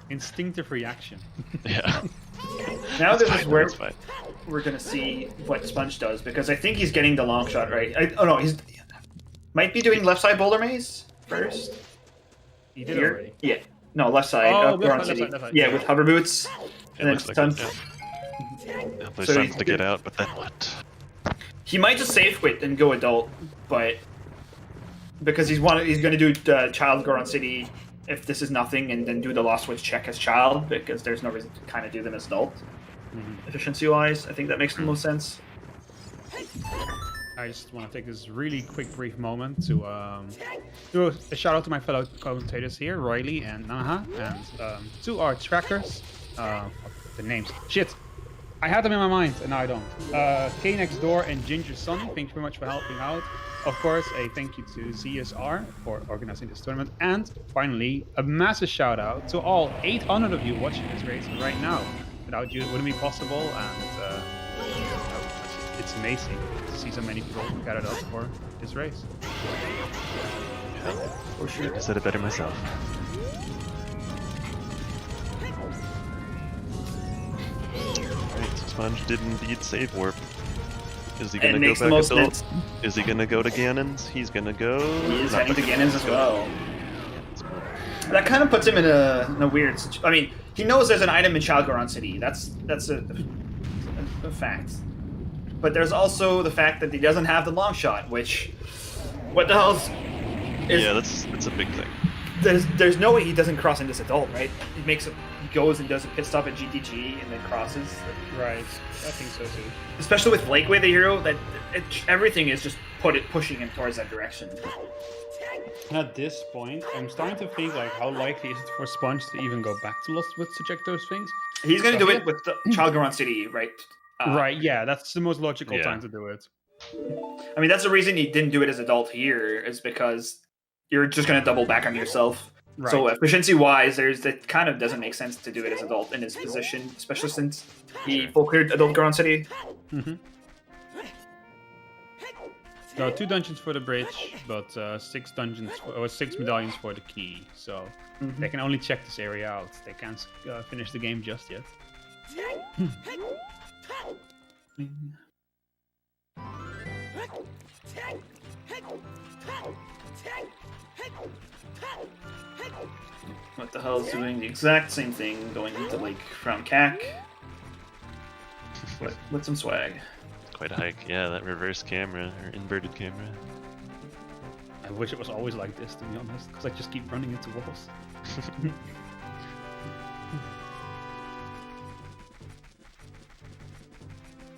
Instinctive reaction. Yeah. Now It's this fine, is where it's fine. we're gonna see what Sponge does because I think he's getting the long shot right. Oh no, he's might be doing left side boulder maze first. He did Here? already. Yeah. No, left side. Oh, up left Goron side, City. left side. Yeah, with hover boots. It And then looks like stuns. it, yeah. There's So suns he's to get out, but then what? He might just save quit and go adult, but because he's going to do child Goron City if this is nothing, and then do the Lost Witch check as child because there's no reason to kind of do them as adult. Efficiency wise, I think that makes the most sense. I just want to take this really quick, brief moment to do a shout out to my fellow commentators here, Riley and Naha, and to our trackers. The names. Shit! I had them in my mind, and now I don't. K Next Door and Ginger Sunny, thank you very much for helping out. Of course, a thank you to ZSR for organizing this tournament. And finally, a massive shout out to all 800 of you watching this race right now. Without you, it wouldn't be possible, and it's amazing to see so many people gathered up for this race. For sure. I said it better myself. Alright, so Sponge did indeed save warp. Is he It gonna go makes the back most adult? sense. Is he gonna go to Ganon's? He's gonna go. He is not heading to back Ganon's as well. That's cool. That kind of puts him in a weird situation. I mean, he knows there's an item in Child Goron City. That's a fact. But there's also the fact that he doesn't have the long shot, which What the hell's... Yeah, that's a big thing. There's no way he doesn't cross in this adult, right? He goes and does a pit stop at GTG and then crosses. Right. I think so too. Especially with Lakeway, the hero, everything is just pushing him towards that direction. And at this point, I'm starting to think like, how likely is it for Sponge to even go back to Lost Woods to check those things? He's going to do it with the Child Garant City, right? Right. Yeah, that's the most logical Yeah. time to do it. I mean, that's the reason he didn't do it as adult here, is because you're just going to double back on yourself. Right. So efficiency-wise, it kind of doesn't make sense to do it as adult in his position, especially since he full cleared adult Garant City. Mm-hmm. So 2 dungeons for the bridge, but 6 medallions for the key. So they can only check this area out. They can't finish the game just yet. What the hell is doing the exact same thing, going to Lake from CAC with some swag. Quite a hike. Yeah, that reverse camera or inverted camera. I wish it was always like this, to be honest, because I just keep running into walls.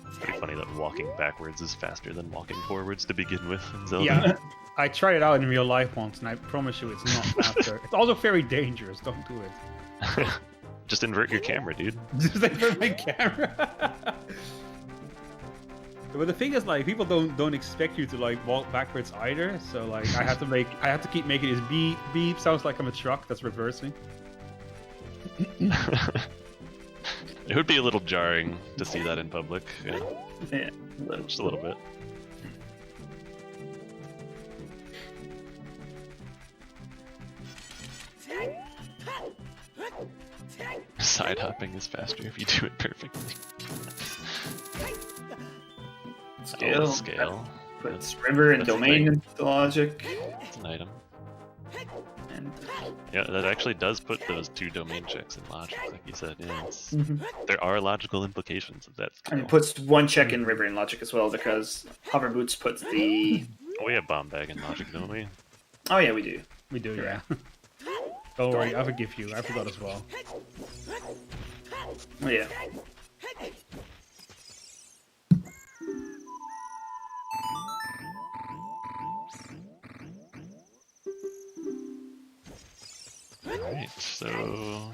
It's pretty funny that walking backwards is faster than walking forwards to begin with in Zelda. Yeah, I tried it out in real life once, and I promise you it's not faster. It's also very dangerous, don't do it. Just invert your camera, dude. Just invert my camera. But the thing is, like, people don't expect you to like walk backwards either. So like, I have to keep making this beep beep. Sounds like I'm a truck that's reversing. It would be a little jarring to see that in public. Yeah. Yeah. Just a little bit. Side hopping is faster if you do it perfectly. Scale. Scale. Puts river and That's the domain thing. into logic. It's an item. And Yeah, that actually does put those 2 domain checks in logic, like you said. Yeah, Mhm. there are logical implications of that. And Skill. it puts 1 check in river and logic as well, because hover boots puts the... We have bomb bag in logic, don't we? Oh yeah, we do. We do, yeah. Don't worry, I forgive you. I forgot as well. Oh yeah. Alright, so...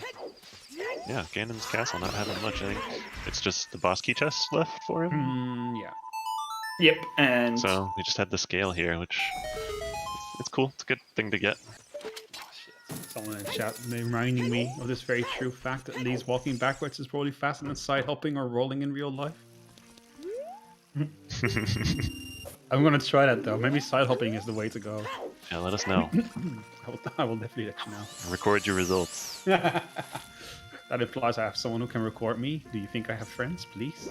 Yeah, Ganon's castle not having much, I think. It's just the boss key chest left for him. Yeah. Yep, and... So, we just had the scale here, which... It's cool, it's a good thing to get. Someone in chat reminding me of this very true fact that Lee's walking backwards is probably faster than side hopping or rolling in real life. I'm gonna try that though. Maybe side hopping is the way to go. Yeah, let us know. I will definitely let you know. Record your results. That implies I have someone who can record me. Do you think I have friends, please?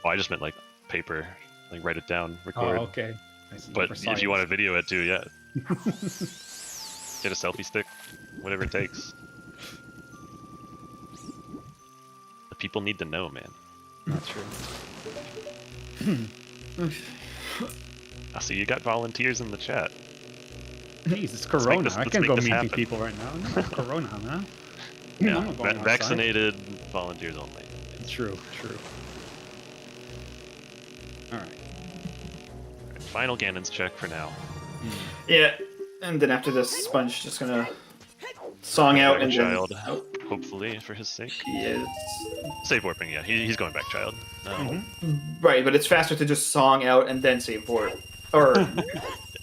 Oh, I just meant like paper. Like write it down, Oh, record. okay. I see. But For if you want to science. video it too, yeah. Get a selfie stick, whatever it takes. The people need to know, man. That's true. I see you got volunteers in the chat. Jeez, it's Corona. this- I let's can't make go this meeting happen. people right now. No, it's Corona, man. Yeah, I'm not going outside. vaccinated volunteers only. True, true. Alright. Final Ganon's check for now. Yeah, and then after this, Sponge just gonna song out and then... Child, Oh, hopefully for his sake. yes. Save warping, yeah, he's going back, child. No, Mm-hmm. Right, but it's faster to just song out and then save warp. Or,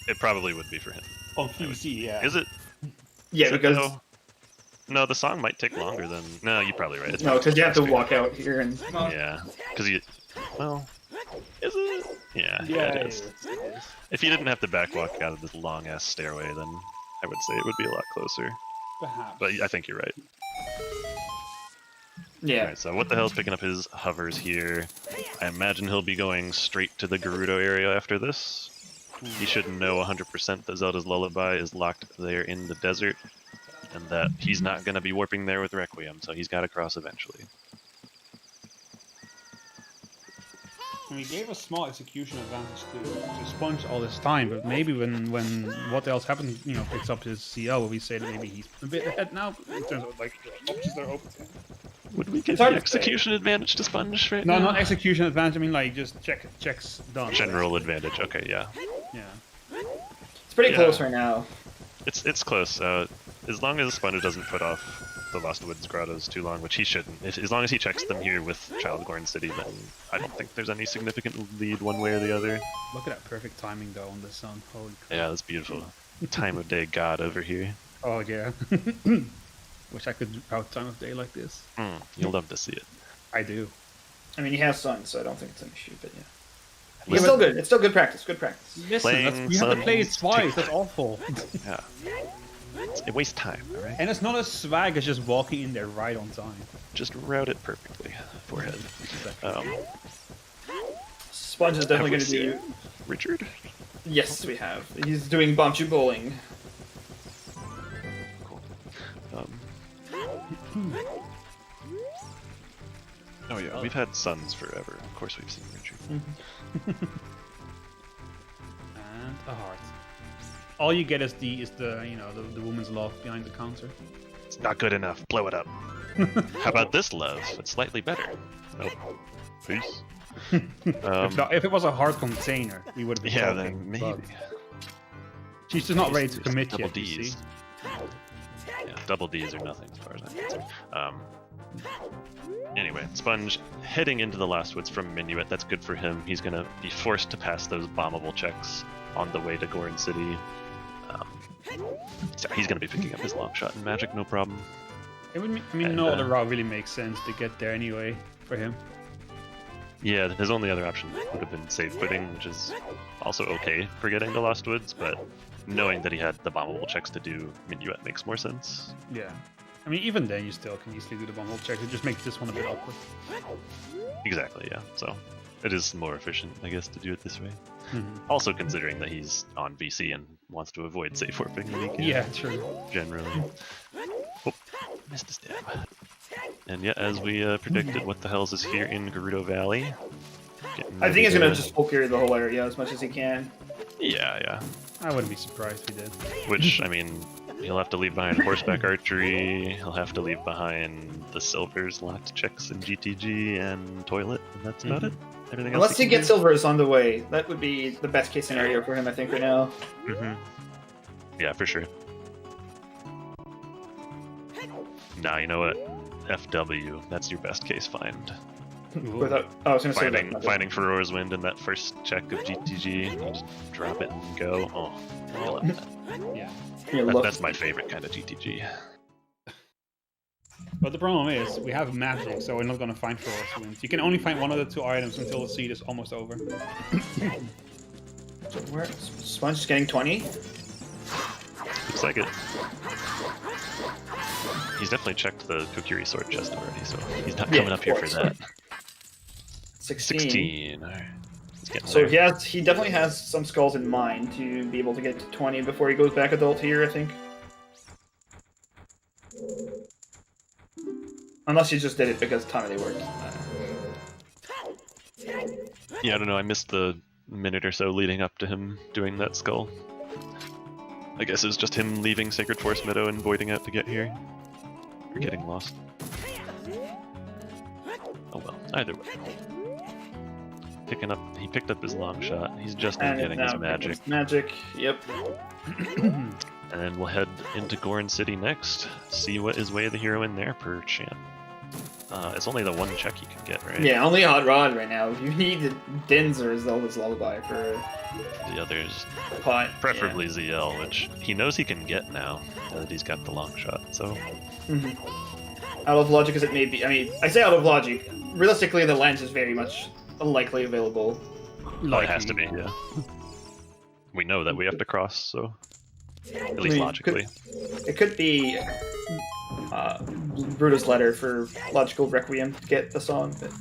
it probably would be for him. On PC, yeah. Is it? yeah, Is it because... though? No, the song might take longer than. No, you're probably right. It's No, probably because you have to faster. walk out here and... Yeah, because you. Well, is it? Yeah, Yeah, it it is. is. If you didn't have to backwalk out of this long ass stairway, then I would say it would be a lot closer. Perhaps. But I think you're right. Yeah. Alright, so what the hell's picking up his hovers here? I imagine he'll be going straight to the Gerudo area after this. He should know 100% that Zelda's Lullaby is locked there in the desert, and that he's not going to be warping there with Requiem, so he's got to cross eventually. And we gave a small execution advantage to Sponge all this time, but maybe when what else happened, picks up his CL, we say that maybe he's a bit ahead now in terms of like options that are open to him. Would we get the execution advantage to Sponge right now? No, not execution advantage. I mean, like just checks done. General advantage. Okay, yeah. Yeah. It's pretty close right now. It's close. As long as Sponge doesn't put off the Lost Woods grottos too long, which he shouldn't. As long as he checks them here with Childgorn City, then I don't think there's any significant lead one way or the other. Look at that perfect timing though on the sun. Holy crap. Yeah, that's beautiful. Time of day god over here. Oh yeah. Wish I could out time of day like this. You'll love to see it. I do. I mean, he has sun, so I don't think it's an issue, but yeah. It's still good. It's still good practice. Good practice. Listen, we have to play it twice. That's awful. Yeah. It wastes time, alright? And it's not as swag as just walking in there right on time. Just route it perfectly. Forehead. Sponge is definitely going to do... Richard? Yes, we have. He's doing Bombchu Bowling. Cool. Oh yeah, we've had sons forever. Of course we've seen Richard. And a heart. All you get is the the woman's love behind the counter. It's not good enough. Blow it up. How about this love? It's slightly better. Nope. Peace. If it was a heart container, we would have been talking, then maybe. She's just not ready to commit double yet. D's. Yeah, double D's are nothing as far as I'm concerned. Anyway, Sponge heading into the Last Woods from Minuet. That's good for him. He's going to be forced to pass those bombable checks on the way to Gorn City. So he's going to be picking up his long shot and magic, no problem. No other route really makes sense to get there anyway for him. Yeah, his only other option would have been safe quitting, which is also okay for getting to Lost Woods, but knowing that he had the bombable checks to do Minuet makes more sense. Yeah. I mean, even then, you still can easily do the bombable checks. It just makes this one a bit awkward. Exactly, yeah. So it is more efficient, I guess, to do it this way. Also considering that he's on VC and wants to avoid safe warping when he can. Yeah, true. Generally. Oh, missed a stab. And yeah, as we predicted, what the hell is here in Gerudo Valley? I think he's going to just full carry the whole area as much as he can. Yeah. I wouldn't be surprised if he did. Which, I mean, he'll have to leave behind horseback archery, he'll have to leave behind the silvers locked checks in GTG and toilet, and that's about it. Everything Unless else he gets silvers on the way, that would be the best case scenario for him, I think, right now. Yeah, for sure. Nah, you know what? FW, that's your best case find. I was going to say Finding Ferora's Wind in that first check of GTG, you just drop it and go. Oh, I love that. Yeah. That's my favorite kind of GTG. But the problem is, we have magic, so we're not going to find Ferora's Wind. You can only find one of the two items until the seed is almost over. Where Sponge is getting 20? Looks like it. He's definitely checked the Kokiri sword chest already, so he's not coming up here for that. 16. All right. So he definitely has some skulls in mind to be able to get to 20 before he goes back adult here, I think. Unless he just did it because Tonally worked. Yeah, I don't know. I missed the minute or so leading up to him doing that skull. I guess it was just him leaving Sacred Forest Meadow and voiding out to get here. Or getting lost. Oh well, either way. He picked up his long shot. He's just now getting his magic. Magic, yep. And then we'll head into Gorn City next. See what is Way of the Hero in there per champ. It's only the one check you can get, right? Yeah, only Hot Rod right now. You need Din's or Zelda's Lullaby for the others. Pot. Preferably ZL, which he knows he can get now that he's got the long shot, so. Out of logic as it may be. I mean, I say out of logic. Realistically, the lens is very much unlikely available. Oh, it has to be, yeah. We know that we have to cross, so. At least logically. It could be Bruto's letter for Logical Requiem to get the song, but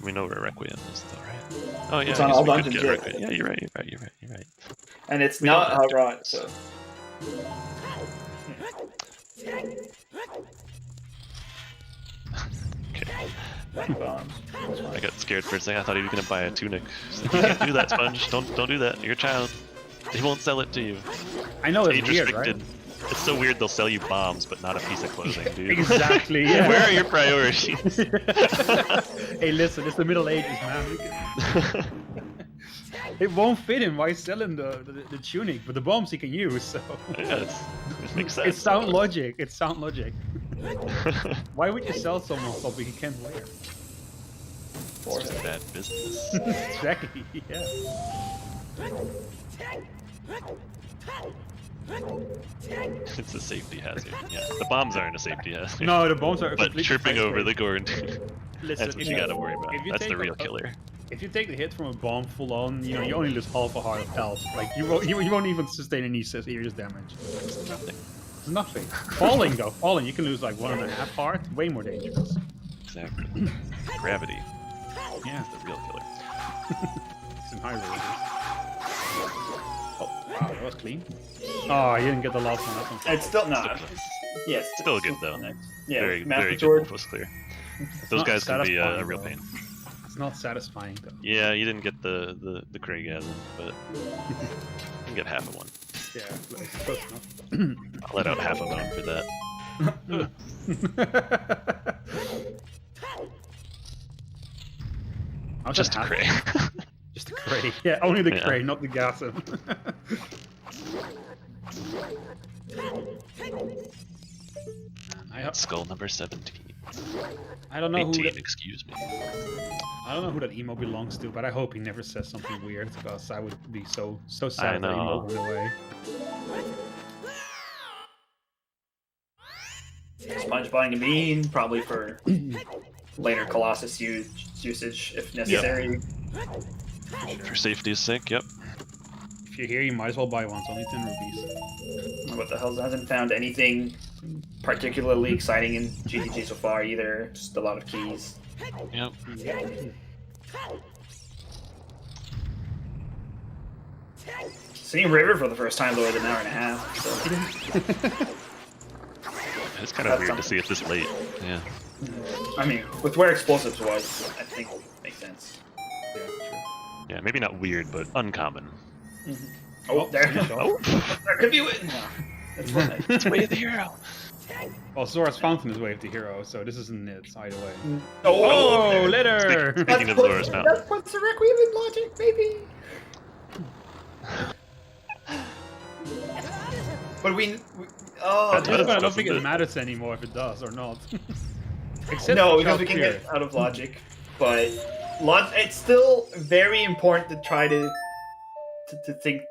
we know where Requiem is, though, right? Oh yeah, it's on all dungeons. Yeah, you're right. And it's not Hot Rod, so. Okay. bombs. I got scared for a second. I thought he was gonna buy a tunic. Like, you can't do that, Sponge. Don't do that. You're a child. He won't sell it to you. I know it's Age weird, restricted. right? It's so weird they'll sell you bombs, but not a piece of clothing, dude. Exactly. Yeah. Where are your priorities? Hey, listen, it's the Middle Ages, man. It won't fit him. Why selling the tunic? But the bombs he can use. So Yeah, it makes sense. it's sound logic. It's sound logic. Why would you sell someone something he can't wear? It's just bad business. Exactly. Yeah. It's a safety hazard. Yeah, the bombs aren't a safety hazard. No, the bombs are. But completely tripping over the isolated. gourd, Listen, that's what you gotta worry about. if you That's take the real a- killer. If you take the hit from a bomb full on, you know, you only lose half a heart of health. Like you won't even sustain any serious damage. It's nothing. It's nothing. Falling though, falling, you can lose like 1.5 heart. Way more dangerous. Exactly. Gravity Yeah, is the real killer. it's in high ranges. Oh, wow, that was clean. Oh, you didn't get the last one. That's unfair. It's still not. Yes. Still good though. Yeah. Very Master good. Sword. Was clear. It's Those not guys can be a satisfying, real though. pain. It's not satisfying though. Yeah, you didn't get the Craigasm, but you can get half of one. Yeah, it's close enough. I'll let out half a bone for that. How's Just that a happen? Cray. Just the Cray. Yeah, only the Yeah. Cray, not the Gasm. Skull number 17. I don't know 18, who that, excuse me. I don't know who that emo belongs to, but I hope he never says something weird because I would be so sad I if that emo know. went away. Sponge buying a bean, probably for later Colossus usage if necessary. For safety's sake, yep. If you're here, you might as well buy one. It's only 10 rupees. What the hell? Hasn't found anything particularly exciting in GTG so far either. Just a lot of keys. Yep. Seeing River for the first time though in an hour and a half. So. It's kind of That's weird to see it this late. Yeah. I mean, with where explosives was, I think it makes sense. Yeah, true. Yeah, maybe not weird, but uncommon. Oh, there. Oh, There could be. No, that's fine. it's way of the hero. Well, Zora's Fountain is Way of the Hero, so this isn't it either way. Oh, later! Speaking of Zora's Fountain. That puts the Requiem in logic, maybe. But oh, That's I what don't doesn't think it it? matters anymore if it does or not. Except no, for because Child we can Spirit. get out of logic, but it's still very important to try to think.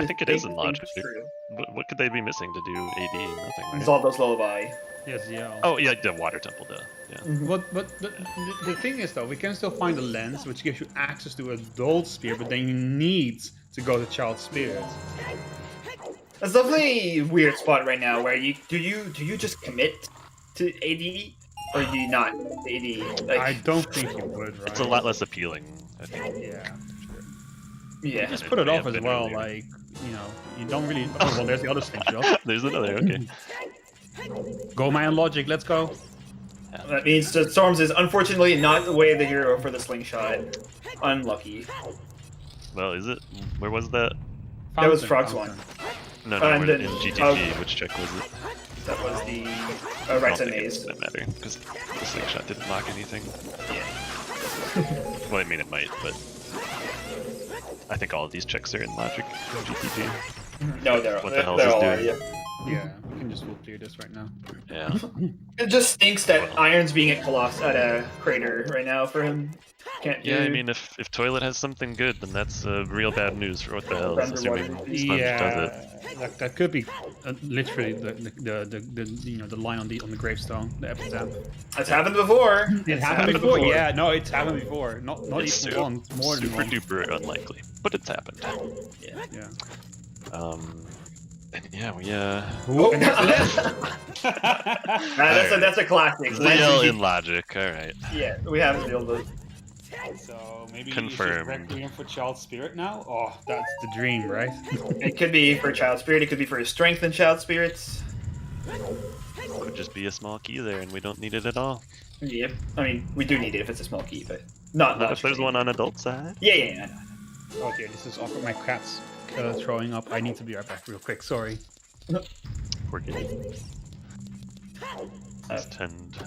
I think it is in think logic. through. What could they be missing to do AD? Nothing, right? Zalda's Lullaby. Yes, yeah. Oh, yeah, the water temple, duh. Yeah. But the thing is, though, we can still find a lens which gives you access to Adult Spear, but then you need to go to Child Spirit. That's definitely a weird spot right now. Where do you just commit to AD or do you not AD? Like, I don't think you would, right? It's a lot less appealing, I think. Yeah. yeah. Just put it may off have as been well, earlier. like, you know, you don't really... Oh, well, there's the other slingshot. There's another, okay. Go man logic, let's go. That means that Storms is unfortunately not the way of the hero for the slingshot. Unlucky. Well, is it? Where was that? That was Fountain, Frog's one. No, And where, then- in GTG, which check was it? That was the I right don't side think it maze. didn't matter, because the slingshot didn't lock anything. Yeah. Well, I mean, it might, but... I think all of these checks are in logic, GTG. No, they're What the hell they're is all this are, doing? yeah. Yeah, we can just full clear this right now. Yeah. It just stinks that Iron's being at a crater right now for him. Can't do. Yeah, I mean, if Toilet has something good, then that's real bad news for what the hell, assuming Sponge does it. Yeah, that could be literally the line on the gravestone, the epitaph. It's happened before. It happened before. Yeah, no, it's happened before. Not It's even once, more than super once. duper unlikely, but it's happened. Yeah. And yeah, we Oh. And That's a classic. ZL in logic, alright. Yeah, we have Zelda. So maybe Confirmed. you should Requiem for Child Spirit now? Oh, that's the dream, right? It could be for Child Spirit. It could be for Strength and Child Spirits. Could just be a small key there, and we don't need it at all. Yep. I mean, we do need it if it's a small key, but not Not if there's logically. one on adult side. Yeah, I know. Oh dear, this is awkward. My cat's throwing up. I need to be right back real quick. Sorry. We're good. Let's tend.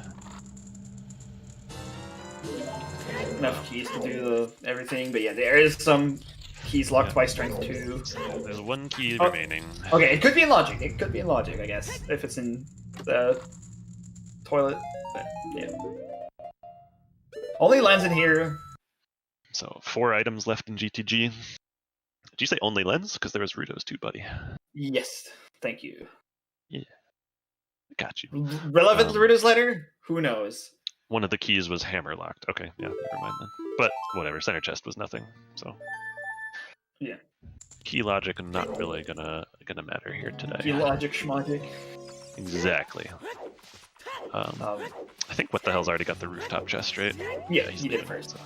Enough keys to do everything, but yeah, there is some keys locked by strength 2. There's one key Oh. remaining. Okay, it could be in logic. It could be in logic, I guess, if it's in the toilet. But yeah, only lens in here. So 4 items left in GTG. Did you say only lens? Because there was Rudo's too, buddy. Yes, thank you. Got you. Relevant Um, Ruda's letter? Who knows? One of the keys was hammer locked. Okay, yeah, never mind then. But whatever, center chest was nothing. So Yeah. key logic not really gonna matter here today. Key logic, schmogic. Exactly. I think what the hell's already got the rooftop chest, right? Yeah, he's you did leaving, it first. so-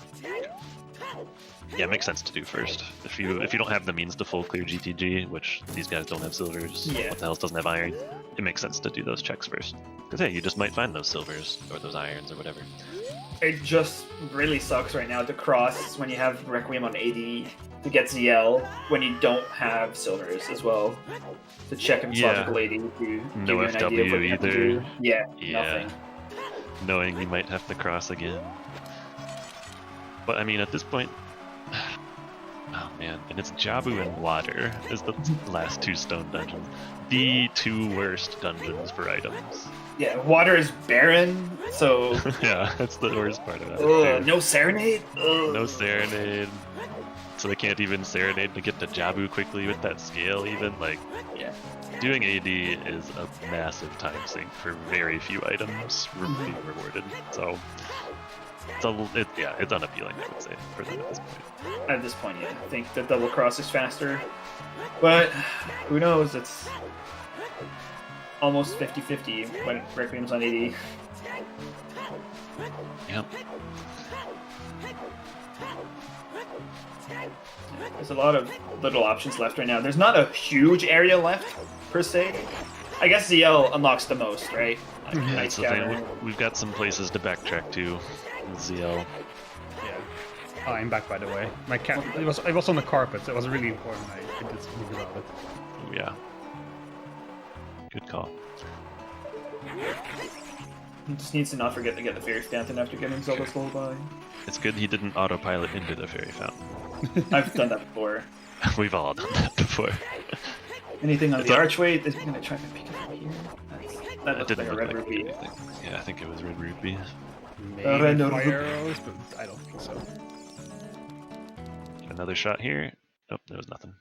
Yeah, it makes sense to do first. If you don't have the means to full clear GTG, which these guys don't have silvers, Yeah. what the hell doesn't have iron, it makes sense to do those checks first. Because hey, you just might find those silvers or those irons or whatever. It just really sucks right now to cross when you have Requiem on AD to get ZL when you don't have silvers as well. To check if it's Yeah. logical AD to give No you an idea of what you have to FW do. Yeah, Yeah. nothing. Knowing you might have to cross again. But I mean, at this point, oh man, and it's Jabu and Water is the last 2 stone dungeons. The 2 worst dungeons for items. Yeah, water is barren, so Yeah, that's the worst part of it. no serenade. No serenade. So they can't even serenade to get to Jabu quickly with that scale even. Like, Yeah. doing AD is a massive time sink for very few items being rewarded. So it's unappealing, I would say, for them at this point. At this point, yeah, I think the double cross is faster, but who knows? It's almost 50-50 when Requiem's on AD. Yep. There's a lot of little options left right now. There's not a huge area left, per se. I guess ZL unlocks the most, right? Like, Yeah, Night that's the thing. Scatter. We've got some places to backtrack to with ZL. Yeah. Oh, I'm back, by the way. My cat. It was on the carpet, so it was really important. I did something about it. Oh, yeah. Good call. He just needs to not forget to get the Fairy Fountain after getting Zelda's Lullaby. It's good he didn't autopilot into the fairy fountain. I've done that before. We've all done that before. Anything on It's the a- archway? Is he gonna try to pick it up here? That It looks didn't like a look red like rupee. anything. Yeah, I think it was red rupee. Maybe Random- fire arrows, but I don't think so. Another shot here. Nope, there was nothing.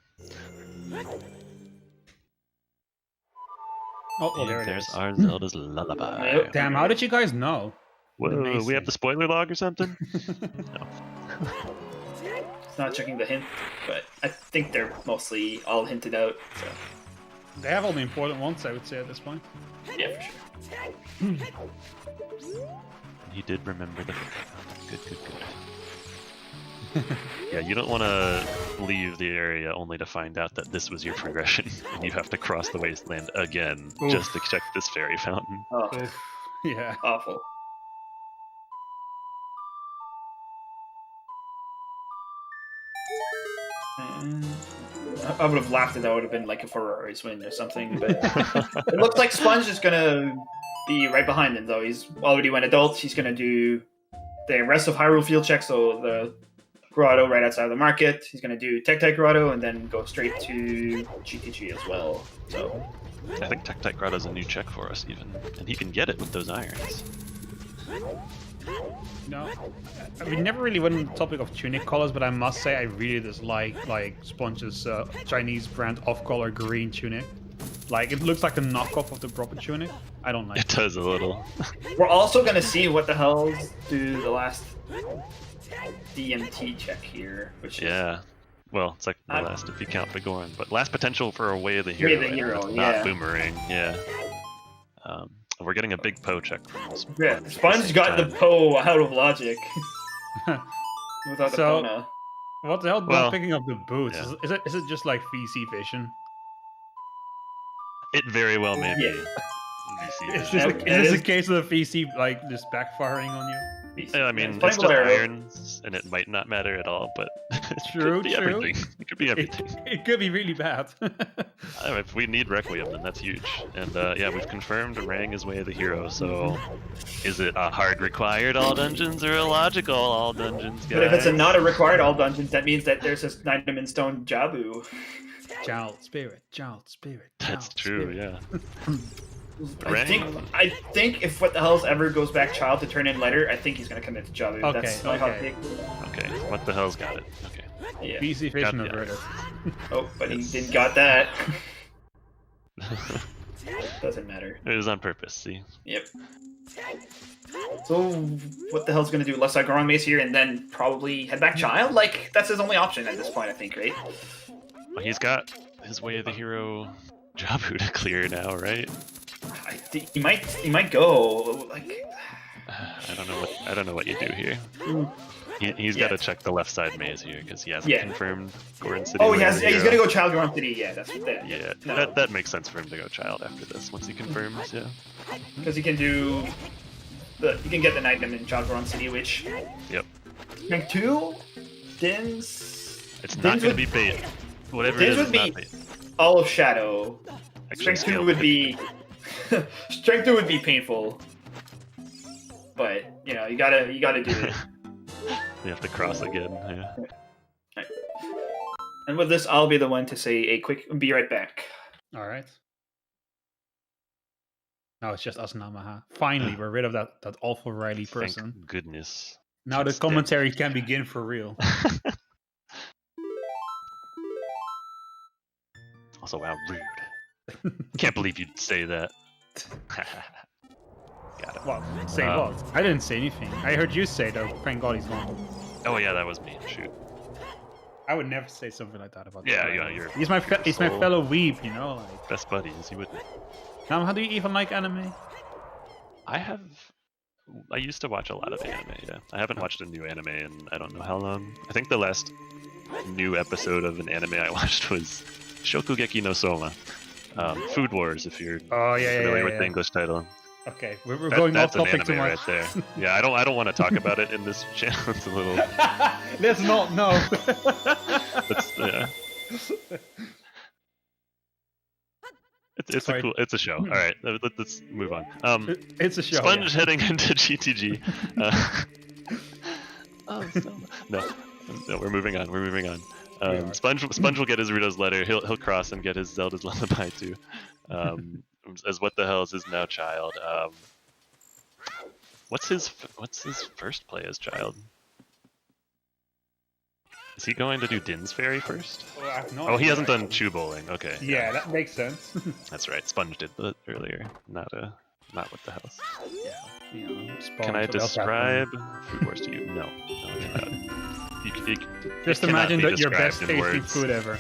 Oh, well, And there it there's is. our Zelda's lullaby. Yep. Damn, how did you guys know? Whoa, we Amazing. have the spoiler log or something? No. It's not checking the hint, but I think they're mostly all hinted out. So They have all the important ones, I would say, at this point. yeah, for sure. He did remember the fairy fountain. Good, good, good. Yeah, you don't want to leave the area only to find out that this was your progression, and you have to cross the wasteland again just to check this fairy fountain. Oh, Oof. Yeah. awful. And I would have laughed if that would have been like a Ferrari's win or something, but it looks like Sponge is gonna be right behind him though. He's already went adult. He's gonna do the rest of Hyrule field check, so the grotto right outside of the market. He's gonna do Tech grotto and then go straight to GTG as well. So I think Tech Grotto's a new check for us even, and he can get it with those irons. No, we never really went on the topic of tunic colors, but I must say I really dislike Sponge's Chinese brand off-color green tunic. Like it looks like a knockoff of the proper tunic. I don't like It does a little. we're also gonna see what the hell's do the last DMT check here, which is Yeah. Well, it's like the I- last if you count Bigorn, but last potential for a Way of the Way Hero. of the item Hero, that's yeah. Not Boomerang, yeah. We're getting a big Poe check from this. yeah. Sponge got the Poe out of logic without the So- Pona. What the hell about Well, picking up the boots? yeah. Is it just like VC vision? It very well may Yeah. be. VC Is version. this a case of the VC like just backfiring on you? Yeah, I mean, It's it's just Bolero. irons, and it might not matter at all, but it True, could be true. everything. It could be everything. It could be really bad. If we need Requiem, then that's huge. And yeah, we've confirmed Rang is Way of the Hero, so is it a hard required all dungeons or a logical all dungeons, guys? But if it's not a required all dungeons, that means that there's this Knightem in Stone Jabu. Child spirit, child spirit. That's child true, spirit. yeah. I think if What the Hell's ever goes back Child to turn in Letter, I think he's gonna commit to Jabu. Okay, That's my hot okay. take. Okay, what the hell's got it? Okay. Yeah. VC vision Got- averted. Oh, but he Yes. didn't got that. Doesn't matter. It was on purpose, see? Yep. So what the hell's gonna do? Left side Goron Mace here, and then probably head back Child. Like that's his only option at this point, I think, right? Well, he's got his Way of the Hero Jabu to clear now, right? I think he might go like. I don't know what you do here. He's Yeah. got to check the left side maze here because he hasn't Yeah. confirmed Goron City. Oh, Way he of has. the Yeah, he's Hero. gonna go Child Goron City. Yeah, that's that. Yeah, No. that makes sense for him to go Child after this once he confirms. Yeah. Because he can do. You can get the Knightem in Child Goron City, which. Yep. Rank 2, Dins. It's not Dins going would- to be bait. Whatever Dins it is, would it's be not bait. all of Shadow. Actually, Strength 2 scale would could be. Strength 2 would be painful. But you gotta do it. You have to cross again. Yeah. And with this, I'll be the one to say a quick be right back. All right. No, it's just us now, Maha. Finally, we're rid of that awful Riley person. Thank goodness. Now the It's dead. commentary can begin for real. Also, wow, rude. Can't believe you'd say that. Got it. What? Say Uh, what? I didn't say anything. I heard you say though. Thank God he's gone. Oh yeah, that was me. Shoot. I would never say something like that about. Yeah, that. yeah, you're He's my soul. fellow weeb, you know. Like, best buddies. You wouldn't. now, how do you even like anime? I used to watch a lot of anime. Yeah, I haven't watched a new anime in I don't know how long. I think the last new episode of an anime I watched was Shokugeki no Soma, Food Wars. If you're Oh yeah, familiar with the English title. Okay, we're going off That's an topic too anime much. right there. Yeah, I don't want to talk about it in this channel. It's a little. Let's not know. Yeah. It's Sorry. it's a show. All right, let's move on. It's a show. Sponge yeah. heading into GTG. No, we're moving on. We're moving on. We are. Sponge will get his Rito's letter. He'll cross and get his Zelda's lullaby too. As what the hell is his now child? What's his first play as child? Is he going to do Din's Fairy first? Well, I have no Oh, he idea, hasn't done actually. Chew Bowling. Okay. Yeah, that makes sense. That's right. Sponge did that earlier. Not what the hell. Yeah, you know, Can I Sponge, what else happened? describe Food Wars to you? No, I cannot. Just it cannot imagine be that your best described in tasting words. food ever.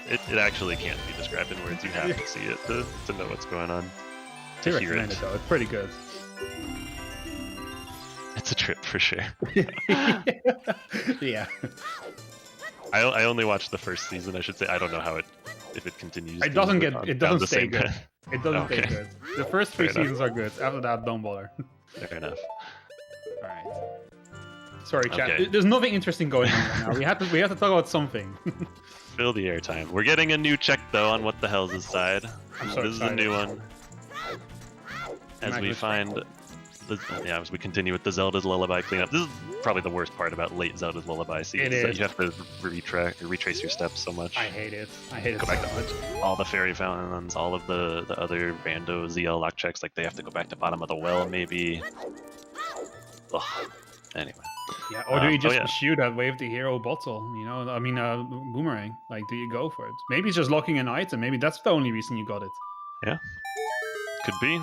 It actually can't be described in words. You have to see it to know what's going on. I To hear recommend it. it though. It's pretty good. It's a trip for sure. Yeah, I only watched the first season. I should say I don't know how if it continues. it doesn't to get on- it down doesn't the stay same good. path. It doesn't stay Okay. good. The first three Fair enough. seasons are good. After that, don't bother. Fair enough. All right. Sorry, chat. Okay. There's nothing interesting going on right now. We have to talk about something. Fill the airtime. We're getting a new check though on what the hell's his side. I'm so This is a excited. new one. As we find, as we continue with the Zelda's Lullaby cleanup. This is probably the worst part about late Zelda's Lullaby season. It Is that is. you have to retrace your steps so much. I hate it. I hate it Go so back to much. all the fairy fountains, all of the other rando ZL lock checks. Like they have to go back to bottom of the well, maybe. Ugh. Anyway. Yeah, or do you just yeah. shoot at Wave the Hero bottle? You know, I mean, boomerang. Like, do you go for it? Maybe it's just locking an item. Maybe that's the only reason you got it. Could be.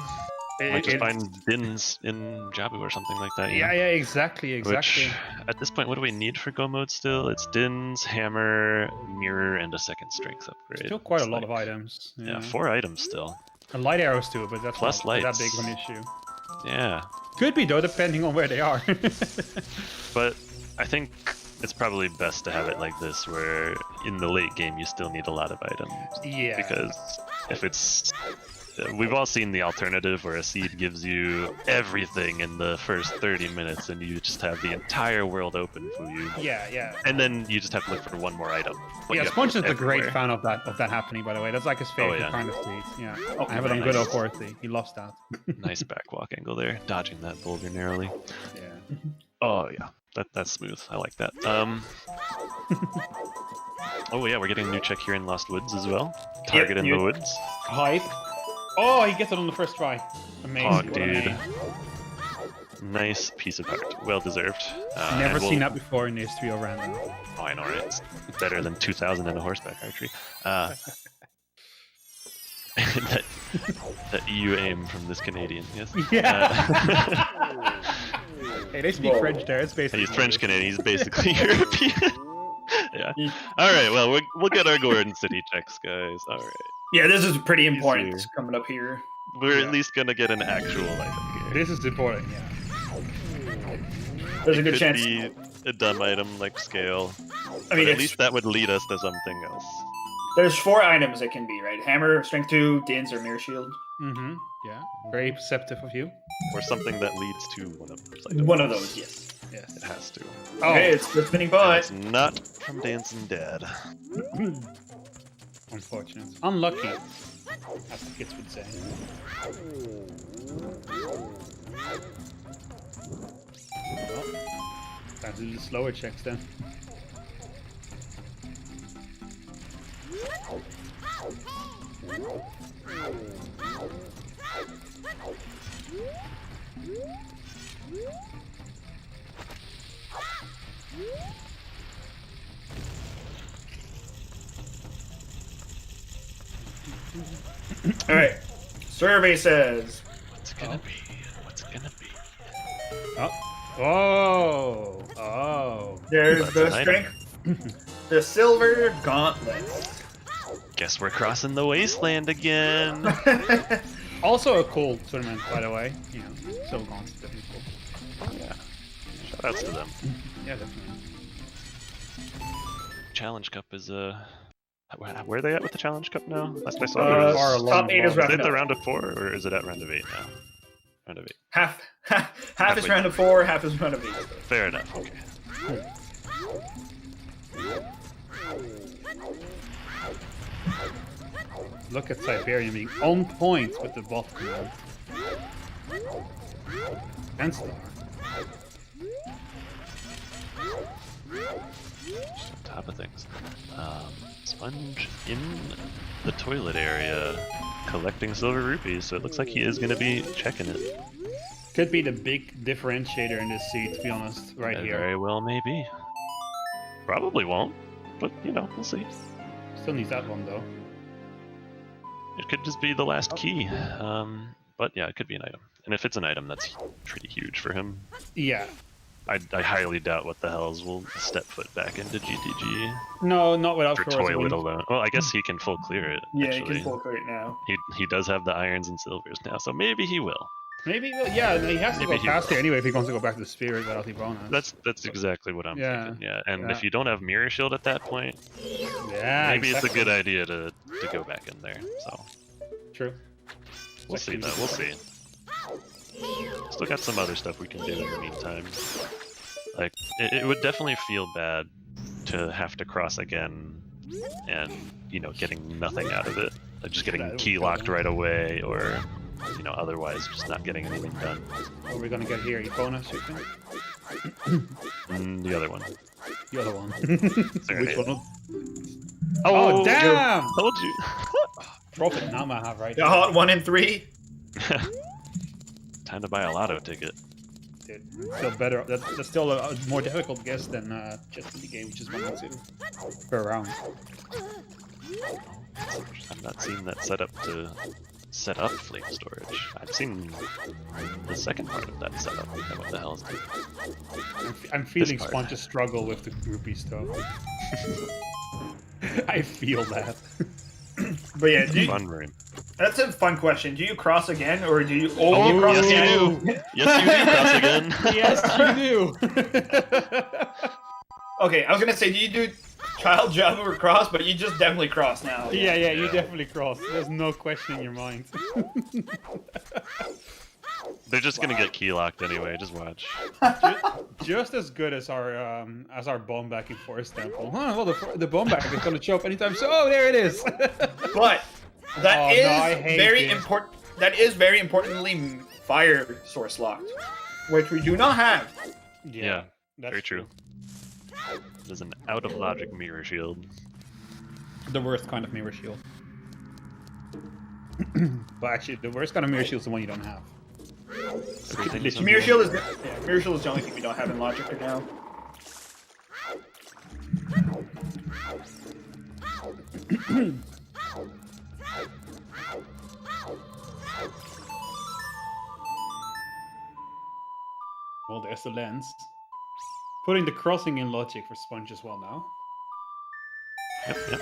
Might just It- find Dins in Jabu or something like that. you yeah, know? yeah, exactly. Which, at this point, what do we need for Go mode still? It's Dins, Hammer, Mirror, and a second Strength upgrade. Still quite a It's lot of like- items. Yeah, 4 items still. And light arrows too, but that's Plus not that lights. big of an issue. Yeah, Could be though, depending on where they are. but I think it's probably best to have it like this, where in the late game you still need a lot of items. Yeah. Because if We've all seen the alternative where a seed gives you everything in the first 30 minutes and you just have the entire world open for you. Yeah. And then you just have to look for one more item. But Yeah, you have Sponge to is look a great everywhere. fan of that happening, by the way. That's like his favorite yeah. kind of seed. Yeah. Oh, I have it on good nice. authority. He loves that. Nice backwalk angle there, dodging that boulder narrowly. Yeah. Oh yeah, that's smooth. I like that. Oh yeah, we're getting a new check here in Lost Woods as well. Target in the woods. Hype. Oh, he gets it on the first try. Amazing. Oh, What a dude. man. Nice piece of art. Well deserved. Never and seen that before in the history of random. Oh, I know, right? It's better than 2,000 in a horseback archery. That EU aim from this Canadian, yes? Yeah. Hey, they speak French there. It's basically. He's French Canadian. He's basically European. Yeah. All right. Well, we'll get our Gordon City checks, guys. All right. Yeah, this is pretty Easier. important coming up here. We're at least gonna get an actual item here. This is important. Yeah. There's a It good could chance. be a dumb item like scale. I mean, But at it's, least that would lead us to something else. there's 4 items it can be, right? Hammer, strength 2, Dins, or mirror shield. Mm-hmm. Yeah. Very perceptive of you. Or something that leads to one of those items. One of those, yes. Yes. It has to. Oh. Okay, it's the spinning And bot. it's not from Dancing Dad. Unfortunate. Unlucky, as the kids would say. Well, time to do the slower checks then. All right. Survey says What's it gonna be? What's it gonna be? Oh. there's That's the an item. strength, the silver gauntlet. Guess we're crossing the wasteland again. Also a cool tournament, by the way. You know, so gone. Definitely cool. Yeah. Shoutouts to them. Yeah, definitely. Challenge Cup is where are they at with the Challenge Cup now? Last I saw, there was, far along top the 8 is line. is it wrapping the up. round of 4 or is it at round of 8 now? Round of 8. Half is Halfway round of 4, half is round of 8. Fair enough. Okay. Look at Siberian being on point with the bot command. And star. Just on top of things. Sponge in the toilet area collecting silver rupees, so it looks like he is going to be checking it. Could be the big differentiator in this seat, to be honest, right It here. very well maybe. Probably won't, but you know, we'll see. Still needs that one though. It could just be the last key. But yeah, it could be an item. And if it's an item, that's pretty huge for him. Yeah. I highly doubt what the hells will step foot back into GTG No, not without for Forza toilet Wing. alone. Well, I guess he can full clear it. Yeah, you actually. can full clear it now. He does have the irons and silvers now, so maybe he will. Maybe, yeah, he has to Maybe go he faster will. anyway if he wants to go back to the Spirit without the bonus. That's exactly what I'm Yeah. thinking. Yeah, and Yeah. if you don't have mirror shield at that point, Yeah, maybe it's a exactly. good idea to go back in there. So True. we'll see though. We'll see. Still got some other stuff we can do in the meantime. Like it would definitely feel bad to have to cross again, and you know, getting nothing out of it, like just That getting would key feel locked bad. right away, or you know, otherwise just not getting anything done. What are we gonna get here? Bonus, you think? The other one. The other one. Serenade. Which one? Oh, damn! Told you. Profit now I have right The there. hot 1 in 3. Time to buy a lotto ticket. Dude, still better. That's still a more difficult guess than just in the game, which is 1 and 2 per round. I've not seen that setup to set up flame storage. I've seen the second part of that setup. And what the hell is it? I'm feeling part. Sponge to struggle with the groupie stuff. I feel that. But yeah, do you, Fun room. that's a fun question. Do you cross again, or do you only cross yes, again? you do. Yes, you do cross again. Yes, you do. Okay, I was gonna say, do you do Child Jabu or cross, but you just definitely cross now. Yeah, you definitely cross. There's no question in your mind. They're just gonna get key locked anyway. Just watch. Just as good as our bomb back in Forest Temple. Huh, well, the bomb back is gonna show up anytime. So, oh, there it is. But that is I hate very this. important. That is very importantly fire source locked, which we do not have. Yeah, that's very true. There's an out of logic mirror shield. The worst kind of mirror shield. But actually, the worst kind of mirror shield is the one you don't have. Mirror shield is the only thing we don't have in logic right now. Well, there's the lens. Putting the crossing in logic for Sponge as well now. Yep.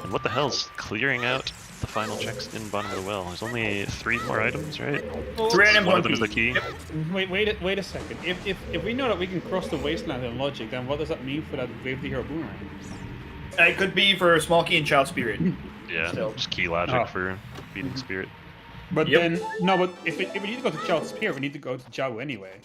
And what the hell's clearing out the final checks in bottom of the well? There's only 3 more items, right? 3 items, One 1 of them is key. the key. Yep. Wait a second. If we know that we can cross the wasteland in logic, then what does that mean for that Wave the Hero boomerang? It could be for Small Key and Child Spirit. Yeah, Still. just key logic Oh. for beating Spirit. But Yep. then but if we need to go to Child Spirit, we need to go to Jawu anyway.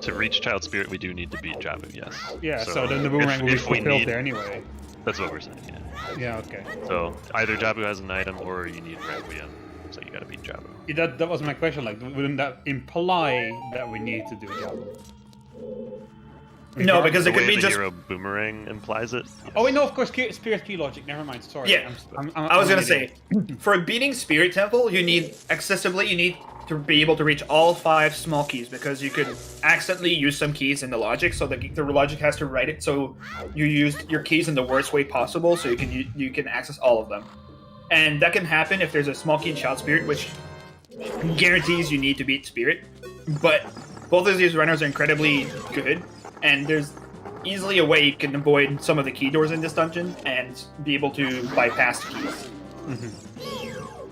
To reach Child Spirit, we do need to beat Jabu, yes. Yeah, so then the boomerang will be if we fulfilled need, there anyway. That's what we're saying, yeah. Yeah, okay. So either Jabu has an item or you need Requiem, so you gotta beat Jabu. Yeah, that was my question. Like, wouldn't that imply that we need to do Jawu? No, because The it could way be the just. hero boomerang implies it. Yes. Oh wait, no, of course, Spirit Key Logic. Never mind. Sorry. Yeah, I was gonna say, for beating Spirit Temple, you need you need to be able to reach all 5 small keys, because you could accidentally use some keys in the logic, so the logic has to write it so you use your keys in the worst way possible, so you can access all of them, and that can happen if there's a small key in Child Spirit, which guarantees you need to beat Spirit. But both of these runners are incredibly good, and there's easily a way you can avoid some of the key doors in this dungeon and be able to bypass the keys.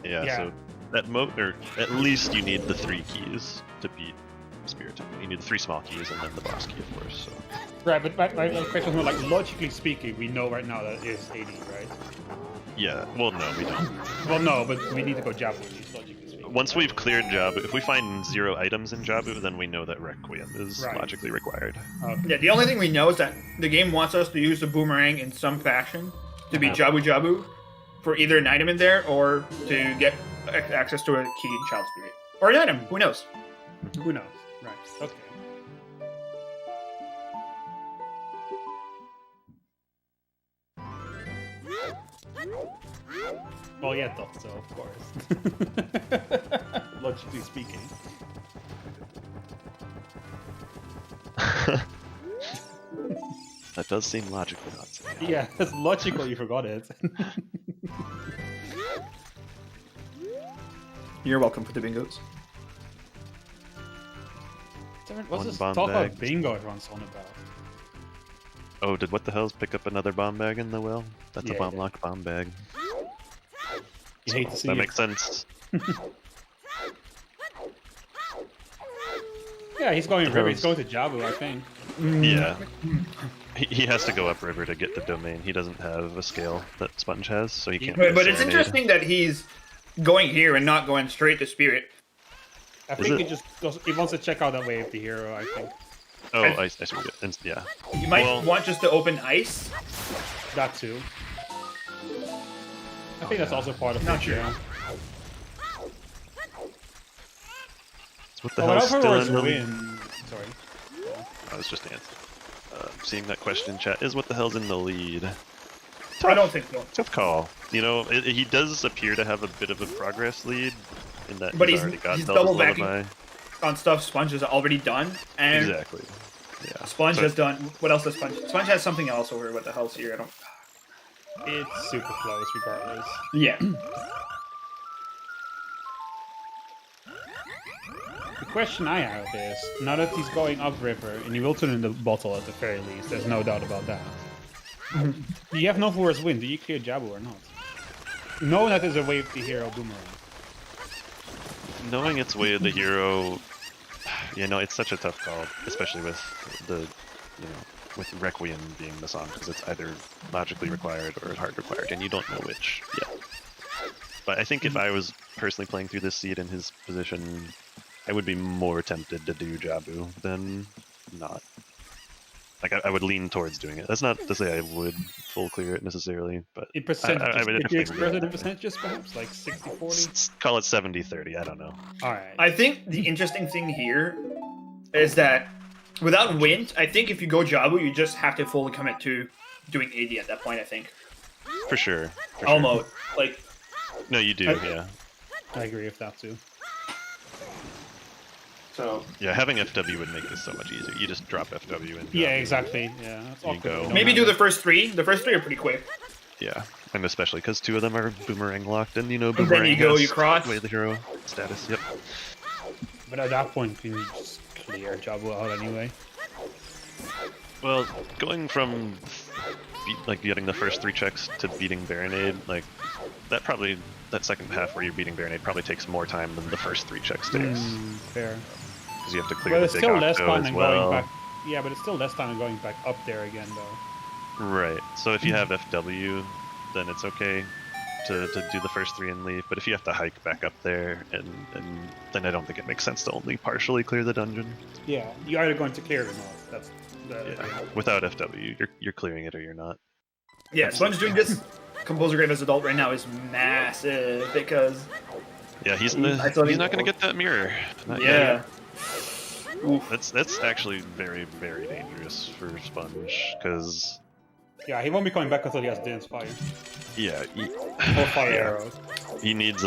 Yeah, so or at least you need the 3 keys to beat Spirit Temple. You need the 3 small keys and then the boss key, of course. So. Right, but my question was more like, logically speaking, we know right now that it is 80, right? Yeah, well, no, we don't. Well, no, but we need to go Jabu at least, logically speaking. Once we've cleared Jabu, if we find 0 items in Jabu, then we know that Requiem is logically required. Okay. Yeah, the only thing we know is that the game wants us to use the boomerang in some fashion to beat Jabu Jabu for either an item in there or to get access to a key in Child Spirit. Or an item, who knows? Who knows? Right, okay. Well, yeah, thought so, of course. Logically speaking. That does seem logical, not so. Yeah, that's logical, you forgot it. You're welcome for the bingos. What's One this bomb talk about bag. bingo everyone's on about? Oh, did What the Hells pick up another bomb bag in the well? That's Yeah, a bomb locked bomb bag. You hate to see That it. makes sense. Yeah, he's going river. He's going to Jabu, I think. Yeah. He has to go upriver to get the domain. He doesn't have a scale that Sponge has, so he can't. But it's interesting that he's going here and not going straight to Spirit. I think he wants to check out that way of the hero, I think. Oh, I see what you get. Yeah. You might want just to open ice. That too. I think that's also part of Not it, sure. yeah. What the Oh, hell's whatever still was in the... win. Sorry. I was just answering. Seeing that question in chat, is What the Hell's in the lead? I don't think so. Tough call. You know, he does appear to have a bit of a progress lead in that But already got he's Zelda's double backing Lullaby. on stuff Sponge has already done, and Exactly. Yeah. Sponge So- has done. What else does Sponge? Sponge has something else over. What the hell's here? I don't. It's super close, regardless. Yeah. The question I have is, now that he's going upriver, and he will turn in the bottle at the very least, there's no doubt about that. Do you have no force win? Do you clear Jabu or not? Knowing that there's a wave to hero boomerang. Knowing its way of the hero, you know, it's such a tough call, especially with the, with Requiem being the song, because it's either logically required or hard required, and you don't know which yet. But I think if I was personally playing through this seed in his position, I would be more tempted to do Jabu than not. Like, I would lean towards doing it. That's not to say I would full clear it necessarily, but In percentages, I would could you definitely express it in react. percentages, perhaps? Like 60-40? Call it 70-30, I don't know. Alright. I think the interesting thing here is that without wind, I think if you go Jabu, you just have to fully commit to doing AD at that point, I think. For sure. Almost. Like, No, you do, yeah. I agree with that too. so. Yeah, having FW would make this so much easier. You just drop FW and Yeah, Jabu. exactly. Yeah, that's You awkward. go. No Maybe matter. do the first three. The first three are pretty quick. Yeah, and especially because 2 of them are boomerang locked, and then boomerang you go, has you cross. Way the hero status. Yep. But at that point, you just clear Jabu out anyway. Well, going from getting the first 3 checks to beating Baronade, like that second half where you're beating Baronade probably takes more time than the first 3 checks takes, Fair. because you have to clear But the it's big still less octo time as than well. going back. Yeah, but it's still less time than going back up there again, though. Right. So if you have FW, then it's okay to do the first 3 and leave. But if you have to hike back up there, and then I don't think it makes sense to only partially clear the dungeon. Yeah, you're either going to clear it or not. That's Yeah. Without FW, you're clearing it or you're not. Yeah, Sponge doing this Composer Grave as adult right now is massive because Yeah, he's I thought he- not going to get that mirror. Not yeah. yet. Oof. That's actually very, very dangerous for Sponge, because Yeah, he won't be coming back until he has Dance Fire. yeah, Or Fire Arrows. he needs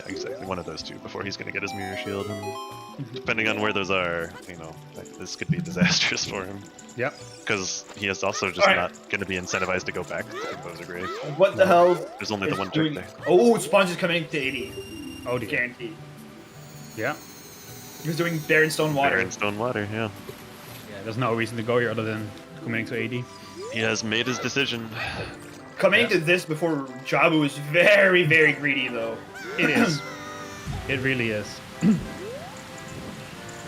exactly one of those 2 before he's going to get his mirror shield, and depending on where those are, this could be disastrous for him, Yep. because he is also just Alright. not going to be incentivized to go back to Composer Grave. What the hell? There's only the is one trick doing- there. Oh, Sponge is coming to 80. Oh, dear. Guaranteed. Yeah. He's doing Barren Stone Water. Fire and Stone Water, yeah. Yeah, there's no reason to go here other than committing to AD. He has made his decision. Coming to this before Jabu is very, very greedy, though. It is. It really is.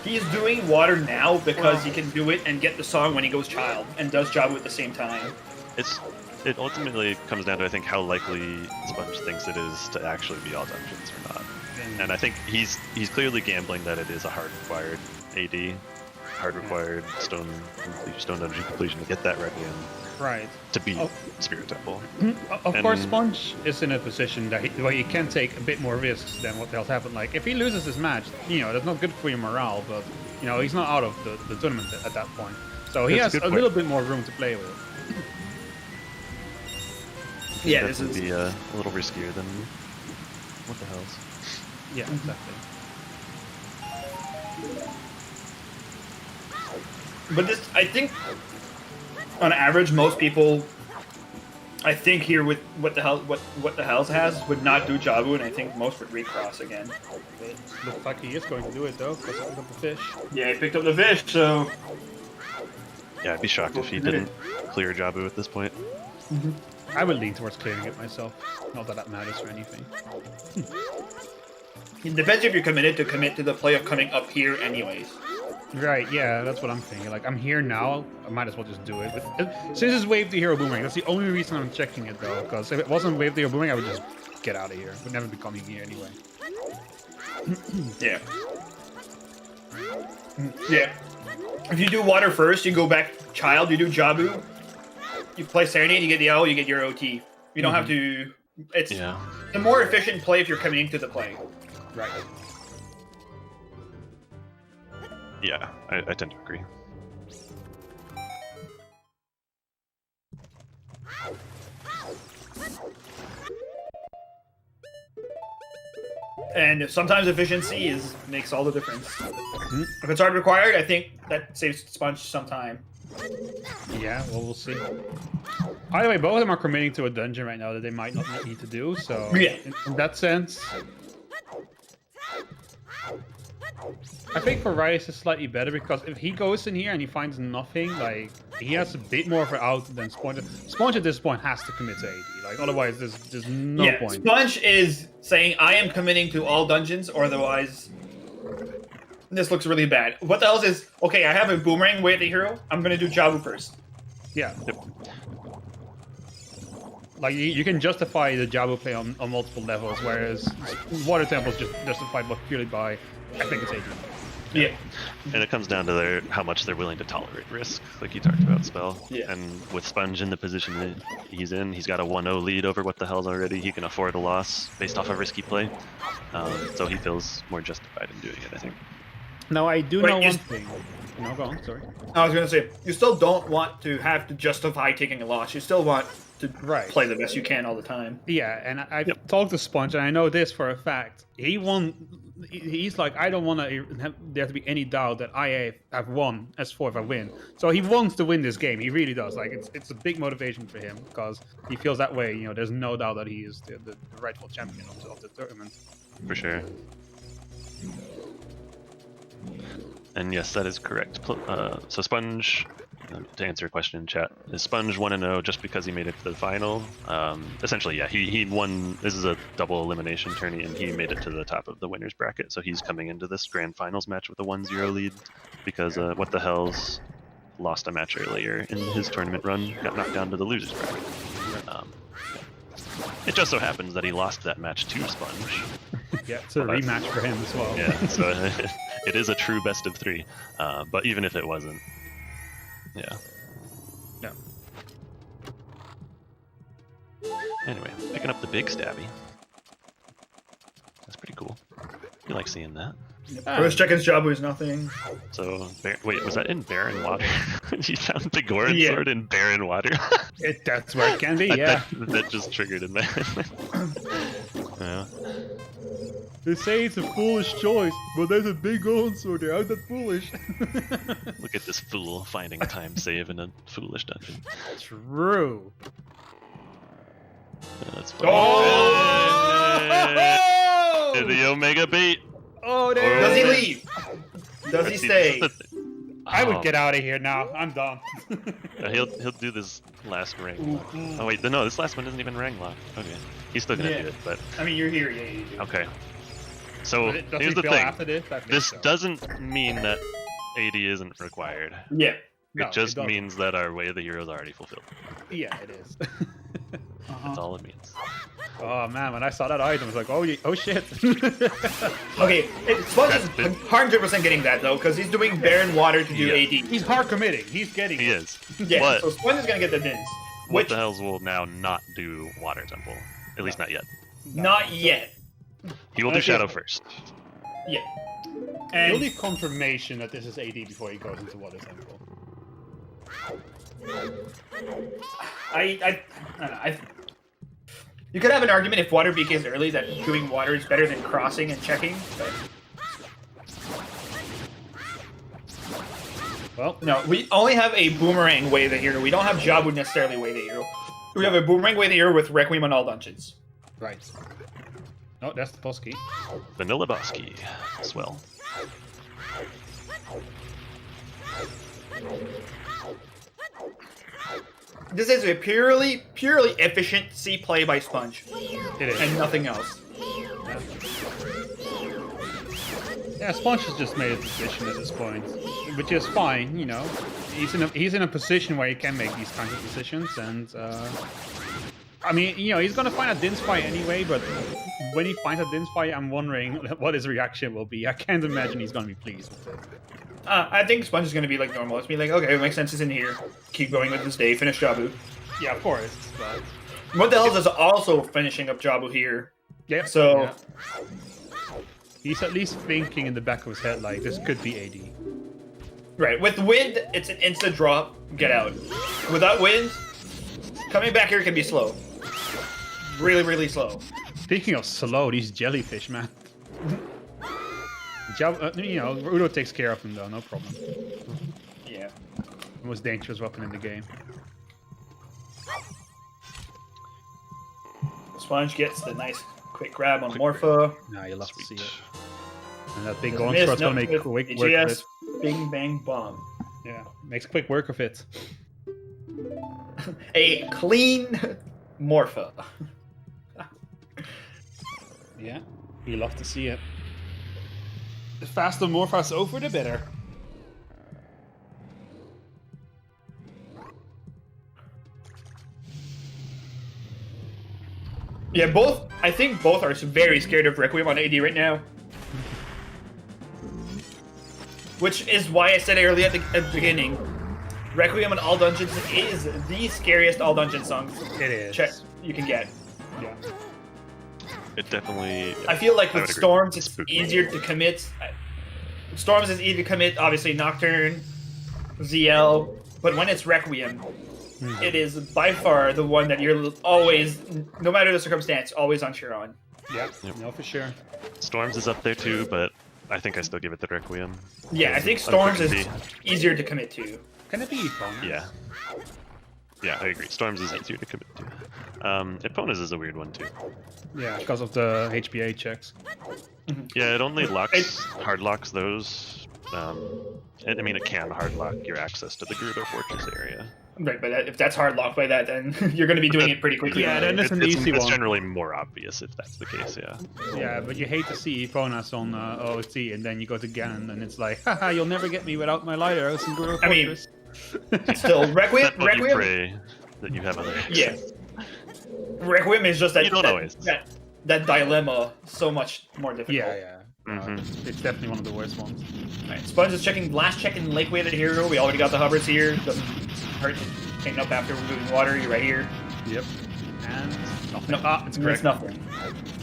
He is doing Water now because he can do it and get the song when he goes Child, and does Jabu at the same time. It ultimately comes down to, I think, how likely Sponge thinks it is to actually be all dungeons or not. And I think he's clearly gambling that it is a hard required AD, hard required stone dungeon completion to get that Requiem Right. to beat Oh. Spirit Temple. Of course, And- Sponge is in a position that where he can take a bit more risks than what else happened. Like, if he loses this match, that's not good for your morale, but, he's not out of the tournament at that point. So he That's a has good a point. little bit more room to play with. Yeah, That this would is. be a little riskier than what the hell's. Yeah, exactly. But this, I think, on average, most people, I think here with what the Hells has would not do Jabu, and I think most would recross again. It looks like he is going to do it, though, because he picked up the fish. Yeah, he picked up the fish, so Yeah, I'd be shocked if he didn't clear Jabu at this point. I would lean towards clearing it myself. Not that that matters or anything. it depends if you're committed to commit to the play of coming up here, anyways. Right, yeah, that's what I'm thinking. Like, I'm here now, I might as well just do it. But since it's Wave the Hero Boomerang, that's the only reason I'm checking it, though. Because if it wasn't Wave the Hero Boomerang, I would just get out of here. Would never be coming here anyway. Yeah. Yeah. If you do Water first, you go back Child, you do Jabu, you play Serenade, you get the L, you get your OT. You don't have to... It's Yeah. the more efficient play if you're coming into the play. Right. Yeah, I tend to agree. And sometimes efficiency makes all the difference. If it's hard required, I think that saves Sponge some time. Yeah, well, we'll see. Either way, both of them are committing to a dungeon right now that they might not need to do, so... Yeah. In that sense... I think for Rice it's slightly better, because if he goes in here and he finds nothing, like, he has a bit more of an out than Sponge. Sponge at this point has to commit to AD, like, otherwise there's no Yeah, point. Sponge is saying, I am committing to all dungeons, or otherwise this looks really bad. What the hell is, okay, I have a Boomerang Way of the Hero, I'm gonna do Jabu first. Yeah. Yep. Like you can justify the Jabu play on multiple levels, whereas Water Temple is just justified purely by I think it's AD. Yeah. And it comes down to how much they're willing to tolerate risk, like you talked about, Spell. Yeah. And with Sponge in the position that he's in, he's got a 1-0 lead over What the Hell's already. He can afford a loss based off a risky play. So he feels more justified in doing it, I think. Now I do Wait, know you one thing. No, go on. Sorry. I was gonna say, you still don't want to have to justify taking a loss. You still want to Right. play the best you can all the time. Yeah, and I've talked to Sponge, and I know this for a fact. He's like, I don't want there to be any doubt that I have won S4 if I win. So he wants to win this game. He really does. Like, it's a big motivation for him because he feels that way. You know, there's no doubt that he is the rightful champion of the tournament. For sure. And yes, that is correct. So Sponge, to answer a question in chat, is Sponge 1-0 just because he made it to the final? Essentially, yeah, he won. This is a double elimination tourney, and he made it to the top of the winners bracket. So he's coming into this grand finals match with a 1-0 lead because What the Hell's lost a match earlier in his tournament run, got knocked down to the losers bracket. It just so happens that he lost that match to Sponge. Yeah, it's a rematch for him as well. Yeah, so it is a true best of 3. But even if it wasn't, yeah. Yeah. Anyway, picking up the big stabby. That's pretty cool. You like seeing that. First check-in's Jabu is nothing. So, wait, was that in Barren Water? You found the Goron Yeah. sword in Barren Water? That's where it can be, yeah. that just triggered in there. Yeah. They say it's a foolish choice, but there's a big gold sword there. How's that foolish? Look at this fool finding a time save in a foolish dungeon. True. That's funny. Oh! The Omega bait. Oh, there Does he it is. leave? Does he stay? I would get out of here now. I'm done. He'll do this last ring. Oh wait, no, this last one isn't even ring lock. Okay, he's still gonna do it, but I mean, you're here, yeah, you do. okay. So Does here's he the fail thing. after this? I think This so. doesn't mean that AD isn't required. Yeah. No, It just doesn't. means that our way of the hero is already fulfilled. Yeah, it is. That's all it means. Oh man, when I saw that item, I was like, oh shit. Okay, Sponge is 100% getting that, though, because he's doing Barren Water to do Yeah. AD. He's hard committing. He's getting He it. is. Yeah, But so Sponge is going to get the dins. What Which, the Hells will now not do Water Temple. At least not yet. not yet. He will do Okay. Shadow first. Yeah. He'll And need confirmation that this is AD before he goes into Water Temple. I don't know. You could have an argument if water BKs early that doing water is better than crossing and checking, but Well, no, we only have a boomerang way the hero. We don't have Jabu necessarily way the hero. We have a boomerang way the hero with Requiem on all dungeons. right. Oh, that's the boss key. Vanilla Bosky. Swell. This is a purely efficiency play by Sponge, It is. and nothing else. Yeah, Sponge has just made a decision at this point, which is fine. You know, he's in a position where he can make these kinds of decisions, and I mean, you know, he's gonna find a Din's fight anyway. But when he finds a Din's fight, I'm wondering what his reaction will be. I can't imagine he's gonna be pleased with it. I think Sponge is going to be like normal. It's be like, okay, it makes sense. It's in here. Keep going with this day. Finish Jabu. Yeah, of course. But What the hell is also finishing up Jabu here? yeah, So yeah. He's at least thinking in the back of his head like this could be AD. right with wind, it's an instant drop. Get out. Without wind, coming back here can be slow. Really slow. Speaking of slow, these jellyfish, man. You know, Udo takes care of him though, no problem. Yeah. The most dangerous weapon in the game. Sponge gets the nice quick grab on Morpha. Nah, you love to see Sweet. it. And that big Miss, going throw's no, gonna make with quick work of it. AGS, Bing bang bomb. Yeah, makes quick work of it. A clean Morpha. Yeah, you love to see it. The faster Morpha's over, the better. Yeah, both. I think both are very scared of Requiem on AD right now. Which is why I said earlier at the beginning, Requiem in all dungeons is the scariest all dungeon song It is. you can get. Yeah. It definitely. I feel like I with would agree. Storms, it's Spooky. easier to commit. Storms is easy to commit, obviously Nocturne, ZL, but when it's Requiem, it is by far the one that you're always, no matter the circumstance, always unsure on. Yeah. Yep. No, for sure. Storms is up there too, but I think I still give it the Requiem. Yeah, I think Storms is easier to commit to. Can it be Epona? Yeah. Yeah, I agree. Storms is easier to commit to. Epona's is a weird one too. Yeah, because of the HBA checks. Yeah, it only hard locks those. I mean, it can hard lock your access to the Gerudo Fortress area. Right, but if that's hard locked by that, then you're going to be doing it pretty quickly. Yeah, then it's an easy It's one. generally more obvious if that's the case, yeah. Yeah, but you hate to see Eponas on OoT, and then you go to Ganon, and it's like, haha, you'll never get me without my lighthouse and Gerudo I mean, Fortress. Still, Requiem. But you pray that you have other Yeah. Requiem is just that, You don't always. that dilemma so much more difficult. Yeah. It's definitely one of the worst ones. Right, Sponge is checking last check in Lake Weighted Hero. We already got the hovers here. Doesn't hurt clean up after removing water. You're right here. Yep. And nothing. No, It's it's correct. nothing.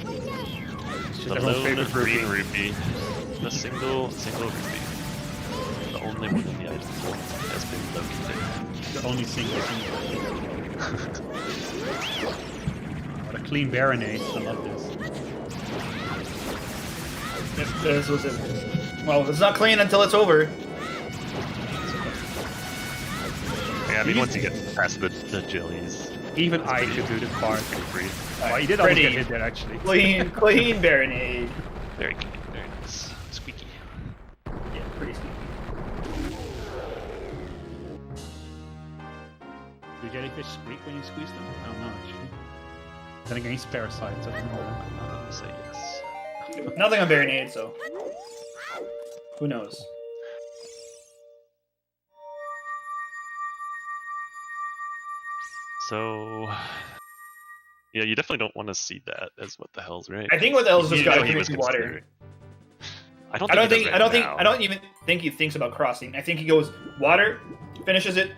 It's The everyone's lone favorite green rupee. rupee. The single rupee. The only one in the item pool has been located. The only single thing. What a clean Baronade. I love this. This was it. Well, it's not clean until it's over. Yeah, I mean, once you get past the jellies, Even I could do the part. free. Oh, he did almost Pretty. get hit there, actually. Clean Baronade. Very clean, very nice. Squeaky. Yeah, pretty sweet. Do jellyfish squeak when you squeeze them? I don't know, actually. Then again, he's parasite, so I don't know. I'm gonna say yes. Nothing on Baronade, so who knows? So, yeah, you definitely don't want to see that as what the hell's right. I think what the hell's just You got know to he do was with water. considering. I don't I don't even think he thinks about crossing. I think he goes water, finishes it,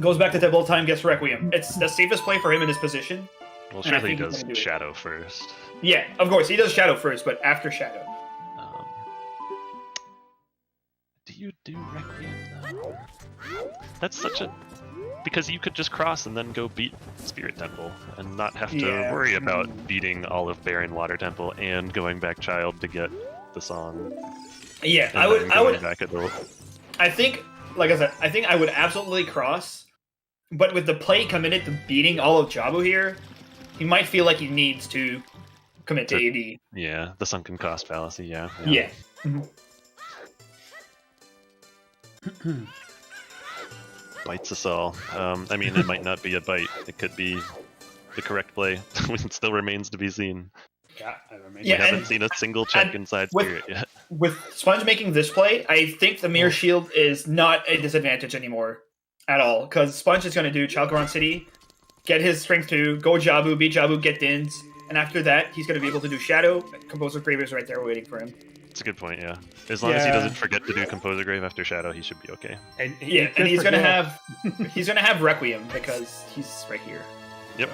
goes back to double time, gets Requiem. It's the safest play for him in his position. Well, and I surely he think he's does gonna do it. Shadow first. Yeah, of course he does Shadow first, but after Shadow. Um, do you do Requiem though? That's such a... Because you could just cross and then go beat Spirit Temple and not have to Yeah. worry about beating all of Barren Water Temple and going back Child to get the song. Yeah, And I then would going back Adult. I think, like I said, I think I would absolutely cross, but with the play committed to beating all of Jabu here, he might feel like he needs to commit to AD. Yeah, the sunken cost fallacy, yeah. Yeah. Bites us all. I mean, it might not be a bite. It could be the correct play. It still remains to be seen. Yeah, I remember. Yeah, We haven't and- seen a single check and inside with- Spirit yet. With Sponge making this play, I think the Mirror Shield is not a disadvantage anymore at all, because Sponge is going to do Chalcaron City, get his strength 2, go Jabu, beat Jabu, get Dins, and after that, he's going to be able to do Shadow. Composer Grave is right there waiting for him. It's a good point, yeah. As long as he Yeah. doesn't forget to do Composer Grave after Shadow, he should be okay. And Yeah, and he's going to have Requiem because he's right here. Yep.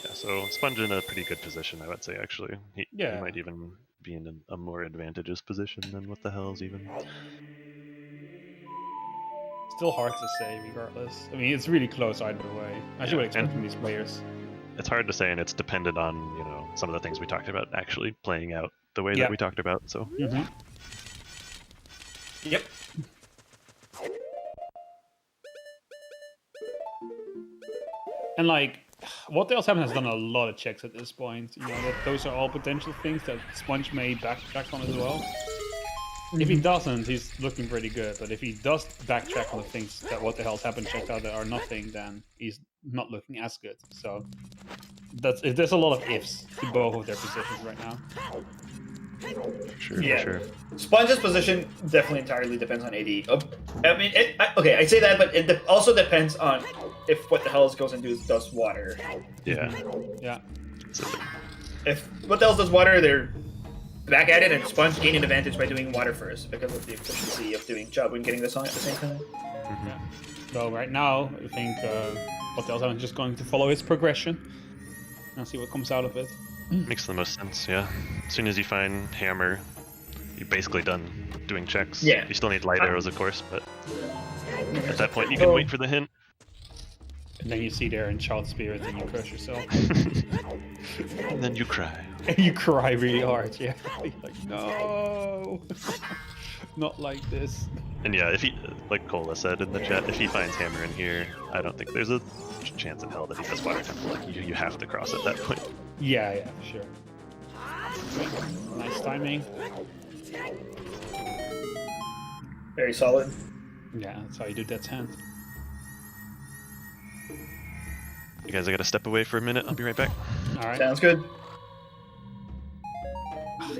Yeah, so Sponge in a pretty good position, I would say, actually. He Yeah. might even be in a more advantageous position than what the hell's even. Still hard to say, regardless. I mean, it's really close either way. As you Yeah, would expect and- from these players. It's hard to say, and it's dependent on, you know, some of the things we talked about actually playing out the way Yeah. that we talked about, so. Mm-hmm. Yep. And like, what else happened has done a lot of checks at this point. You know, that those are all potential things that Sponge may backtrack on as well. If he doesn't, he's looking pretty good. But if he does backtrack on the things that what the hell's happened checked out that are nothing, then he's not looking as good. So there's a lot of ifs to both of their positions right now. Sure, Yeah. sure. Sponge's position definitely entirely depends on AD. I mean, okay, I say that, but it also depends on if What the Hells goes and does water. Yeah. Yeah. So, If What the Hells does water, they're back at it, and Sponge gain an advantage by doing water first because of the efficiency of doing Jabu and getting the song at the same time. Yeah. So right now, I think What the Hells is just going to follow his progression and see what comes out of it. makes the most sense, yeah. As soon as you find Hammer, you're basically done doing checks. Yeah. You still need light arrows, of course, but at that point you can wait for the hint. And then you see there in Child Spirit and you crush yourself. And then you cry. And you cry really hard, yeah. You're like, no! Not like this. And yeah, if he, like Cola said in the chat, if he finds Hammer in here, I don't think there's a chance in hell that he does Water Temple. Like, you have to cross at that point. Yeah, for sure. Nice timing. Very solid. Yeah, that's how you do Death's Hand. You guys, I gotta step away for a minute. I'll be right back. Alright. Sounds good.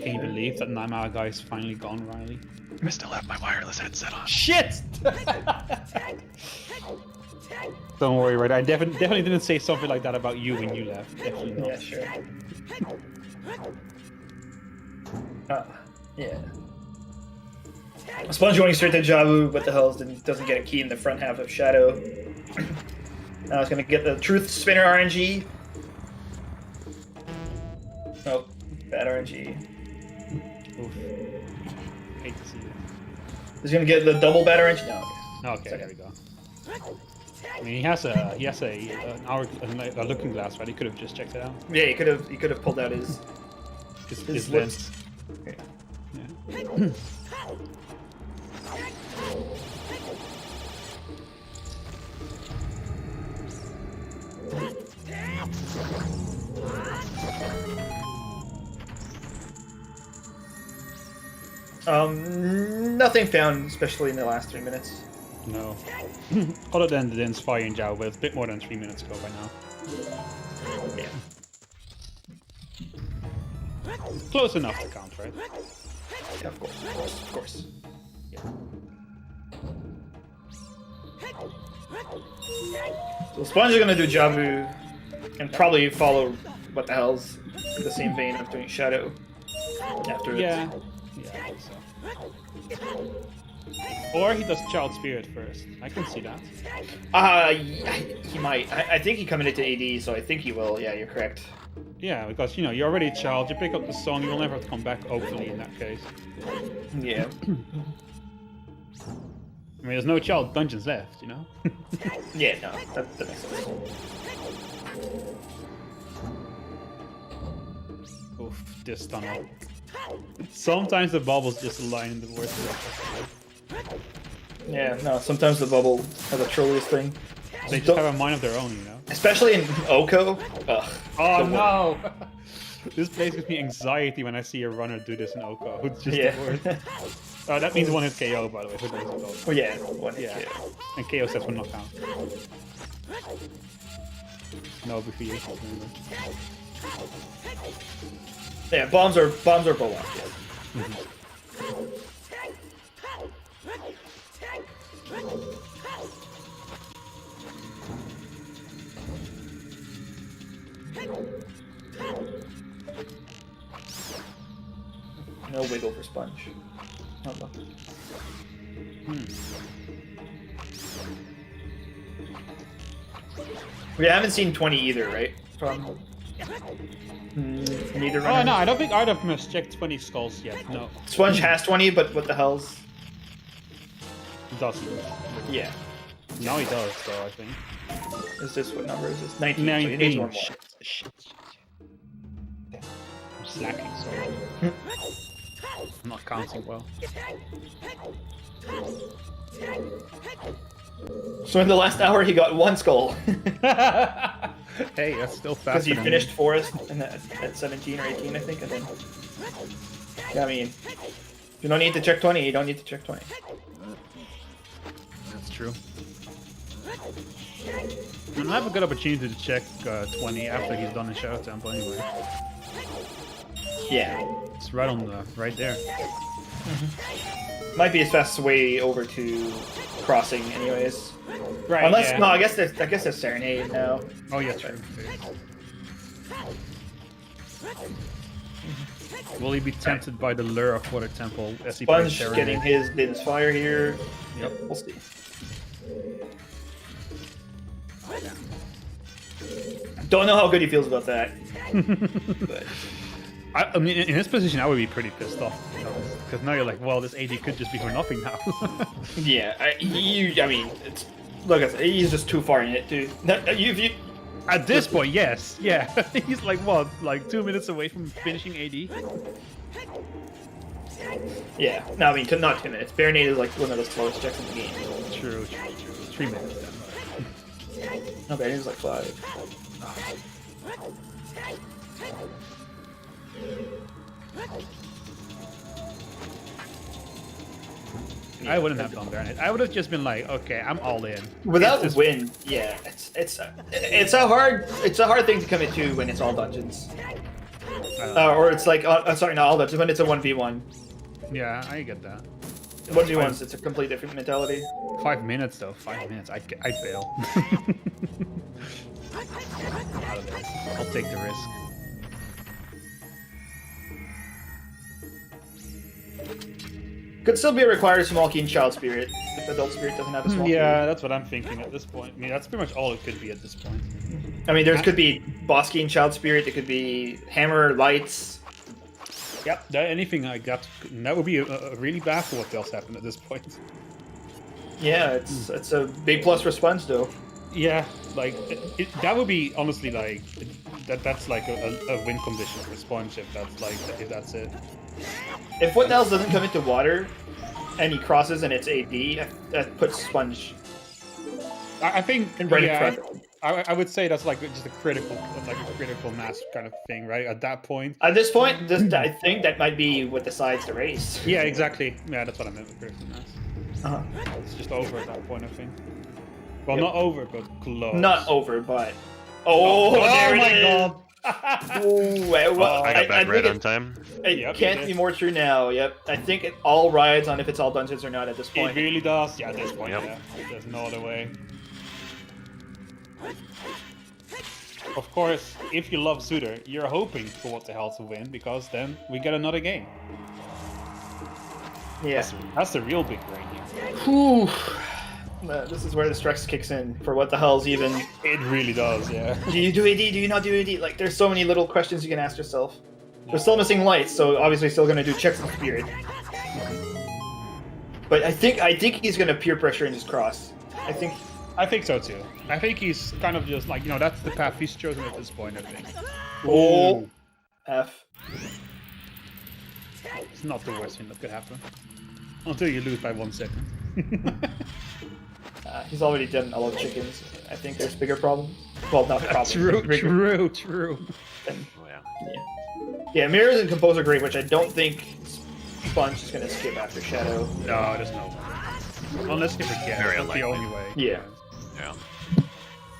Can you believe that Nightmare guy is finally gone, Riley? I still have my wireless headset on. Shit! Don't worry, right? I definitely didn't say something like that about you when you left. Definitely not. Yeah, sure. Yeah. Sponge going straight to Jabu, What the Hells doesn't get a key in the front half of Shadow. Now it's gonna get the Truth Spinner RNG. Oh, bad RNG. Oof. Hate to see it. He's gonna get the double bad RNG. No. Okay, there we go. I mean, he has a looking glass, right? He could have just checked it out. Yeah, he could have pulled out his His lips. lens. Okay. Yeah. Nothing found, especially in the last 3 minutes. No. Other than the Inspiring Jow, but it's a bit more than 3 minutes ago by now. Yeah. Close enough to count, right? Yeah, of course. So Sponge is gonna do Jabu and probably follow What the Hells in the same vein of doing Shadow after Yeah. Yeah, I think so. Or he does Child Spirit first. I can see that. He might. I think he committed to AD, so I think he will. Yeah, you're correct. Yeah, because, you know, you're already a child, you pick up the song, you will never have to come back, hopefully, in that case. Yeah. I mean, there's no child dungeons left, you know? Yeah, no, that makes sense. Oof, this tunnel. Sometimes the bubbles just align in the worst direction. Yeah, no, sometimes the bubble has a trolliest thing. They just have a mind of their own, you know? Especially in Oko. Ugh. Oh no! This place gives me anxiety when I see a runner do this in Oko. It's just the worst. Oh, that means one hit KO, by the way. For those who don't. Oh yeah, one hit Yeah. KO. And KO sets will knock out. No big deal. Yeah, bombs are bow off. Yeah. No wiggle for Sponge. Oh, no. We haven't seen 20 either, right? From neither runner. Oh no, I don't think either of them has checked 20 skulls yet. No, Sponge has 20, but what the hell's? he doesn't. Yeah. Now he does, though, I think. Is this what number is this? 19. So he needs 19. one more. Shit. I'm slacking, so I'm not counting well. So in the last hour, he got one skull. Hey, that's still fast. Because you finished Forest at 17 or 18, I think, and then... Yeah, I mean, you don't need to check 20, you don't need to check 20. That's true. And I have a good opportunity to check 20 after he's done in Shadow Temple anyway. Yeah. It's right on the right there. Might be his fastest way over to crossing, anyways. Right. Unless yeah. no, I guess there's Serenade now. Oh yeah, true. Will he be tempted by the lure of Water Temple as he plays Sponge Serenade? getting his Din's Fire here. Yep. We'll see. Don't know how good he feels about that. But I mean, in his position, I would be pretty pissed off. Because now you're like, well, this AD could just be for nothing now. yeah, I mean, it's look, he's just too far in it, dude. At this point, yes. Yeah. He's like, what, like 2 minutes away from finishing AD? Yeah, no, I mean, not 2 minutes. Serenade is like one of the slowest checks in the game. True. 3 minutes then. No, Serenade is like 5. I wouldn't have done Baronet. I would have just been like, okay, I'm all in. Without It's just- win, yeah, it's a hard thing to commit to when it's all dungeons, or it's like sorry, not all dungeons, when it's a 1v1. Yeah, I get that. 1v1s, it's a complete different mentality. 5 minutes though, 5 minutes. I'd fail. Out of this. I'll take the risk. Could still be a required small key in Child Spirit if Adult Spirit doesn't have a small Yeah, that's what I'm thinking at this point. I mean, that's pretty much all it could be at this point. key. I mean, there could be boss key in Child Spirit. It could be hammer, lights. Yep, anything I got, that would be a really bad for what else happened at this point. Yeah, it's a big plus for Sponge though. Yeah, like that would be honestly like that's like a win condition for Sponge if that's it. If What the Hell doesn't come into water, and he crosses and it's AD, that puts Sponge I think right yeah, in front. I would say that's like just a critical mass kind of thing, right? At that point. At this point, I think that might be what decides the race. Yeah, exactly. Yeah, that's what I meant with critical mass. Uh-huh. It's just over at that point, I think. Well, Yep. not over, but close. Not over, but there my it is. god! Ooh, well, I got back right think on time. It Yep, can't it be is. more true now. Yep, I think it all rides on if it's all dungeons or not at this It point. really does. Yeah, at this point, Yep. yeah. There's no other way. Of course, if you love Suitor, you're hoping for What the Hell to win, because then we get another game. Yeah. That's the real big brain here. Whew. This is where the stress kicks in for What the Hell's even. It really does, yeah. Do you do AD? Do you not do AD? Like, there's so many little questions you can ask yourself. We're still missing lights, so obviously still gonna do checks of spirit. But I think he's gonna peer pressure in his cross. I think. I think so too. I think he's kind of just like, that's the path he's chosen at this point, I think. Oh. F. It's not the worst thing that could happen. Until you lose by 1 second. He's already done a lot of chickens. I think there's bigger problems. Well, not problems. True. Bigger- True. Oh, yeah. Yeah, Mirrors and Compose are great, which I don't think Sponge is gonna skip after Shadow. No, there's no way. Unless he forgets. Very That's the unlikely. only way. Yeah. Yeah.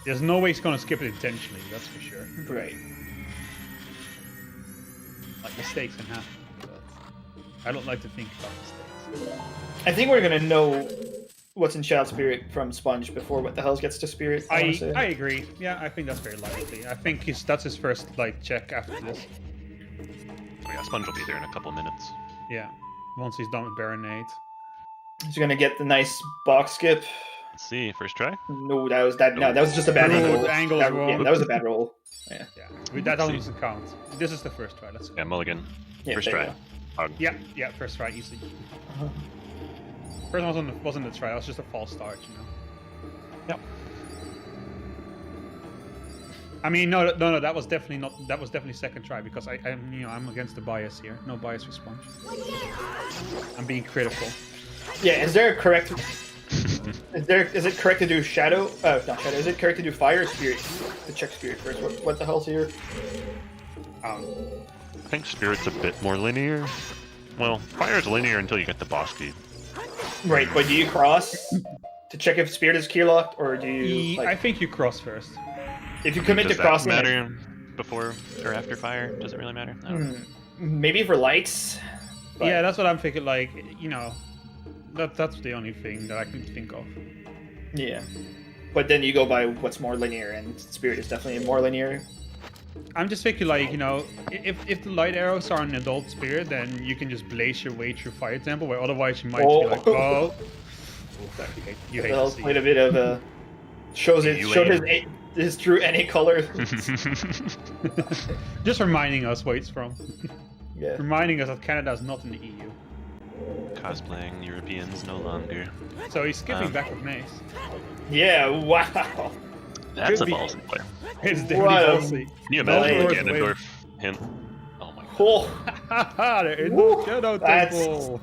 There's no way he's gonna skip it intentionally, that's for sure. Right. Like, mistakes can happen, but I don't like to think about mistakes. I think we're gonna know what's in Child Spirit from Sponge before What the Hell gets to Spirit. I wanna say. I agree. Yeah, I think that's very likely. I think that's his first check after this. Oh, yeah, Sponge will be there in a couple minutes. Yeah. Once he's done with Baronade. He's gonna get the nice box skip. Let's see, first try. No, that was just a bad No, angle. the angle is that, wrong. yeah, that was a bad roll. Yeah. Yeah. That doesn't count. This is the first try. Let's go. Yeah, mulligan. Yeah, First there you try. go. Hog. Yeah, first try, easy. First one wasn't a try, it was just a false start, Yep. I mean, no, that was definitely second try, because I'm against the bias here. No bias for Sponge. I'm being critical. Yeah, is there a correct? Is it correct to do Shadow? Not Shadow. Is it correct to do Fire or Spirit? To check Spirit first. What the hell's here? I think Spirit's a bit more linear. Well, Fire's linear until you get the boss key. Right, but do you cross to check if Spirit is key locked, or do you? I think you cross first. If you commit Does to that crossing, matter before or after Fire? Does it really matter? I don't know. maybe for lights. But, Yeah, that's what I'm thinking. Like, you know, that's the only thing that I can think of. yeah. But then you go by what's more linear, and Spirit is definitely more linear. I'm just thinking, like, you know, if the light arrows are an adult Spirit, then you can just blaze your way through Fire Temple, where otherwise you might be like, oh. You hate to see Played it. a bit of showed his true NA color. Just reminding us where it's from. Yeah. Reminding us that Canada is not in the EU. Cosplaying Europeans no longer. So he's skipping back with Mace. Yeah. Wow. That's Could a be. ballsy play. It's Wow. definitely Can you imagine the North Ganondorf hint? Oh my god. Oh, Haha, there is Woo, no Shadow that's- Temple.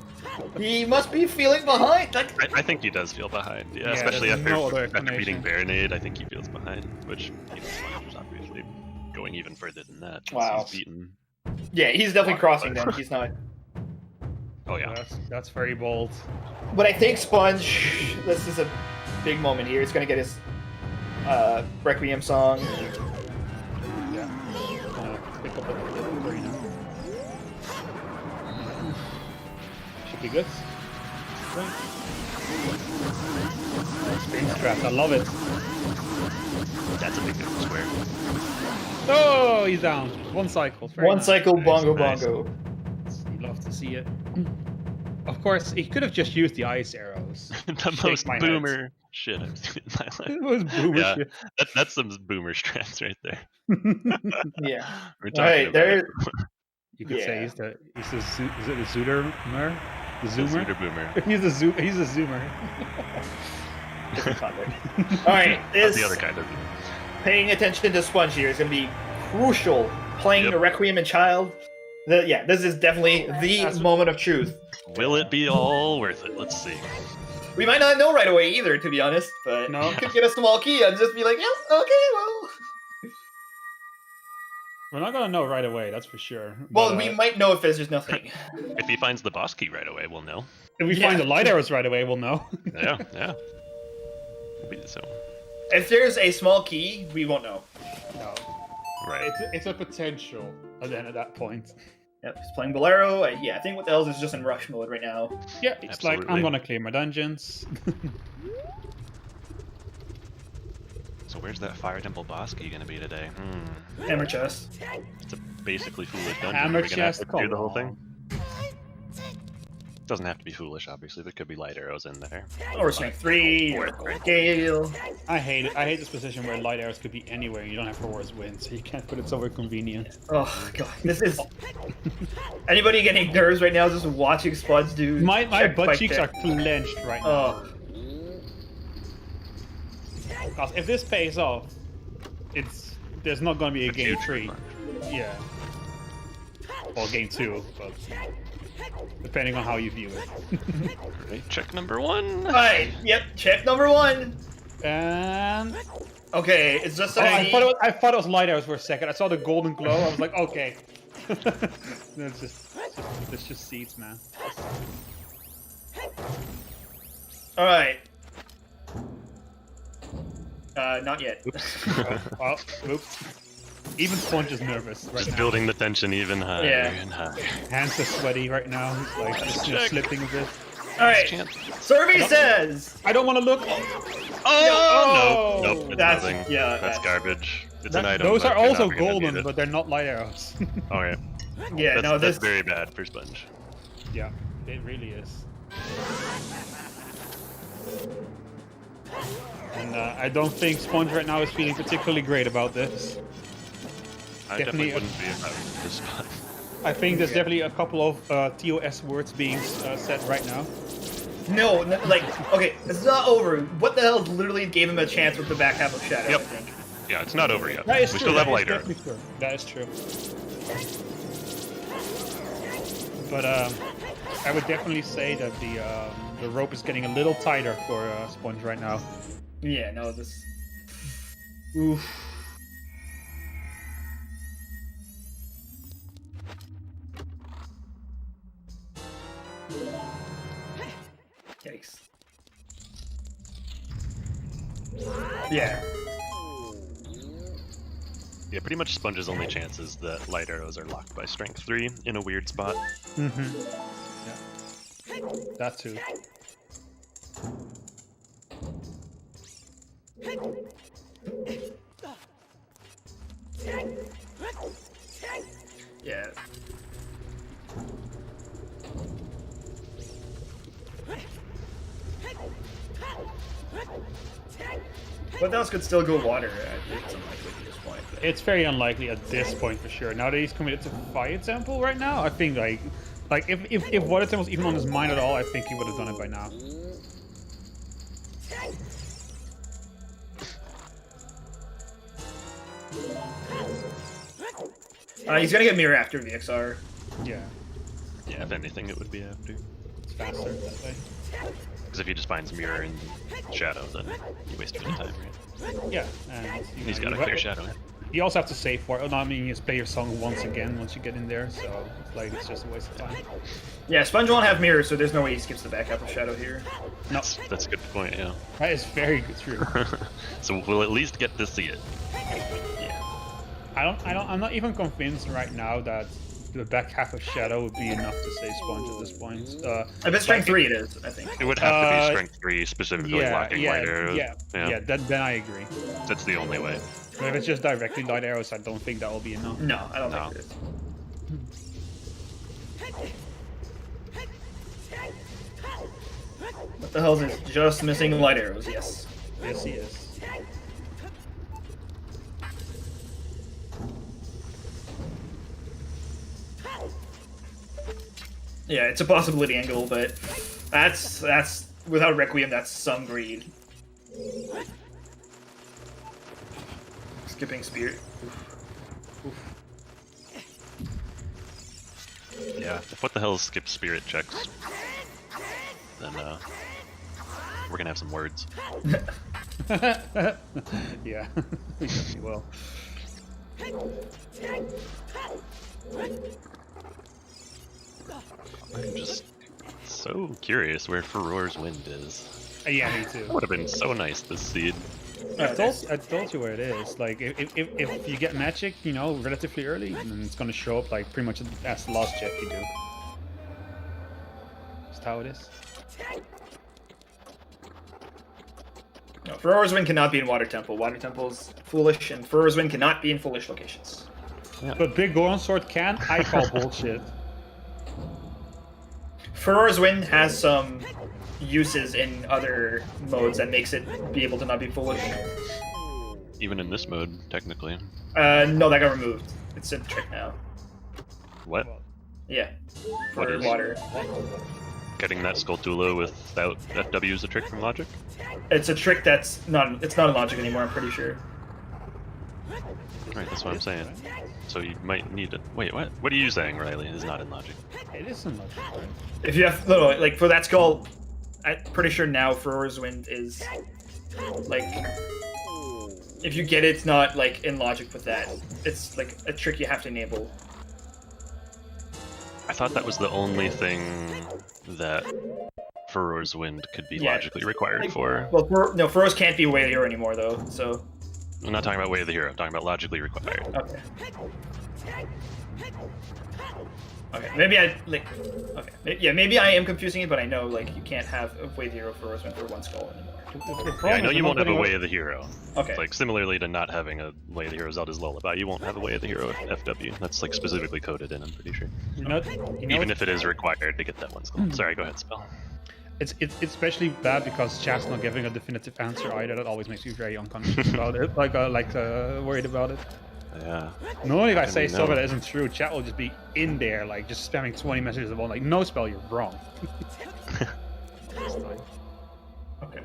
he must be feeling behind. Like, I think he does feel behind. Yeah, Yeah, especially there's after, no other after beating explanation. Baronade, I think he feels behind. Which, you know, Sponge is obviously going even further than that. Wow. He's beaten. yeah, he's definitely crossing then. He's not. Oh yeah. That's very bold. But I think Sponge, this is a big moment here. He's gonna get his Requiem song. Yeah. Pick up the arena. Should be good. Right. Experience trapped. I love it. That's a big square. Oh, he's down. One cycle. Very One nice. cycle, Nice, bongo nice. bongo. You love to see it. Of course, he could have just used the ice arrows. The Shake most my head. boomer shit I've seen in my It life. was boomer Yeah. shit. That's some boomer strats right there. Yeah. We're talking Alright, about there. it. You could say Yeah. is it the Zoomer? The The Zoomer? Zooter boomer. He's a Zoomer. Different context. All right, That's this the other kind of. paying attention to Sponge here is going to be crucial. Playing Yep. the Requiem and Child. Yeah, this is definitely the That's- moment of truth. Will it be all worth it? Let's see. We might not know right away either, to be honest, but No. you could get a small key and just be like, yeah, okay, well. We're not gonna know right away, that's for sure. Well, But, we might know if there's just nothing. If he finds the boss key right away, we'll know. if we Yeah. find the light arrows right away, we'll know. Yeah, yeah. So, If there's a small key, we won't know. No, right. it's a potential. And then at that point, Yep, he's playing Bolero. Yeah, I think what else is just in rush mode right now. yeah, it's like I'm Absolutely. gonna clear my dungeons. So where's that Fire Temple boss key gonna be today? Hammer chest. It's a basically foolish dungeon. Hammer Are we gonna have chest, to do the whole come thing? Doesn't have to be foolish, obviously. There could be light arrows in there. Or Snake 3, or Gale. I hate it. I hate this position where light arrows could be anywhere and you don't have forwards wind, so you can't put it somewhere convenient. Oh, God. This is. Anybody getting nerves right now just watching Spuds do. My check butt by cheeks check? are clenched right now. Oh, Because if this pays off, there's not gonna be a It's game huge 3. for Yeah. Or game 2, but depending on how you view it. Right, check number 1. Alright, yep, check number 1. And Okay, it's just oh, a. I thought it was light arrows for a second. I saw the golden glow. I was like, okay. That's just seeds, man. Alright. Not yet. Well, oops. Even Sponge is nervous right Just now. building the tension even higher Yeah. and higher. Hands are sweaty right now. He's like just Check. slipping a bit. Alright, Chance. Survey says. I don't want to look. Oh, nope, it's That's- nothing. yeah, that's that's- garbage. It's an item. Those but are you're also not gonna need golden, it. but they're not light arrows. Okay, Yeah, that's, no, that's this. very bad for Sponge. Yeah, it really is. And I don't think Sponge right now is feeling particularly great about this. I Definitely definitely wouldn't be if I was in this spot. I think there's definitely a couple of TOS words being said right now. No, like, okay, it's not over. What the hell literally gave him a chance with the back half of Shadow, Yep. I think. Yeah, it's not over yet. That is We true. still have that is lighter. definitely true. That is true. But I would definitely say that the rope is getting a little tighter for Sponge right now. Yeah, no, this. Oof. Yikes. Yeah. Yeah, pretty much Sponge's only chance is that light arrows are locked by strength 3 in a weird spot. Mm-hmm. Yeah. That too. Yeah. What else could still go water? It's unlikely at this point. But... It's very unlikely at this point for sure. Now that he's committed to Fire Temple right now, I think like if Water Temple was even on his mind at all, I think he would have done it by now. He's gonna get Mirror after VXR. Yeah, Yeah, if anything, it would be after. it's faster that way. Because if he just finds Mirror and Shadow, then you waste your time, right? Yeah, and you He's know, got a clear Shadow. You also have to save for it. No, I mean, you just play your song once again once you get in there, so it's like it's just a waste of time. Yeah, Sponge won't have Mirror, so there's no way he skips the backup of Shadow here. No, That's a good point, yeah. that is very good, true. So we'll at least get to see it. Yeah, I'm not even convinced right now that the back half of Shadow would be enough to save Sponge at this point. I bet Strength 3 it is, I think. It would have to be Strength 3, specifically locking light arrows. Yeah. Then I agree. That's the only way. But if it's just directly light arrows, I don't think that will be enough. No, I don't think it is. What the hell is this? Just missing light arrows, yes. Yes, he is. Yeah, it's a possibility angle, but that's without Requiem, that's some greed. Skipping Spirit. Yeah, if what the hell skip spirit checks, then we're gonna have some words. Yeah, we definitely will. I'm just so curious where Furor's Wind is. Yeah, me too. That would have been so nice to see it. I told you where it is. Like, if you get magic, you know, relatively early, then it's gonna show up like pretty much as the last check you do. Just how it is. No, Furor's Wind cannot be in Water Temple. Water Temple's foolish, and Furor's Wind cannot be in foolish locations. Yeah. But Big Goron Sword can. I call bullshit. Furor's Wind has some uses in other modes that makes it be able to not be foolish. Even in this mode, technically. No, that got removed. It's a trick now. What? Yeah. For What is? water. Getting that Skulltula without FW is a trick from Logic? It's a trick that's not. It's not in Logic anymore. I'm pretty sure. Right, that's what I'm saying. So you might need it. Wait, what? What are you saying, Riley? It's not in Logic. It isn't much. If you have no, like for that skull, I'm pretty sure now Furor's Wind is like if you get it, it's not like in Logic with that. It's like a trick you have to enable. I thought that was the only thing that Furor's Wind could be logically required for. Well, Furor's can't be Way of the Hero anymore though. So I'm not talking about Way of the Hero. I'm talking about logically required. okay. Okay, maybe I like. Okay, yeah, maybe I am confusing it, but I know like you can't have a Way of the Hero Furor's Wind for one skull anymore. Yeah, I know you won't have a Way of the Hero. Okay. Like similarly to not having a Way of the Hero Zelda's Lullaby, you won't have a Way of the Hero FW. That's like specifically coded in, I'm pretty sure. Even if it is required to get that one skull. Sorry, go ahead, Spell. It's especially bad because chat's not giving a definitive answer either. That always makes me very unconscious about it. Like worried about it. Yeah. Normally if I say know. stuff that isn't true, chat will just be in there, like just spamming 20 messages of all like, no Spell, you're wrong. Okay.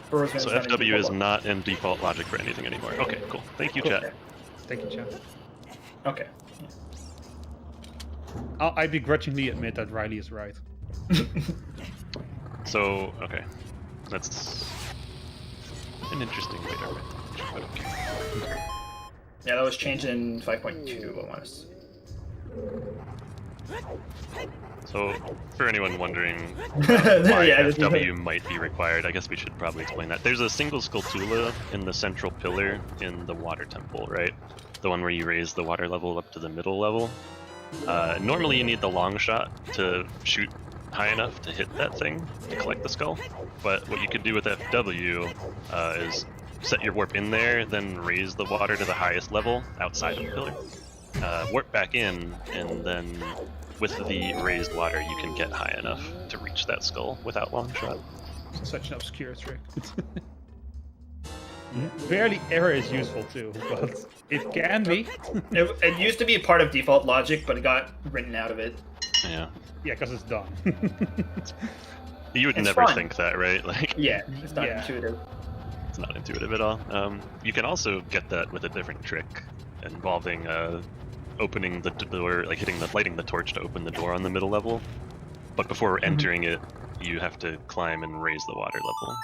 So FW is not in default logic for anything anymore. Okay, cool. Thank you, chat. Thank you, chat. Okay. I begrudgingly admit that Riley is right. So, okay. That's an interesting way to write. But okay. Yeah, that was changed in 5.2, I want to say. So, for anyone wondering why Yeah, FW might be required, I guess we should probably explain that. There's a single Skulltula in the central pillar in the Water Temple, right? the one where you raise the water level up to the middle level. Normally you need the long shot to shoot high enough to hit that thing to collect the skull, but what you could do with FW is set your warp in there, then raise the water to the highest level outside of the pillar. Warp back in, and then with the raised water you can get high enough to reach that skull without long shot. Such an obscure trick. Barely error is useful too, but it can be. It used to be a part of default logic, but it got written out of it. Yeah. Yeah, because it's done. You would It's never fun. think that, right? Like, Yeah, it's not Yeah. intuitive. it's not intuitive at all. You can also get that with a different trick involving opening the door, like lighting the torch to open the door on the middle level. But before entering it, you have to climb and raise the water level.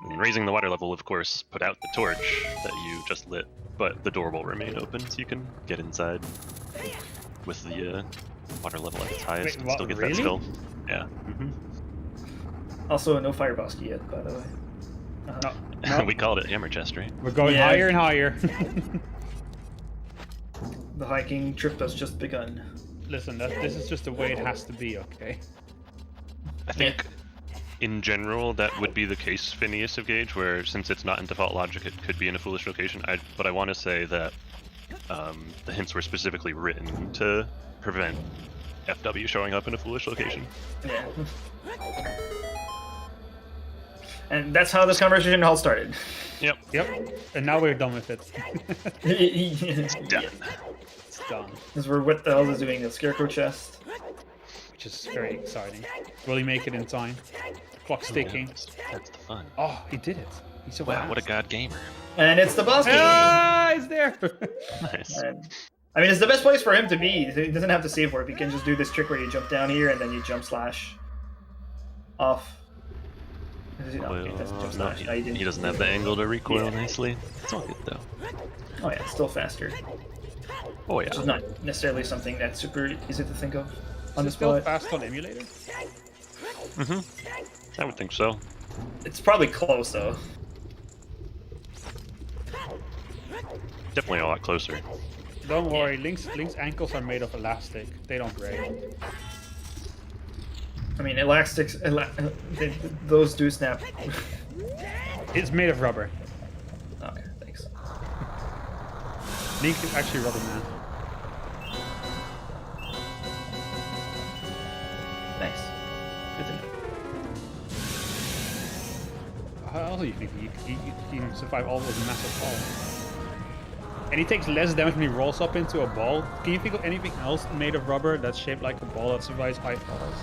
And raising the water level, of course, put out the torch that you just lit, but the door will remain open, so you can get inside with the water level at its highest Wait, and what, still get really? that skull. Yeah. Also, no fire boss yet, by the way. No, We called it hammer chest, right? we're going Yeah. higher and higher. The hiking trip has just begun. Listen, this is just the way it has to be, okay? I think in general that would be the case Phineas of Gauge, where since it's not in default logic, it could be in a foolish location. But I want to say that the hints were specifically written to prevent FW showing up in a foolish location. Yeah. And that's how this conversation all started. Yep. Yep. And now we're done with it. Done. It's done. Because we're what the hell is doing the scarecrow chest. Which is very exciting. Will he make it in time? Clock's ticking. That's the fun. Oh, he did it. He's so Wow, fast. what a god gamer. And it's the boss game. Ah, he's there. Nice. And, I mean, it's the best place for him to be. He doesn't have to save warp. He can just do this trick where you jump down here and then you jump slash off. Okay, that's jump No, slash. No, you didn't. he doesn't have the angle to recoil nicely. It's all good though. Oh yeah, it's still faster. Oh Which is yeah. not necessarily something that's super easy to think of on the Is it still spot. fast on emulator? I would think so. It's probably close though. Definitely a lot closer. Don't worry, Link's ankles are made of elastic. They don't break. I mean, elastics, those do snap. It's made of rubber. Okay, thanks. Link is actually rubber man. Nice. Good to know. How else do you think he can survive all those massive falls? And he takes less damage when he rolls up into a ball. Can you think of anything else made of rubber that's shaped like a ball that survives high falls?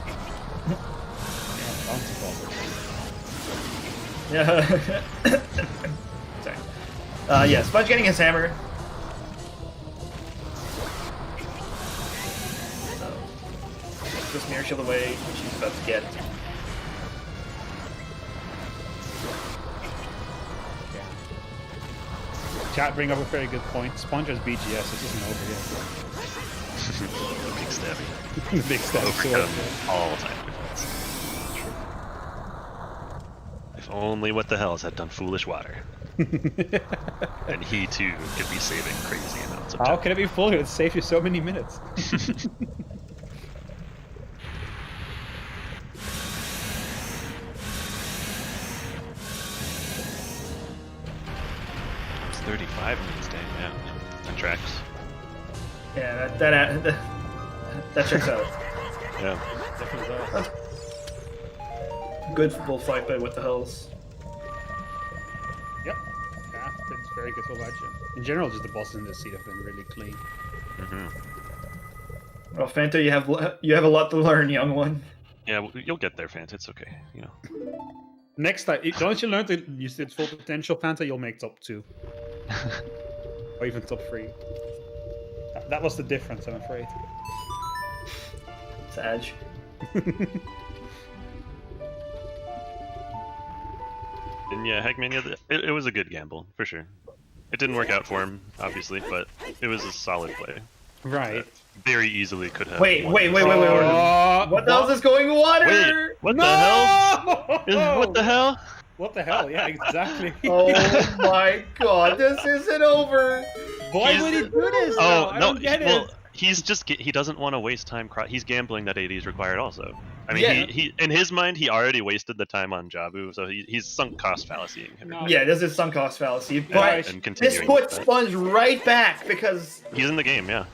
Yeah, bouncy balls. Yeah. Sorry. Yeah, Sponge getting his hammer. So, just mirror shield away, which he's about to get. Chat bring up a very good point. Sponge has BGS, this isn't over The big stabby. yet. Big step. Overcome all time defense. If only What the Hells had done Foolish Water. And he too could be saving crazy amounts of time. How can it be full? It saves you so many minutes. It's 35 minutes, dang, yeah. That tracks. Yeah, that checks out. Yeah. Definitely does. Good bullfight by What the Hells. Yep. Yeah, it's very good for Badger. In general, just the bosses in this seat have been really clean. Well, Fanta, you have a lot to learn, young one. Yeah, you'll get there, Fant. It's okay, you know. Next time, once you learn to use its full potential, Panther, you'll make top 2. Or even top 3. That was the difference, I'm afraid. Sag. And yeah, Hagman, yeah, it was a good gamble, for sure. It didn't work out for him, obviously, but it was a solid play. Right. Very easily could have. Wait. won. What the hell is going water? Wait, what the hell? What the hell? What the hell? Yeah, exactly. Oh my god, this isn't over. Why would he do this? Oh I no! don't get Well, it. he's just he doesn't want to waste time. He's gambling that AD is required also. I mean, Yeah. he in his mind he already wasted the time on Jabu, so he's sunk cost fallacying him. No. Yeah, this is sunk cost fallacy, And- but and this continuing puts with that. Sponge right back because He's in the game, yeah.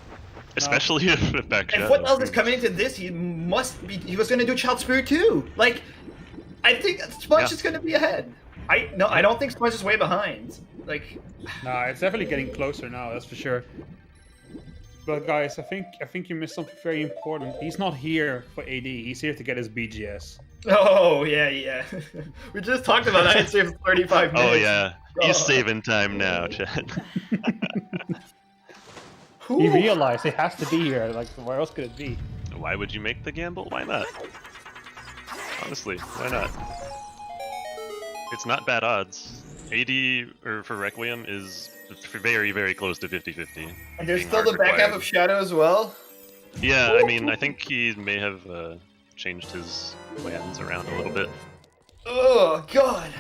Especially if back if shadow. what else is coming into this, he was going to do Child Spirit too. Like, I think Sponge Yeah. is going to be ahead. I don't think Sponge is way behind. Like, No, it's definitely getting closer now. That's for sure. But guys, I think you missed something very important. He's not here for AD. He's here to get his BGS. oh yeah. We just talked about that. It saved 35 minutes. Oh yeah, he's Oh. saving time now, Chad. He realized it has to be here. Like, where else could it be? Why would you make the gamble? Why not? Honestly, why not? It's not bad odds. AD or for Requiem is very, very close to 50-50. And there's being still the hard back half required. of Shadow as well. Yeah, I mean, I think he may have changed his plans around a little bit. Oh god.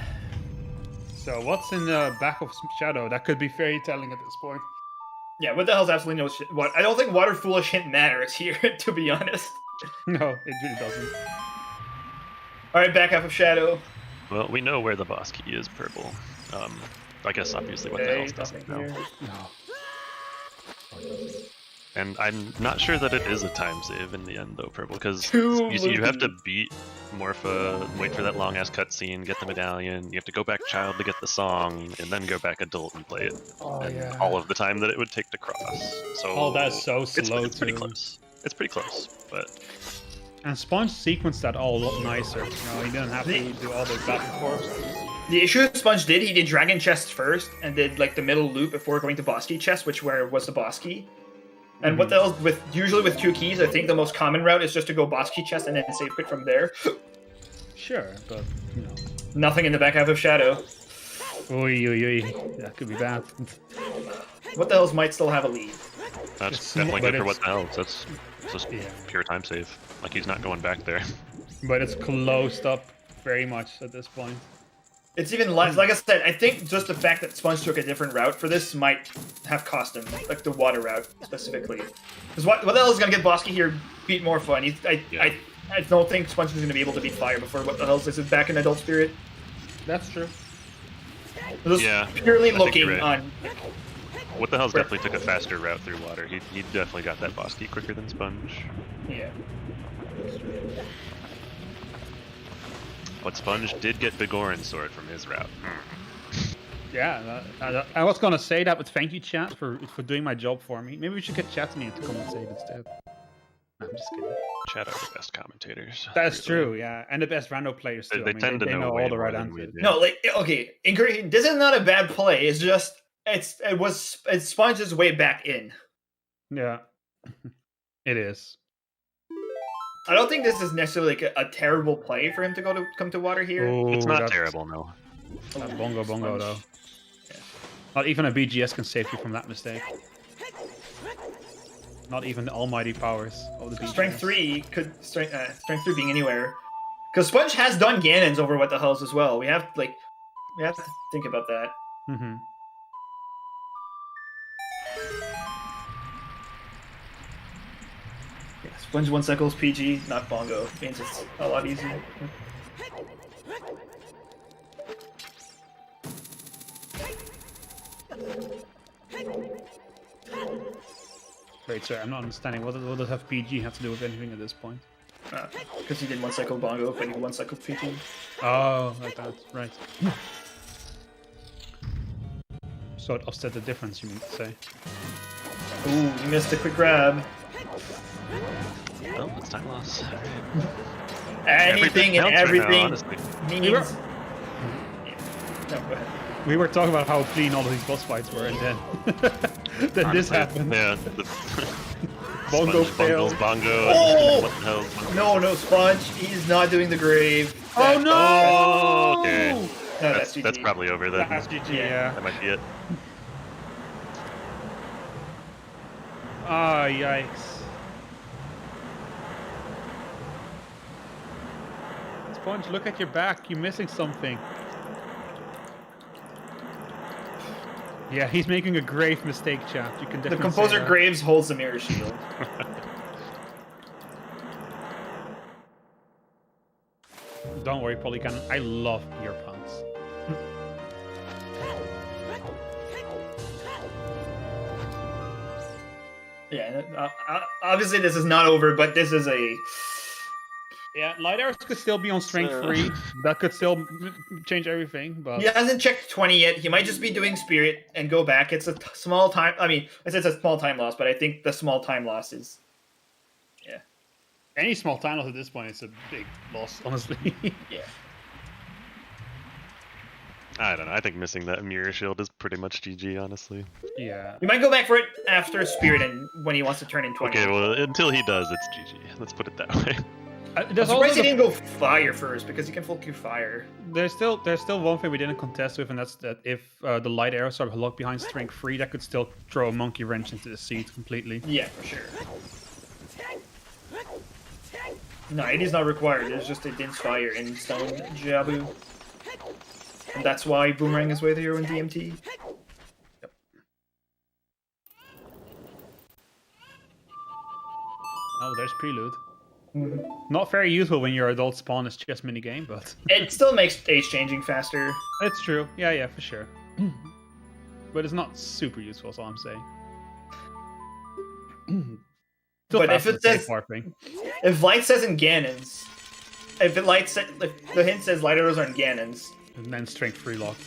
So what's in the back of Shadow? That could be very telling at this point. Yeah, what the hell's absolutely no shit? What? I don't think Water Foolish hint matters here, to be honest. No, it really doesn't. Alright, back half of Shadow. Well, we know where the boss key is, purple. I guess obviously what the Okay, hell's doesn't nothing know. here. No. And I'm not sure that it is a time save in the end, though, purple, because Too you have to loopy. beat Morpha, wait for that long ass cutscene, get the medallion. You have to go back child to get the song, and then go back adult and play it. Oh and yeah. all of the time that it would take to cross. So Oh, that's so slow it's pretty too. close. It's pretty close, but And Sponge sequenced that all a lot nicer. You know, he didn't have to do all those back and forth. The issue Sponge did, he did Dragon Chest first, and did like the middle loop before going to Boss Key Chest, which was the Boss Key. And what the hell, usually with 2 keys, I think the most common route is just to go Boss Key Chest and then save quit from there. Sure, but you know. Nothing in the back half of Shadow. Oy, oy, oy. That could be bad. What the hell's might still have a lead? that's It's definitely but good for what it's- the hell. That's just Yeah. pure time save. Like he's not going back there. But it's closed up very much at this point. It's even less. Like I said, I think just the fact that Sponge took a different route for this might have cost him, like the water route specifically. Because what the hell is going to get Bosky here beat more fun? I don't think Sponge is going to be able to beat Fire before what the hell is it back in Adult Spirit? That's true. Just Yeah, purely I think looking you're right. on. What the hell's definitely took a faster route through water. He definitely got that boss key quicker than Sponge. Yeah. But Sponge did get Bigoran's sword from his route. Yeah, I was gonna say that, but thank you, chat, for doing my job for me. Maybe we should get Chatney to come and say it instead. No, I'm just kidding. Chat are the best commentators. That's really. true, yeah, and the best rando players too. They I mean, tend to they know know way all the more right than we answers. do. No, like okay, this is not a bad play. It's just it's Sponge's way back in. Yeah, it is. I don't think this is necessarily like a terrible play for him to come to water here. It's Ooh, not that's- terrible, no. That bongo Sponge. though. Yeah. Not even a BGS can save you from that mistake. Not even the almighty powers of the BGS. Strength 3 could strength 3 being anywhere, because Sponge has done Ganons over what the hells as well. We have to think about that. Mm-hmm. Yeah, Sponge 1 cycles PG, not Bongo. Means it's a lot easier. Wait, sorry, I'm not understanding. What does FPG have to do with anything at this point? Because he did 1 cycle Bongo, but he 1 cycle PG. Oh, like that, right. So it offset the difference, you mean to say? Ooh, you missed a quick grab. Well, it's time loss. Anything and counts right now, everything honestly. means. We were- Yeah. No, go ahead. We were talking about how clean all of these boss fights were, and then then this Honestly, happened. Yeah. Bongo Sponge bungles failed. Bongo. Oh! What the hell? No, Sponge. He's not doing the grave. Oh no! Oh, okay. No, That's GG. probably over then. That's GG, Yeah. yeah. That might be it. Ah, yikes. Sponge, look at your back. You're missing something. Yeah, he's making a grave mistake, chat. You can definitely The composer say that. Graves holds the mirror shield. Don't worry, Polycan. I love your puns. Yeah, obviously this is not over, but this is a... Yeah, light arrows could still be on strength 3. That could still change everything, but... He hasn't checked 20 yet. He might just be doing Spirit and go back. It's a small time... I mean, I said it's a small time loss, but I think the small time loss is... Yeah. Any small time loss at this point is a big loss, honestly. Yeah. I don't know. I think missing that mirror shield is pretty much GG, honestly. Yeah. You might go back for it after Spirit and when he wants to turn in 20. Okay, well, until he does, it's GG. Let's put it that way. I'm surprised he didn't go Fire first, because he can full Q Fire. There's still one thing we didn't contest with, and that's that if the light arrows are locked behind strength 3, that could still throw a monkey wrench into the seat completely. Yeah, for sure. No, it is not required. There's just a Din's Fire in Stone Jabu. And that's why Boomerang is way there in DMT. Yep. Oh, there's Prelude. Mhm. Not very useful when your adult spawn is chess minigame, but... It still makes ace changing faster. It's true. Yeah, for sure. But it's not super useful, is all I'm saying. Still But if faster it than safe says- warping. If Light says in Ganon's, if the hint says Light Arrows are in Ganon's, And then strength 3 locked.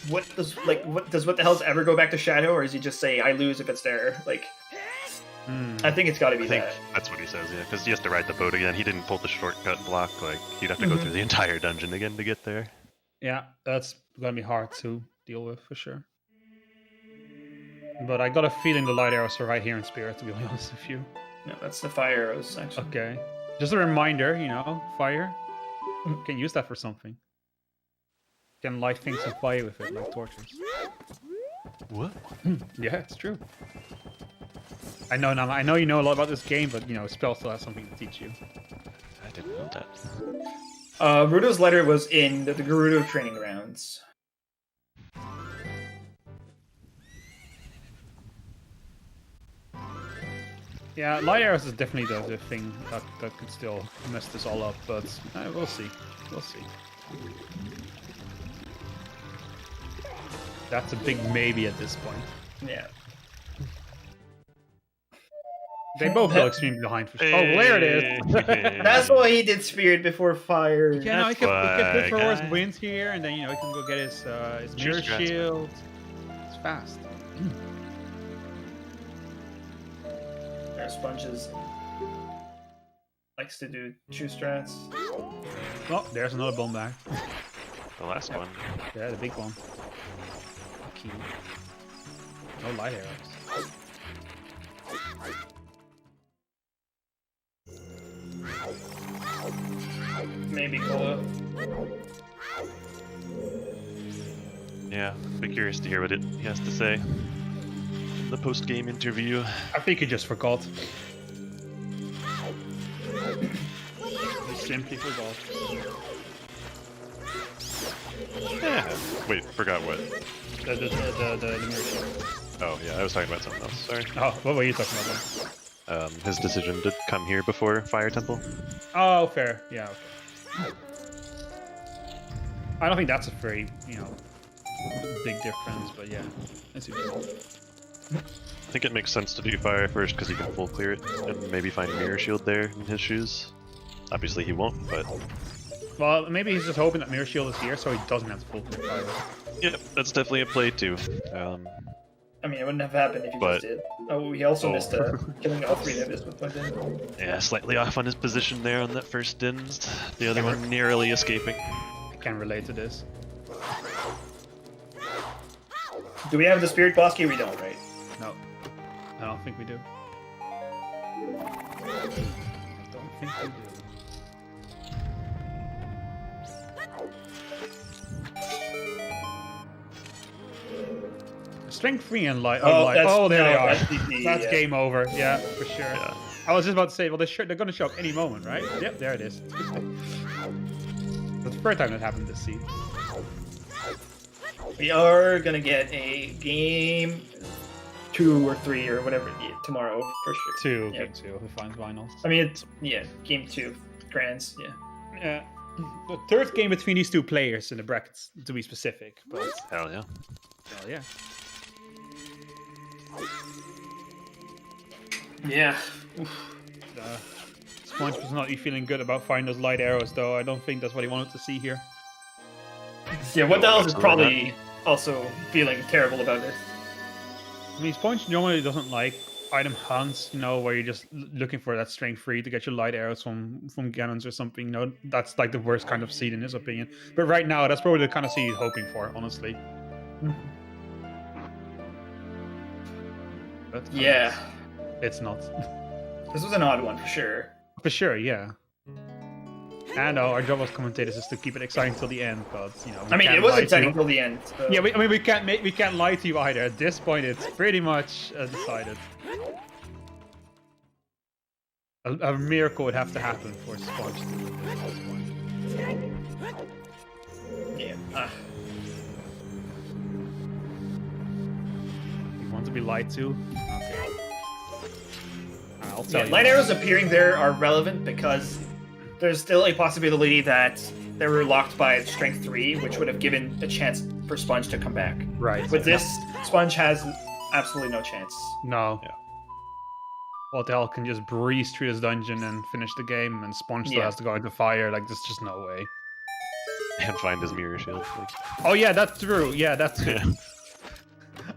what does what the hell's ever go back to Shadow, or does he just say I lose if it's there? Like, I think it's got to be I think that. that's what he says, yeah, because he has to ride the boat again. He didn't pull the shortcut block. Like, he'd have to go through the entire dungeon again to get there. Yeah, that's gonna be hard to deal with for sure. But I got a feeling the light arrows are right here in Spirit, to be honest with you. No, that's the Fire Arrows actually. Okay. Just a reminder, you know, fire. You can use that for something. You can light things on fire with it, like torches. What? Yeah, it's true. I know you know a lot about this game, but you know, spell still has something to teach you. I didn't know that. Rudo's letter was in the Gerudo training grounds. Yeah, light arrows is definitely the thing that could still mess this all up, but we'll see. We'll see. That's a big maybe at this point. Yeah. They both look extremely behind for sure. Oh, there it is! That's why he did Spirit before Fire. Yeah, no, he can That's put forward why, wind here, and then you know he can go get his mirror strats, shield. It's fast. Our Sponges likes to do two strats. Oh, there's another bomb back. The last one. Yeah, the big one. Key. No light arrows. Maybe Kola. Yeah, be curious to hear what he has to say. The post-game interview. I think he just forgot. He simply forgot. Yeah. Wait, forgot what? The mirror shield. Oh, yeah, I was talking about something else. Sorry. Oh, what were you talking about then? His decision to come here before Fire Temple. Oh, fair. Yeah, okay. I don't think that's a very, you know, big difference, but yeah. I see what you mean. I think it makes sense to do Fire first because he can full clear it and maybe find Mirror Shield there in his shoes. Obviously he won't, but... Well, maybe he's just hoping that Mirror Shield is here so he doesn't have to full clear fire. Yeah, that's definitely a play too. I mean, it wouldn't have happened if he just did. Oh, he also missed killing all three that missed with one din. Yeah, slightly off on his position there on that first dins. The other one narrowly escaping. I can relate to this. Do we have the Spirit boss key? We don't, right? No. I don't think we do. I don't think we do. Strength 3 and light. Oh, there they are. That's game over. Yeah, for sure. Yeah. I was just about to say, well, they're going to show up any moment, right? Yep, there it is. That's the first time that happened this season. We are gonna get a game 2 or 3 or whatever tomorrow for sure. Game 2 of the finals. I mean, it's game 2 grands. Yeah. Yeah. The third game between these two players in the brackets, to be specific. But Hell yeah. hell yeah. Yeah. Sponge was not feeling good about finding those light arrows, though. I don't think that's what he wanted to see here. Yeah. What the hell is absolutely probably also feeling terrible about this. I mean, Sponge normally doesn't like item hunts, where you're just looking for that strength 3 to get your light arrows from Ganons or something. That's like the worst kind of seed in his opinion. But right now, that's probably the kind of seed he's hoping for, honestly. But Yeah. it's not. This was an odd one for sure. For sure, yeah. And our job as commentators is to keep it exciting till the end, but I mean, it was exciting till the end. So. Yeah, we can't lie to you either. At this point, it's pretty much decided. A miracle would have to happen for Sponge to win this one. Yeah. You want to be lied to? Okay. I'll tell you. Light arrows appearing there are relevant because there's still a possibility that they were locked by strength 3, which would have given a chance for Sponge to come back. Right. With this, Sponge has absolutely no chance. No. Yeah. What the hell can just breeze through this dungeon and finish the game, and Sponge still has to go into fire. Like, there's just no way. And find his mirror shield. Like, Oh yeah, that's true. Yeah, that's true. yeah.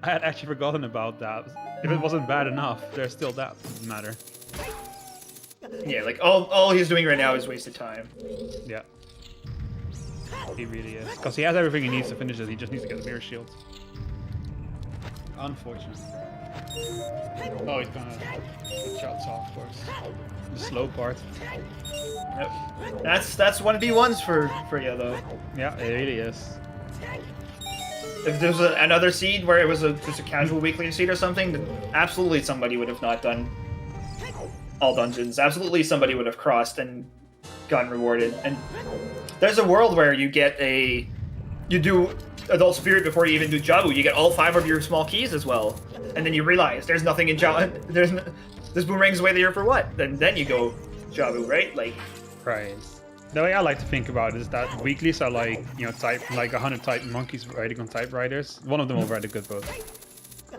I had actually forgotten about that. If it wasn't bad enough, there's still that. Doesn't matter. Yeah, like all he's doing right now is wasted time. Yeah. He really is. Because he has everything he needs to finish it, he just needs to get the mirror shield. Unfortunate. Oh, he's gonna get shots off, of course. The slow part. Yep. That's 1v1s for you though. Yeah, it really is. If there's another seed where it was just a casual weekly seed or something, then absolutely somebody would have not done all dungeons. Absolutely somebody would have crossed and gotten rewarded. And there's a world where you do Adult Spirit before you even do Jabu. You get all 5 of your small keys as well. And then you realize there's nothing in Jabu. This boomerang's away there for what? Then you go Jabu, right? Like, right. The way I like to think about it is that weeklies are like, like 100 type monkeys riding on typewriters. One of them will write a good book.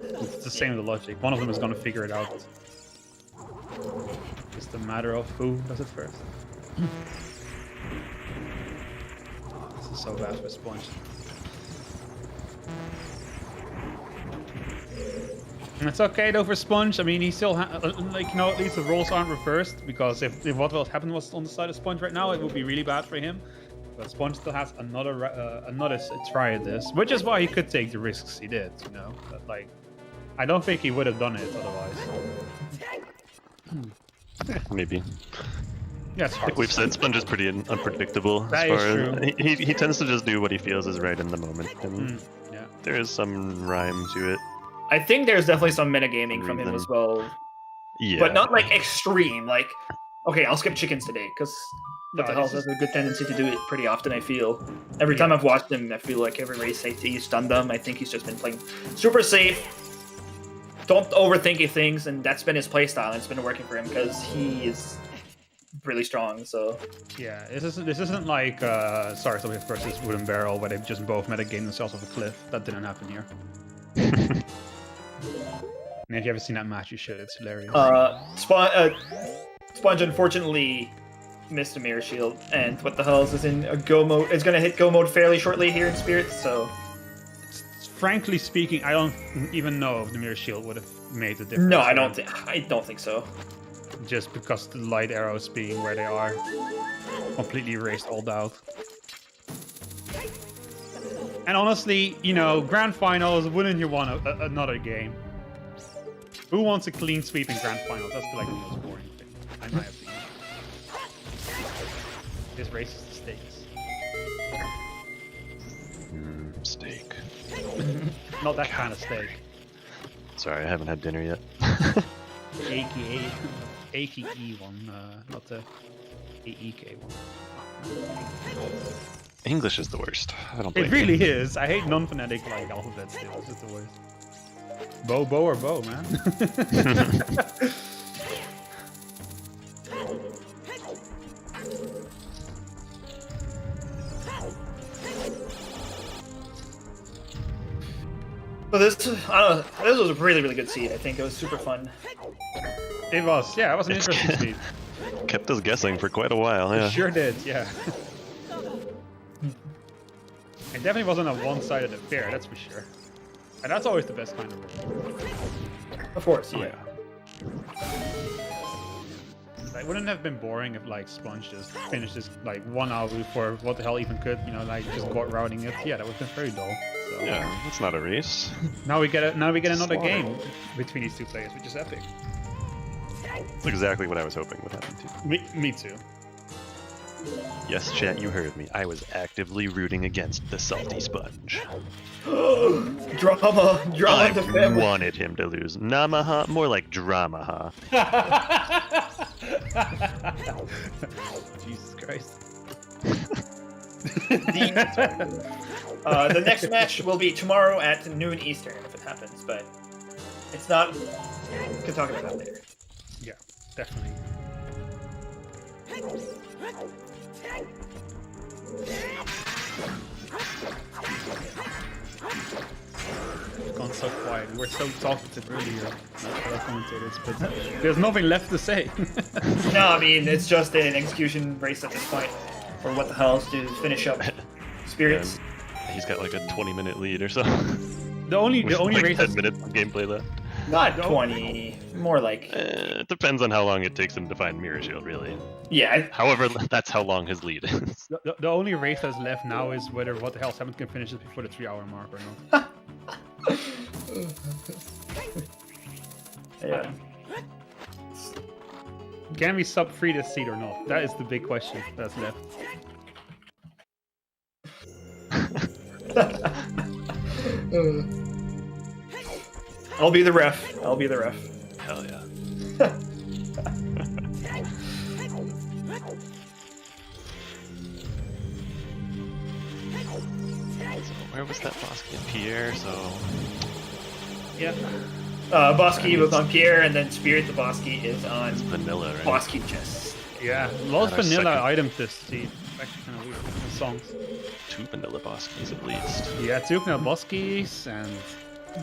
It's the same with the logic. One of them is going to figure it out. Just a matter of who does it first. This is so bad for Sponge. It's okay though for Sponge. I mean, he still at least the roles aren't reversed, because if what else happened was on the side of Sponge right now, it would be really bad for him. But Sponge still has another try at this, which is why he could take the risks he did. But, like, I don't think he would have done it otherwise. Maybe. Yeah, it's hard. Like we've said, Sponge is pretty unpredictable. That is true. He tends to just do what he feels is right in the moment, and Yeah. there is some rhyme to it. I think there's definitely some metagaming from him as well. Yeah, But not like extreme. Like, okay, I'll skip chickens today because what the hell has a good tendency to do it pretty often. I feel every time I've watched him, I feel like every race he's done them. I think he's just been playing super safe. Don't overthink things, and that's been his playstyle. And it's been working for him because he is really strong. So Yeah, this isn't like Saratoga versus Wooden Barrel, where they've just both metagamed themselves off a cliff. That didn't happen here. And if you ever seen that match, you should. It's hilarious. Sponge unfortunately missed a mirror shield, and what the hell is in a go mode? It's gonna hit go mode fairly shortly here in Spirit. So, frankly speaking, I don't even know if the mirror shield would have made the difference. No, I don't think so. Just because the light arrows being where they are completely erased all doubt. And honestly, grand finals, wouldn't you want another game? Who wants a clean sweep in grand finals? That's like the most boring thing, in my opinion. This raises the stakes. Steak. Not that kind of steak. Sorry, I haven't had dinner yet. AKE one, not the AEK one. English is the worst. I don't. It blame really you. is. I hate non-phonetic like alphabets. Still, it's just the worst. Bo or Bo, man. But this, I don't know, this was a really, really good seed. I think it was super fun. It was, yeah, it was an interesting seed. Kept us guessing for quite a while. Yeah. It sure did, yeah. It definitely wasn't a one-sided affair, that's for sure. And that's always the best kind of race. Of course, Oh, yeah. It wouldn't have been boring if like Sponge just finished this like 1 hour before what the hell even could, you know, like just got routing it. Yeah, that would have been very dull. So Yeah, that's not a race. now we get another Slaughter. game between these two players, which is epic. That's exactly what I was hoping would happen too. Me too. Yes, chat, you heard me. I was actively rooting against the Salty Sponge. Drama I in the family. wanted him to lose. Namaha, more like dramaha. Jesus Christ. The next match will be tomorrow at noon Eastern if it happens, but it's not. We can talk about that later. Yeah, definitely. It's gone so quiet. We were so talkative earlier, other commentators, but there's nothing left to say. No, I mean it's just an execution race at this point, or what the hell to finish up spirits. He's got like a 20-minute lead or so. The only like race 10 minutes of gameplay left. Not 20, more like It depends on how long it takes him to find Mirror Shield, really. yeah. However, that's how long his lead is. The only race that's left now is whether what the hell 7 can finish it before the 3-hour mark or not. Yeah. Can we sub free this seed or not? That is the big question that's left. I'll be the ref. I'll be the ref. Hell yeah. So where was that Bosky and Pierre? So Yeah. Bosky was on Pierre, and then Spirit the Bosky is on vanilla, right? Bosky Chess. Yeah. A lot of And our vanilla second- items this seed. Actually kind of weird. The songs. 2 vanilla Boskies at least. Yeah, 2 vanilla Boskies and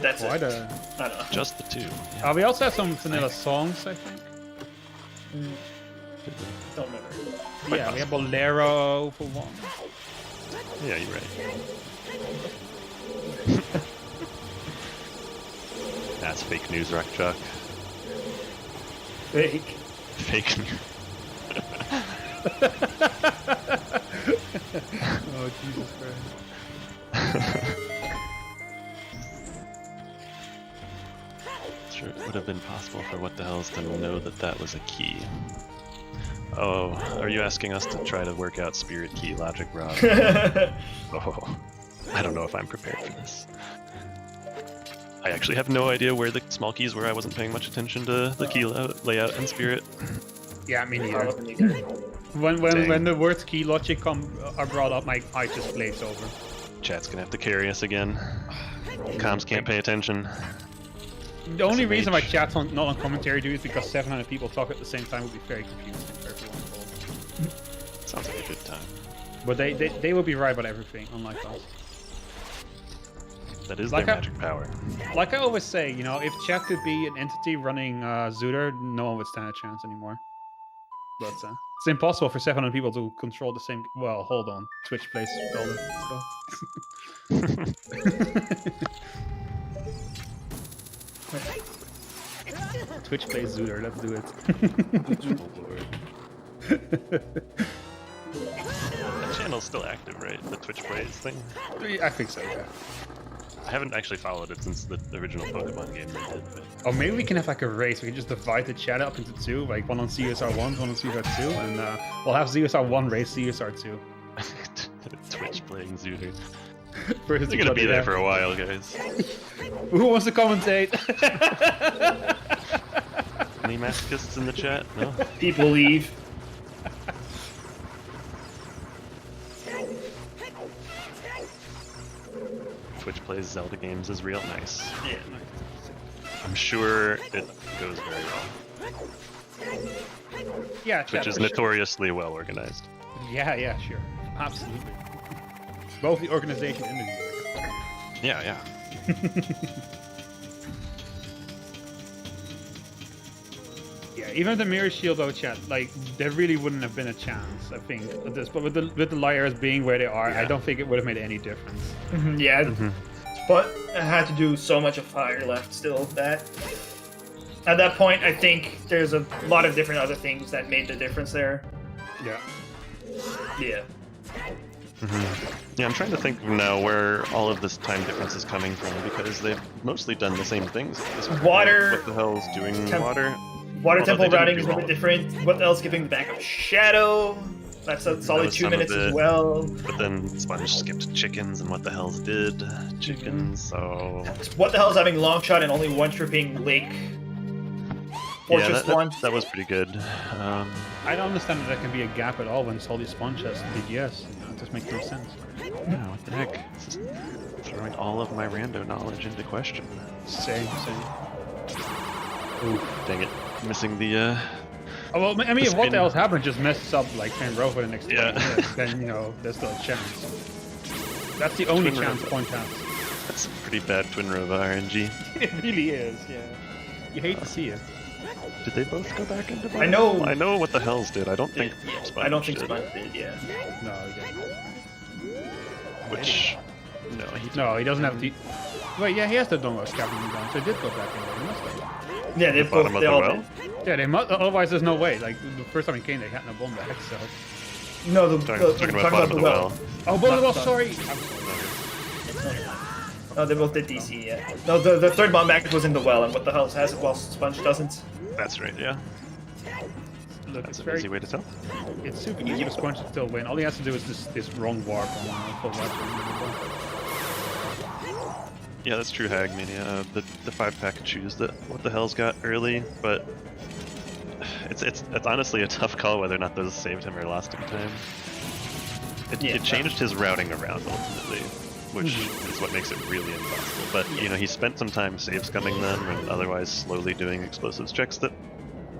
That's quite it. a... I don't know. Just the 2. Yeah. we also have some vanilla songs, I think. Don't remember. Yeah, we have Bolero for one. Yeah, you're right. That's fake news, Rock Chuck. Fake. Fake news. Oh, Jesus Christ. Sure, it would have been possible for What the Hells to know that that was a key. Oh, are you asking us to try to work out spirit key logic, Rob? Oh, I don't know if I'm prepared for this. I actually have no idea where the small keys were. I wasn't paying much attention to the key layout in Spirit. Yeah, me I neither. wasn't either. When the words key logic are brought up, my eye just glaze over. Chat's gonna have to carry us again. Comms can't pay attention. The only SMH. reason why chat's not on commentary do is because 700 people talk at the same time would be very confusing for everyone involved. Sounds like a good time. But they will be right about everything, unlike us. That is Like their I- magic power. Like I always say, you know, if chat could be an entity running Zooter, no one would stand a chance anymore. But it's impossible for 700 people to control the same. Well, hold on. Twitch plays Zelda. So. Twitch plays Zooter. Let's do it. Oh lord. That channel's still active, right? The Twitch plays thing? I think so. Yeah. I haven't actually followed it since the original Pokemon game they did, but Or maybe we can have like a race. We can just divide the chat up into 2, like one on CSR1, one on CSR2, and we'll have CSR1 race CSR2. Twitch playing Zooter. Versus They're gonna be each other, there yeah. for a while, guys. Who wants to commentate? Any masochists in the chat? No? People leave. Twitch plays Zelda games is real nice. Yeah. I'm sure it goes very well. Yeah, Twitch is for sure. notoriously well organized. Yeah, sure. Absolutely. Both the organization and the viewer. Yeah. Yeah, even the mirror shield though, chat, like there really wouldn't have been a chance, I think, with this. But with the layers being where they are, I don't think it would have made any difference. Yeah, but I had to do so much of fire left still that at that point I think there's a lot of different other things that made the difference there. Yeah. Yeah. Yeah, I'm trying to think now where all of this time difference is coming from because they've mostly done the same things. At this point. Water- What the hell's doing water? Water Although temple they didn't routing do is a all bit of it. different. What else giving the backup shadow? That's a solid was 2 some of minutes as it. well. But then Sponge skipped chickens, and what the hell's did chickens? So What the hell is having long shot and only one tripping lake? Fortress that was pretty good. I don't understand that there can be a gap at all when ZeldaSpeedRuns has BGS. It just makes no sense. Yeah, what the heck? This is throwing all of my rando knowledge into question. Same. Ooh, dang it. Missing the, Oh, well, I mean, The if what spin. the hell's happened just messes up like Fan Row for the next 20 Yeah. minutes, then, you know, there's still a chance. That's the only Twin chance Row. Point has. that's pretty bad Twin Rova RNG. It really is, yeah. You hate to see it. Did they both go back into I know- I know what the hells did. I don't think I don't think did. Sponge did, yeah. No, he doesn't. Which... No, he didn't. No, he doesn't have the... Wait, yeah, he has the Dongo scavenging down, so he did go back in there. He must have. Yeah, they The bottom both of they the all well? did. Yeah, they must, otherwise there's no way. Like, the first time he came, they had no bomb back, so... No, Talking about bottom of the well. Oh, bomb well, Not- sorry! No, they both did DC, yeah. No, the third bomb back was in the well, and what the hell has it while Sponge doesn't? That's right, yeah. Look, That's it's an very... easy way to tell. It's super easy for Sponge to still win. All he has to do is this wrong warp on full left. Yeah, that's true, Hagmania. The 5-pack choose that what the hell's got early, but it's honestly a tough call whether or not those saved him or lost him time. It changed his routing around ultimately, which is what makes it really impossible. But you know, he spent some time save scumming them and otherwise slowly doing explosives checks that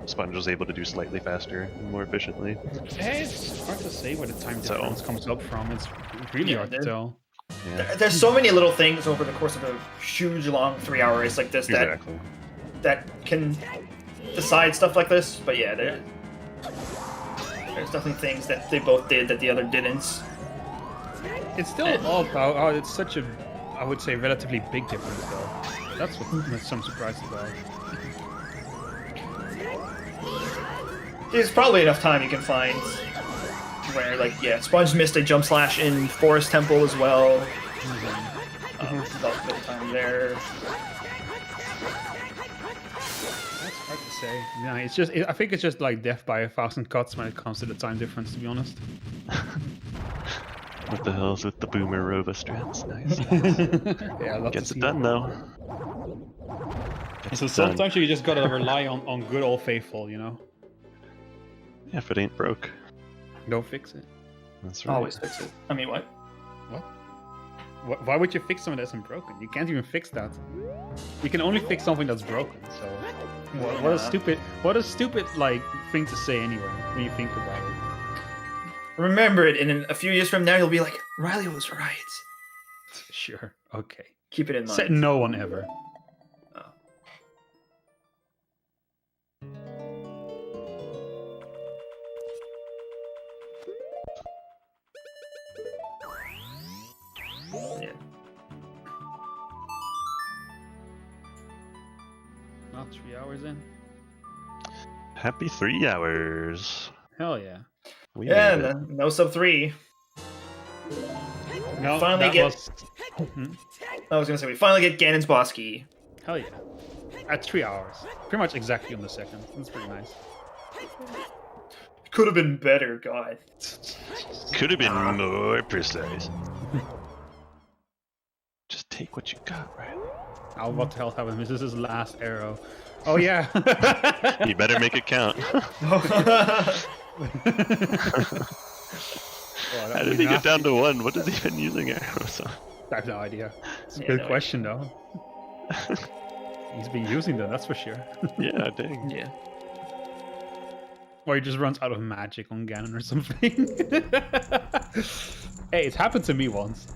Sponge was able to do slightly faster and more efficiently. It's hard to say where the time So- difference comes up from. It's really hard to tell. Yeah, There's so many little things over the course of a huge, long 3-hour race like this exactly. that can decide stuff like this. But yeah, there's definitely things that they both did that the other didn't. It's still all about how it's such a, I would say, relatively big difference though. That's what I'm surprised about. There's probably enough time you can find where, like, yeah, Sponge missed a jump slash in Forest Temple as well. About a bit of time there. That's hard to say. Yeah, it's just, I think it's just like death by 1,000 cuts when it comes to the time difference, to be honest. What the hell's with the Boomer Rova strats? Nice. Yeah, I love Gets to see it done though. Gets So it done. sometimes you just gotta rely on good old faithful, you know? Yeah, if it ain't broke. Don't fix it. That's right. Always fix it. I mean, what? Why would you fix something that isn't broken? You can't even fix that. You can only fix something that's broken. So, what a stupid like thing to say anyway when you think about it. Remember it, and in a few years from now, you'll be like, Riley was right. Sure. Okay. Keep it in mind. Said no one ever. Yeah. Not 3 hours in. Happy 3 hours. Hell yeah. We Yeah, made it. no sub 3. No, Finally that get- was... I was gonna say, we finally get Ganon's boss key. Hell yeah. At 3 hours. Pretty much exactly on the second. That's pretty nice. Could have been better, God. Could have been more precise. Just take what you got, right? Oh, what the hell happened? This is his last arrow. Oh yeah. You better make it count. How did he get down to 1? What has he been using arrows on? I have no idea. It's a Yeah, good no question, though. He's been using them, that's for sure. Yeah, dang. Yeah. Or he just runs out of magic on Ganon or something. Hey, it's happened to me once.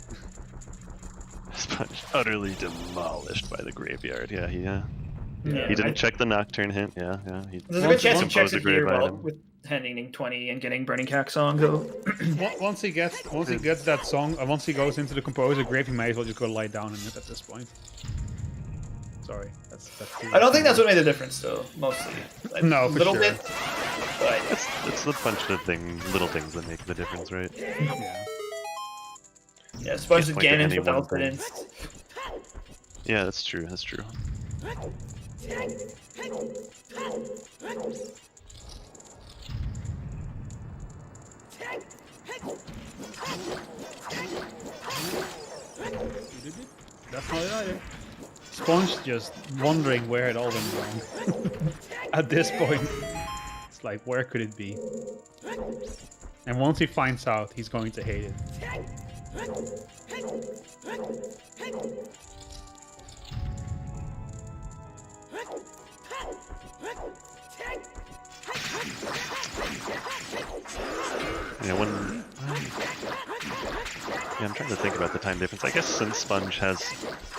Sponge utterly demolished by the graveyard. Yeah, Yeah, he didn't check the Nocturne hint. Yeah. He There's a good chance he composed checks a it grave here while item. with handing 20 and getting Burning Cack song though. Once he gets that song, once he goes into the composer grave, he may as well just go lie down in it at this point. Sorry, that's I don't think that's what made the difference though. Mostly, like, No, for little sure. bit. But It's a bunch of little things that make the difference, right? Yeah. yeah, Sponge Can't with point to Ganon any without one thing. confidence. Yeah, that's true. That's true. That's not it either. Sponge just wondering where it all went wrong. At this point, it's like, where could it be? And once he finds out, he's going to hate it. Yeah, I'm trying to think about the time difference. I guess since Sponge has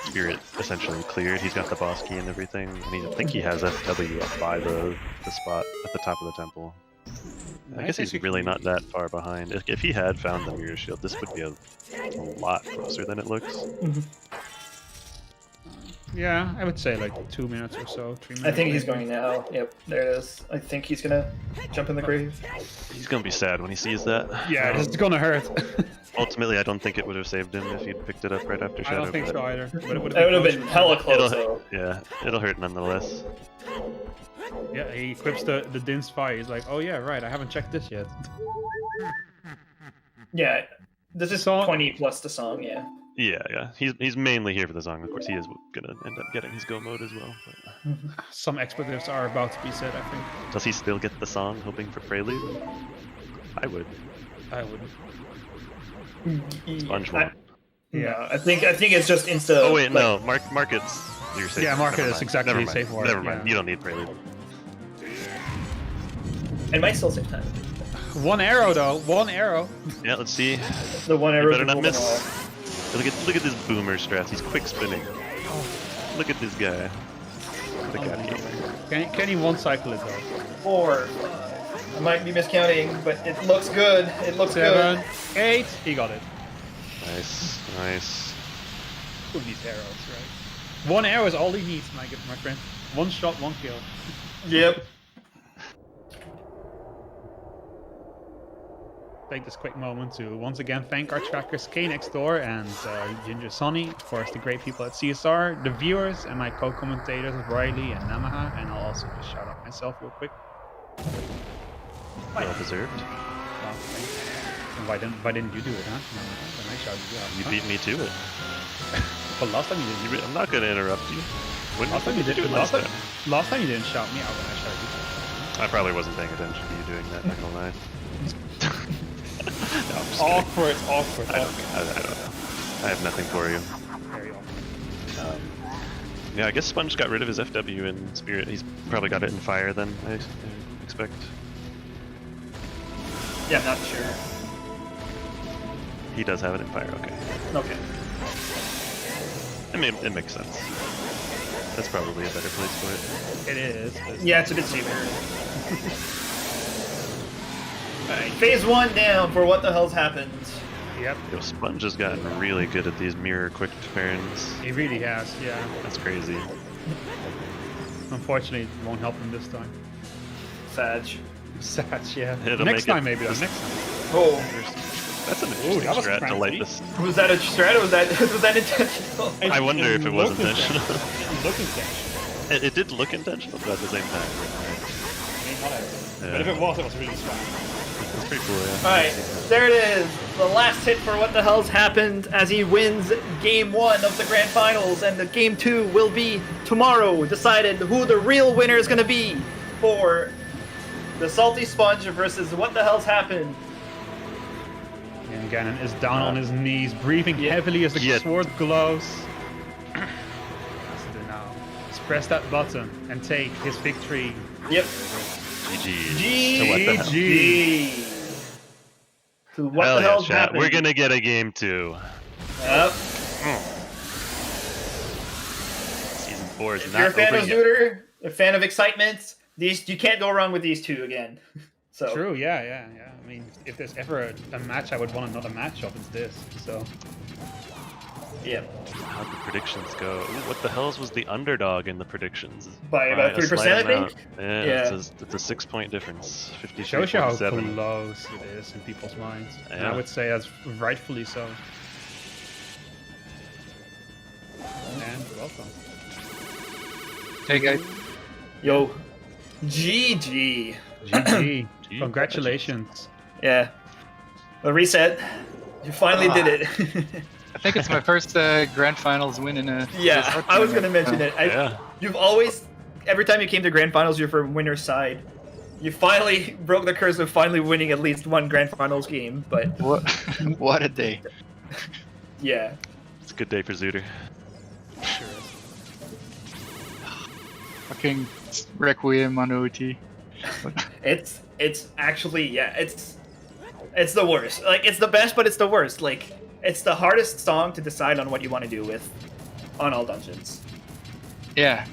Spirit essentially cleared, he's got the boss key and everything. I think he has FW up by the spot at the top of the temple. I guess he's really not that far behind. If he had found the Mirror Shield, this would be a lot closer than it looks. Yeah, I would say like 2 minutes or so, 3 minutes. I think he's going now. Yep, there it is. I think he's gonna jump in the grave. He's gonna be sad when he sees that. Yeah, it's gonna hurt. Ultimately, I don't think it would have saved him if he'd picked it up right after I Shadow. don't think but so either. But it would That would have been hella close It'll, though. yeah, it'll hurt nonetheless. Yeah, he equips the Din's Fire. He's like, oh yeah, right, I haven't checked this yet. Yeah, this is Song- 20 plus the song. Yeah. Yeah. He's mainly here for the song. Of course, he is gonna end up getting his go mode as well. But Some expletives are about to be said, I think. does he still get the song, hoping for Prelude? I would. I wouldn't. Sponge I, won't. no, I think it's just insta. Oh wait, like, no. Market's. You're safe. Yeah, Market Never is mind. exactly Never the safe mind. word, Never mind. yeah. You don't need Prelude. It might still save time. One arrow though, one arrow. Yeah, let's see. The one You arrow. better not to miss. Look at this boomer strats. He's quick spinning. Look at this guy. The guy. Can he one cycle it though? 4. I might be miscounting, but it looks good. It looks 7, good. 8. He got it. Nice. Who needs arrows, right? One arrow is all he needs, my friend. One shot, one kill. Yep. Take this quick moment to once again thank our trackers K next door and Ginger Sonny, of course the great people at CSR, the viewers, and my co-commentators Riley and Namaha, and I'll also just shout out myself real quick. Well deserved. Well, thanks. Why didn't you do it, huh? Then I shouted you out. You beat me to it. But last time you didn't. I'm not gonna interrupt you. When Last time you did did. it Last last time, time? last time you didn't shout me out when I shouted you. I probably wasn't paying attention to you doing that. Not gonna lie. No, I'm just kidding. Awkward. I don't know. I have nothing for you. Very awkward. Yeah, I guess Sponge got rid of his FW in Spirit. He's probably got it in Fire then, I expect. Yeah, I'm not sure. He does have it in Fire, okay. Okay. I mean, it makes sense. That's probably a better place for it. It is. But Yeah, it's a bit safer. Alright, phase 1 down for what the hell's happened. Yep. Yo, Sponge has gotten really good at these mirror quick turns. He really has. Yeah. That's crazy. Unfortunately, it won't help him this time. Sag. Sad, yeah. It'll Next make it time, maybe. just- Next time. Oh, That's an interesting that was strat to light crazy. this. was that a strat or was that intentional? I wonder if it was intentional. Looking intentional. It did look intentional, but at the same time, I mean, not everything. Yeah. But if it was really strong. it's pretty cool, yeah. Alright, there it is. The last hit for what the hell's happened as he wins game 1 of the grand finals, and the game 2 will be tomorrow. Decided who the real winner is going to be for the Salty Sponge versus what the hell's happened. And Ganon is down on his knees, breathing heavily as the sword glows. What's to do now? Let's press that button and take his victory. Yep. GG. GG. So what Hell the yeah, hell's chat. happening? We're gonna get a game 2. Yep. Season 4 is If not you're a fan over of yet. Zooter, a fan of excitement, you can't go wrong with these two again. So True, yeah. I mean, if there's ever a match I would want another match of, it's this. So, yeah, How'd the predictions go? Ooh, what the hell was the underdog in the predictions? by about a 3%, slight I think. amount. Yeah, it's a 6-point difference. 53, shows you how 47. close it is in people's minds. And Yeah. I would say that's rightfully so. And welcome. Hey guys. Yo, GG. GG. Congratulations. Yeah, the reset. You finally did it. I think it's my first grand finals win in a. Yeah, I was gonna mention it. Yeah. You've always, every time you came to grand finals, you're from winner's side. You finally broke the curse of finally winning at least one grand finals game, but What? What a day. yeah. It's a good day for Zooter. Sure. Fucking Requiem on OoT. It's actually, yeah, it's the worst. Like, it's the best, but it's the worst. Like, it's the hardest song to decide on what you want to do with on all dungeons. Yeah.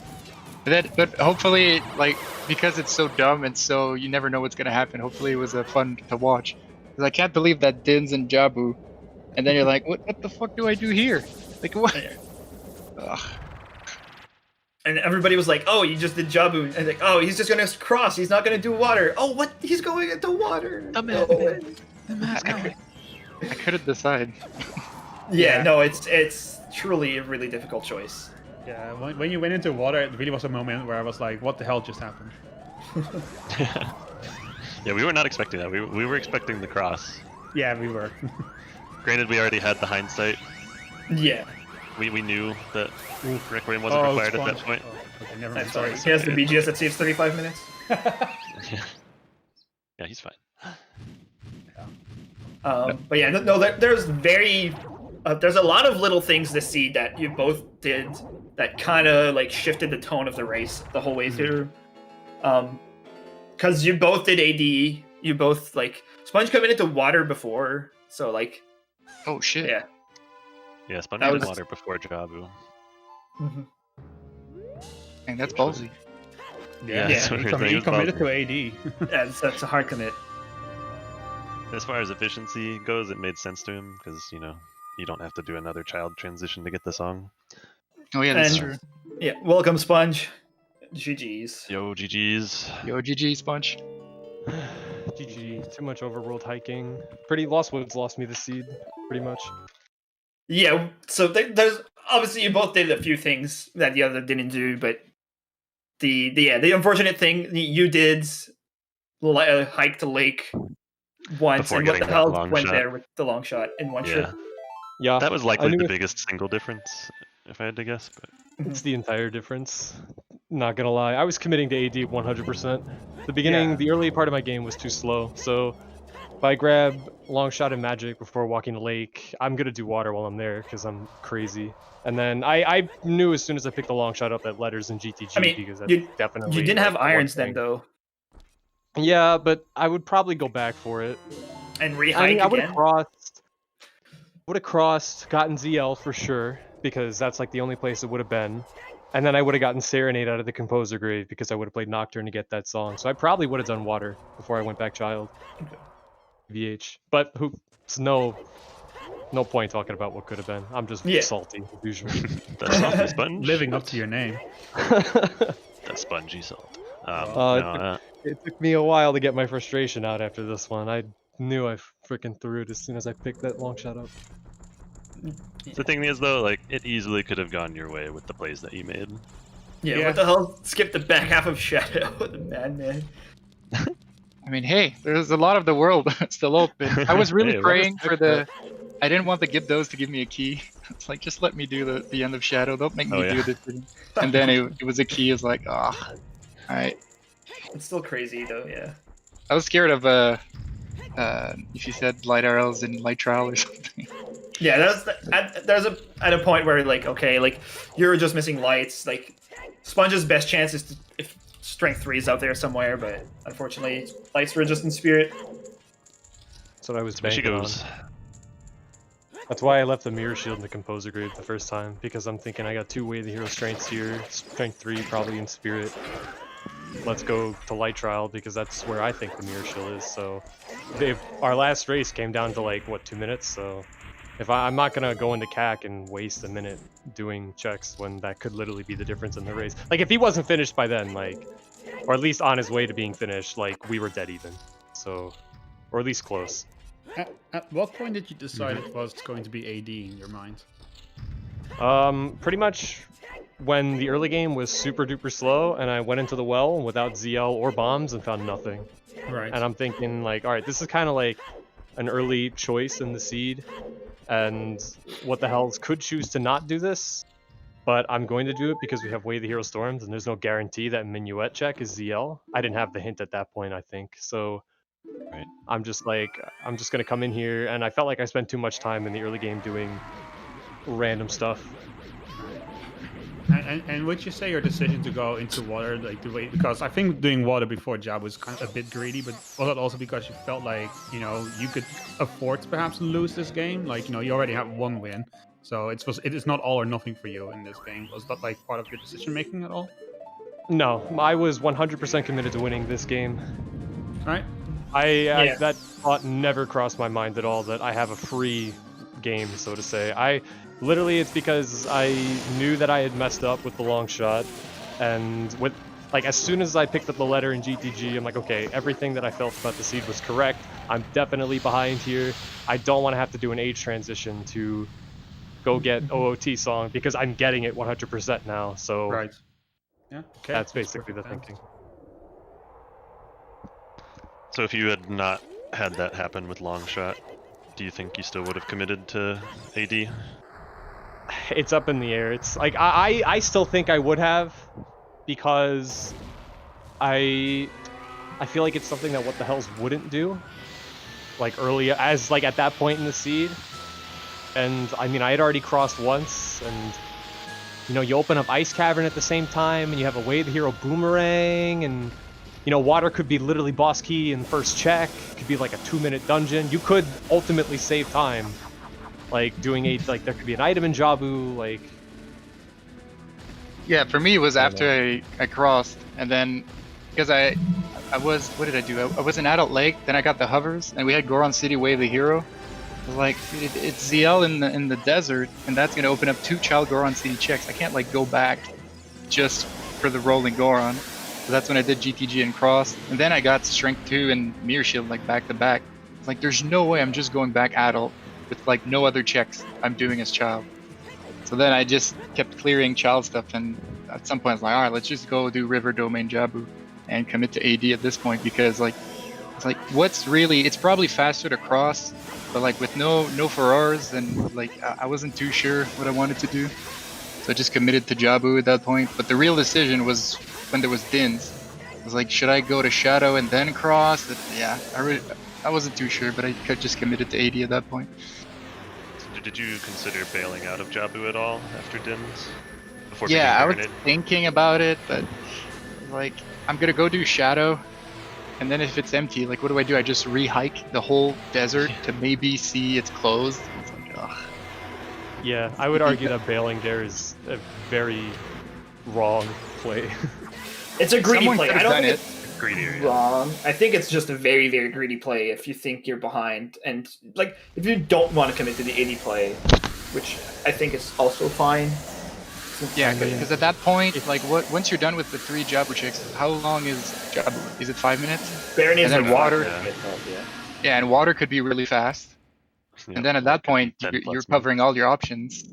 But hopefully, like, because it's so dumb and so you never know what's gonna happen, hopefully it was fun to watch. Because I can't believe that Dins and Jabu. And then you're like, what the fuck do I do here? Like, what? Ugh. And everybody was like, "Oh, you just did Jabu," and like, "Oh, he's just gonna cross. He's not gonna do water. Oh, what? He's going into water." I couldn't decide. Yeah, no, it's truly a really difficult choice. Yeah, when you went into water, it really was a moment where I was like, what the hell just happened? Yeah, we were not expecting that. We were expecting the cross. Yeah, we were. Granted, we already had the hindsight. Yeah, We knew that Requiem wasn't required at that Sponge. point. Oh, okay, never I'm mind. sorry. He has the BGS that saves 35 minutes. Yeah, he's fine. But yeah, no, there's there's a lot of little things this seed that you both did that kind of like shifted the tone of the race the whole way through. Because you both did AD, you both like Sponge coming into water before, so like, Oh shit. yeah. Yeah, Sponge That did was- water before Jabu. Man, that's ballsy. Yeah, Yeah, that's what he we were he thinking committed about. to AD. Yeah, that's a hard commit. As far as efficiency goes, it made sense to him because you don't have to do another child transition to get the song. Oh yeah, that's And- true. Yeah, welcome Sponge. GG's. Yo, GG's. Yo, GG Sponge. GG. Too much overworld hiking. Pretty Lost Woods lost me the seed, pretty much. Yeah, so there's obviously you both did a few things that the other didn't do, but the unfortunate thing you did hike to lake once, Before and what getting the that hell long went shot. there with the long shot in one Yeah, trip? Yeah, that was I likely knew the it- biggest single difference, if I had to guess. But it's the entire difference. Not gonna lie, I was committing to AD 100%. The beginning, Yeah. the early part of my game was too slow, so if I grab long shot and magic before walking the lake, I'm gonna do water while I'm there because I'm crazy. And then I knew as soon as I picked the long shot up that letters in GTG I mean, because that's you definitely You didn't have like, the one irons then thing. though, Yeah, but I would probably go back for it. and I rehike mean, I would have again. crossed, gotten ZL for sure, because that's like the only place it would have been. And then I would have gotten Serenade out of the Composer Grave because I would have played Nocturne to get that song. So I probably would have done Water before I went back Child. VH. But no point talking about what could have been. I'm just Yeah. salty, as usual. that's not the sponge. Living up to your name. The spongy salt. It took me a while to get my frustration out after this one. I knew I freaking threw it as soon as I picked that long shot up. The thing is, though, like it easily could have gone your way with the plays that you made. Yeah, Yeah. what the hell? Skip the back half of Shadow, the madman. I mean, hey, there's a lot of the world still open. I was really Hey, let us praying for check the. I didn't want the Gibdos to give me a key. It's like, just let me do the end of Shadow. Don't make me Oh, yeah. do this thing. And then it was a key. It's like, ah, alright. It's still crazy though, yeah. I was scared of if you said light RLs in light trial or something. Yeah, there's at a point where like, okay, like you're just missing lights. Like Sponge's best chance is if strength 3 is out there somewhere, but unfortunately lights were just in spirit. That's what I was There she banking on. goes. That's why I left the mirror shield in the composer grade the first time, because I'm thinking I got 2 Way the Hero strengths here, strength 3 probably in spirit. Let's go to light trial because that's where I think the mirror shield is. So our last race came down to like what, 2 minutes. So if I'm not gonna go into CAC and waste a minute doing checks when that could literally be the difference in the race. Like if he wasn't finished by then, like, or at least on his way to being finished, like we were dead even. So, or at least close. At what point did you decide it was going to be AD in your mind? Pretty much when the early game was super duper slow and I went into the well without ZL or bombs and found nothing. Right. And I'm thinking like, all right, this is kind of like an early choice in the seed, and what the hells could choose to not do this, but I'm going to do it because we have Way the Hero Storms and there's no guarantee that Minuet check is ZL. I didn't have the hint at that point, I think. So Right. I'm just gonna come in here, and I felt like I spent too much time in the early game doing random stuff. And would you say your decision to go into water, like the way, because I think doing water before Jab was kind of a bit greedy, but was it also because you felt like, you know, you could afford to perhaps lose this game? Like, you know, you already have 1 win, so it is not all or nothing for you in this game. Was that like part of your decision making at all? No, I was 100% committed to winning this game. Right. That thought never crossed my mind at all, that I have a free game, so to say. Literally, it's because I knew that I had messed up with the long shot, and with like as soon as I picked up the letter in GTG, I'm like, okay, everything that I felt about the seed was correct. I'm definitely behind here. I don't want to have to do an age transition to go get OOT song because I'm getting it 100% now. So Right. Yeah. Okay. that's basically the perfect. thinking. So if you had not had that happen with long shot, do you think you still would have committed to AD? It's up in the air. It's like I still think I would have, because I feel like it's something that What the Hells wouldn't do, like early as like at that point in the seed. And I mean, I had already crossed once, and you know, you open up Ice Cavern at the same time, and you have a Way the Hero Boomerang, and you know, water could be literally boss key in the first check. It could be like a 2-minute dungeon. You could ultimately save time, like doing like there could be an item in Jabu, like. Yeah, for me it was after I crossed, and then because I was, what did I do? I was in Adult Lake, then I got the hovers, and we had Goron City Way of the Hero. I was like, it's ZL in the desert, and that's gonna open up 2 Child Goron City checks. I can't like go back just for the rolling Goron. So that's when I did GTG and crossed, and then I got Strength 2 and Mirror Shield like back to back. It's like there's no way I'm just going back Adult with like no other checks I'm doing as Child. So then I just kept clearing Child stuff, and at some point I was like, alright, let's just go do River Domain Jabu and commit to AD at this point, because like it's like it's probably faster to cross, but like with no Ferrars, and like I wasn't too sure what I wanted to do. So I just committed to Jabu at that point. But the real decision was when there was Dins. I was like, should I go to Shadow and then cross? Yeah, I wasn't too sure, but I just committed to AD at that point. Did you consider bailing out of Jabu at all after Dins? Before Yeah, I was being Baronet? thinking about it, but like I'm gonna go do Shadow, and then if it's empty, like what do? I just re-hike the whole desert to maybe see it's closed? It's like, ugh. Yeah, I would argue that bailing there is a very wrong play. It's a greedy Someone play. could I have don't done think it. it's Greedier, yeah. wrong. I think it's just a very, very greedy play if you think you're behind. And like if you don't want to commit to the 80 play, which I think is also fine. Yeah, because at that point, like once you're done with the 3 Jabu checks, how long is Jabu? Is it 5 minutes? Baron And then water. Yeah. Yeah, and water could be really fast. Yep. And then at that point, 10 plus you're covering all your options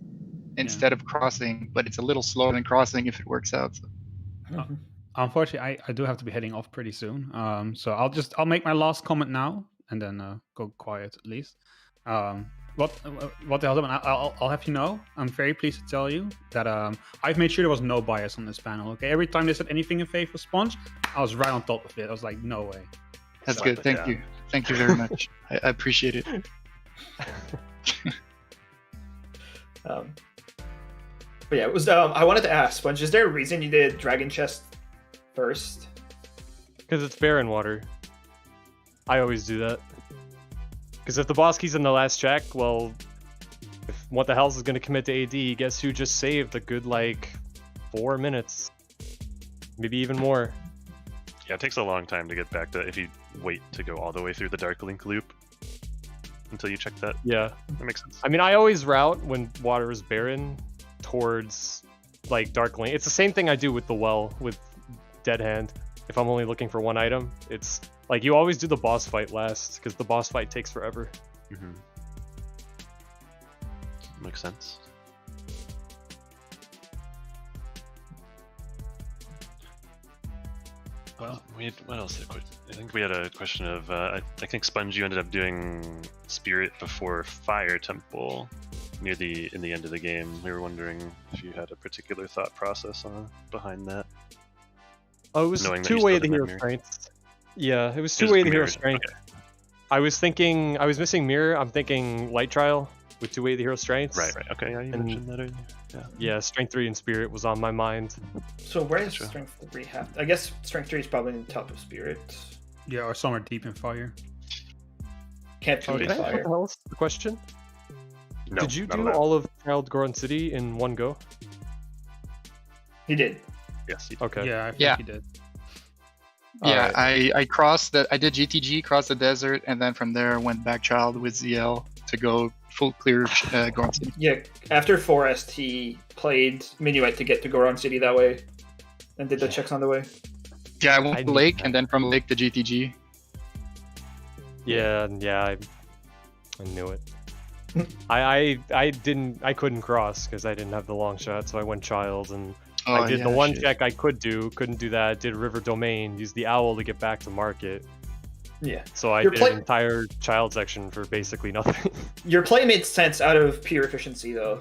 instead of crossing, but it's a little slower than crossing if it works out. So. Unfortunately, I do have to be heading off pretty soon. So I'll make my last comment now and then go quiet at least. What the hell? I'll have you know, I'm very pleased to tell you that I've made sure there was no bias on this panel. Okay, every time they said anything in favor of Sponge, I was right on top of it. I was like, no way. That's So, good. Thank yeah. you. Thank you very much. I appreciate it. But yeah, it was. I wanted to ask, Sponge, is there a reason you did Dragon Chest first? Because it's Baron Water. I always do that. Because if the boss key's in the last check, well, if What the Hell's is going to commit to AD, guess who just saved a good, like, 4 minutes? Maybe even more. Yeah, it takes a long time to get back to if you wait to go all the way through the Dark Link loop until you check that. Yeah. That makes sense. I mean, I always route when water is barren towards, like, Dark Link. It's the same thing I do with the well, with Dead Hand. If I'm only looking for one item, it's like you always do the boss fight last, because the boss fight takes forever. Mm-hmm. Makes sense. Well, what else? I think we had a question of. I think Sponge, you ended up doing Spirit before Fire Temple in the end of the game. We were wondering if you had a particular thought process behind that. Oh, it was Knowing that two you way still the didn't hero have strength. Yeah, it was It two was way the hero mirrored. strength. Okay. I was missing mirror. I'm thinking light trial with two way the hero strengths. Right. Okay. Yeah, you And- mentioned that earlier. Yeah. Yeah, strength 3 and spirit was on my mind. So where does Gotcha. Strength 3 have? I guess Strength 3 is probably in the top of Spirit. Yeah, or somewhere deep in fire. Can't Oh, be can I ask what Fire. the hell's the question? No, Did you not do allowed. all of Child Goron City in one go? He did. Yes. You Okay. Yeah, I think Yeah. he did. Yeah, Alright. I crossed the. I did GTG, crossed the desert, and then from there went back child with ZL to go full clear Goron City. Yeah, after Forest, he played Minuet to get to Goron City that way, and did the checks on the way. Yeah, I went I to need Lake, that. and then from Lake to GTG. Yeah, I knew it. I couldn't cross because I didn't have the long shot, so I went child and Oh, I did yeah, the one shit. check I couldn't do that. I did River Domain, used the owl to get back to market. Yeah, So I Your did play- an entire child section for basically nothing. your play made sense out of pure efficiency though,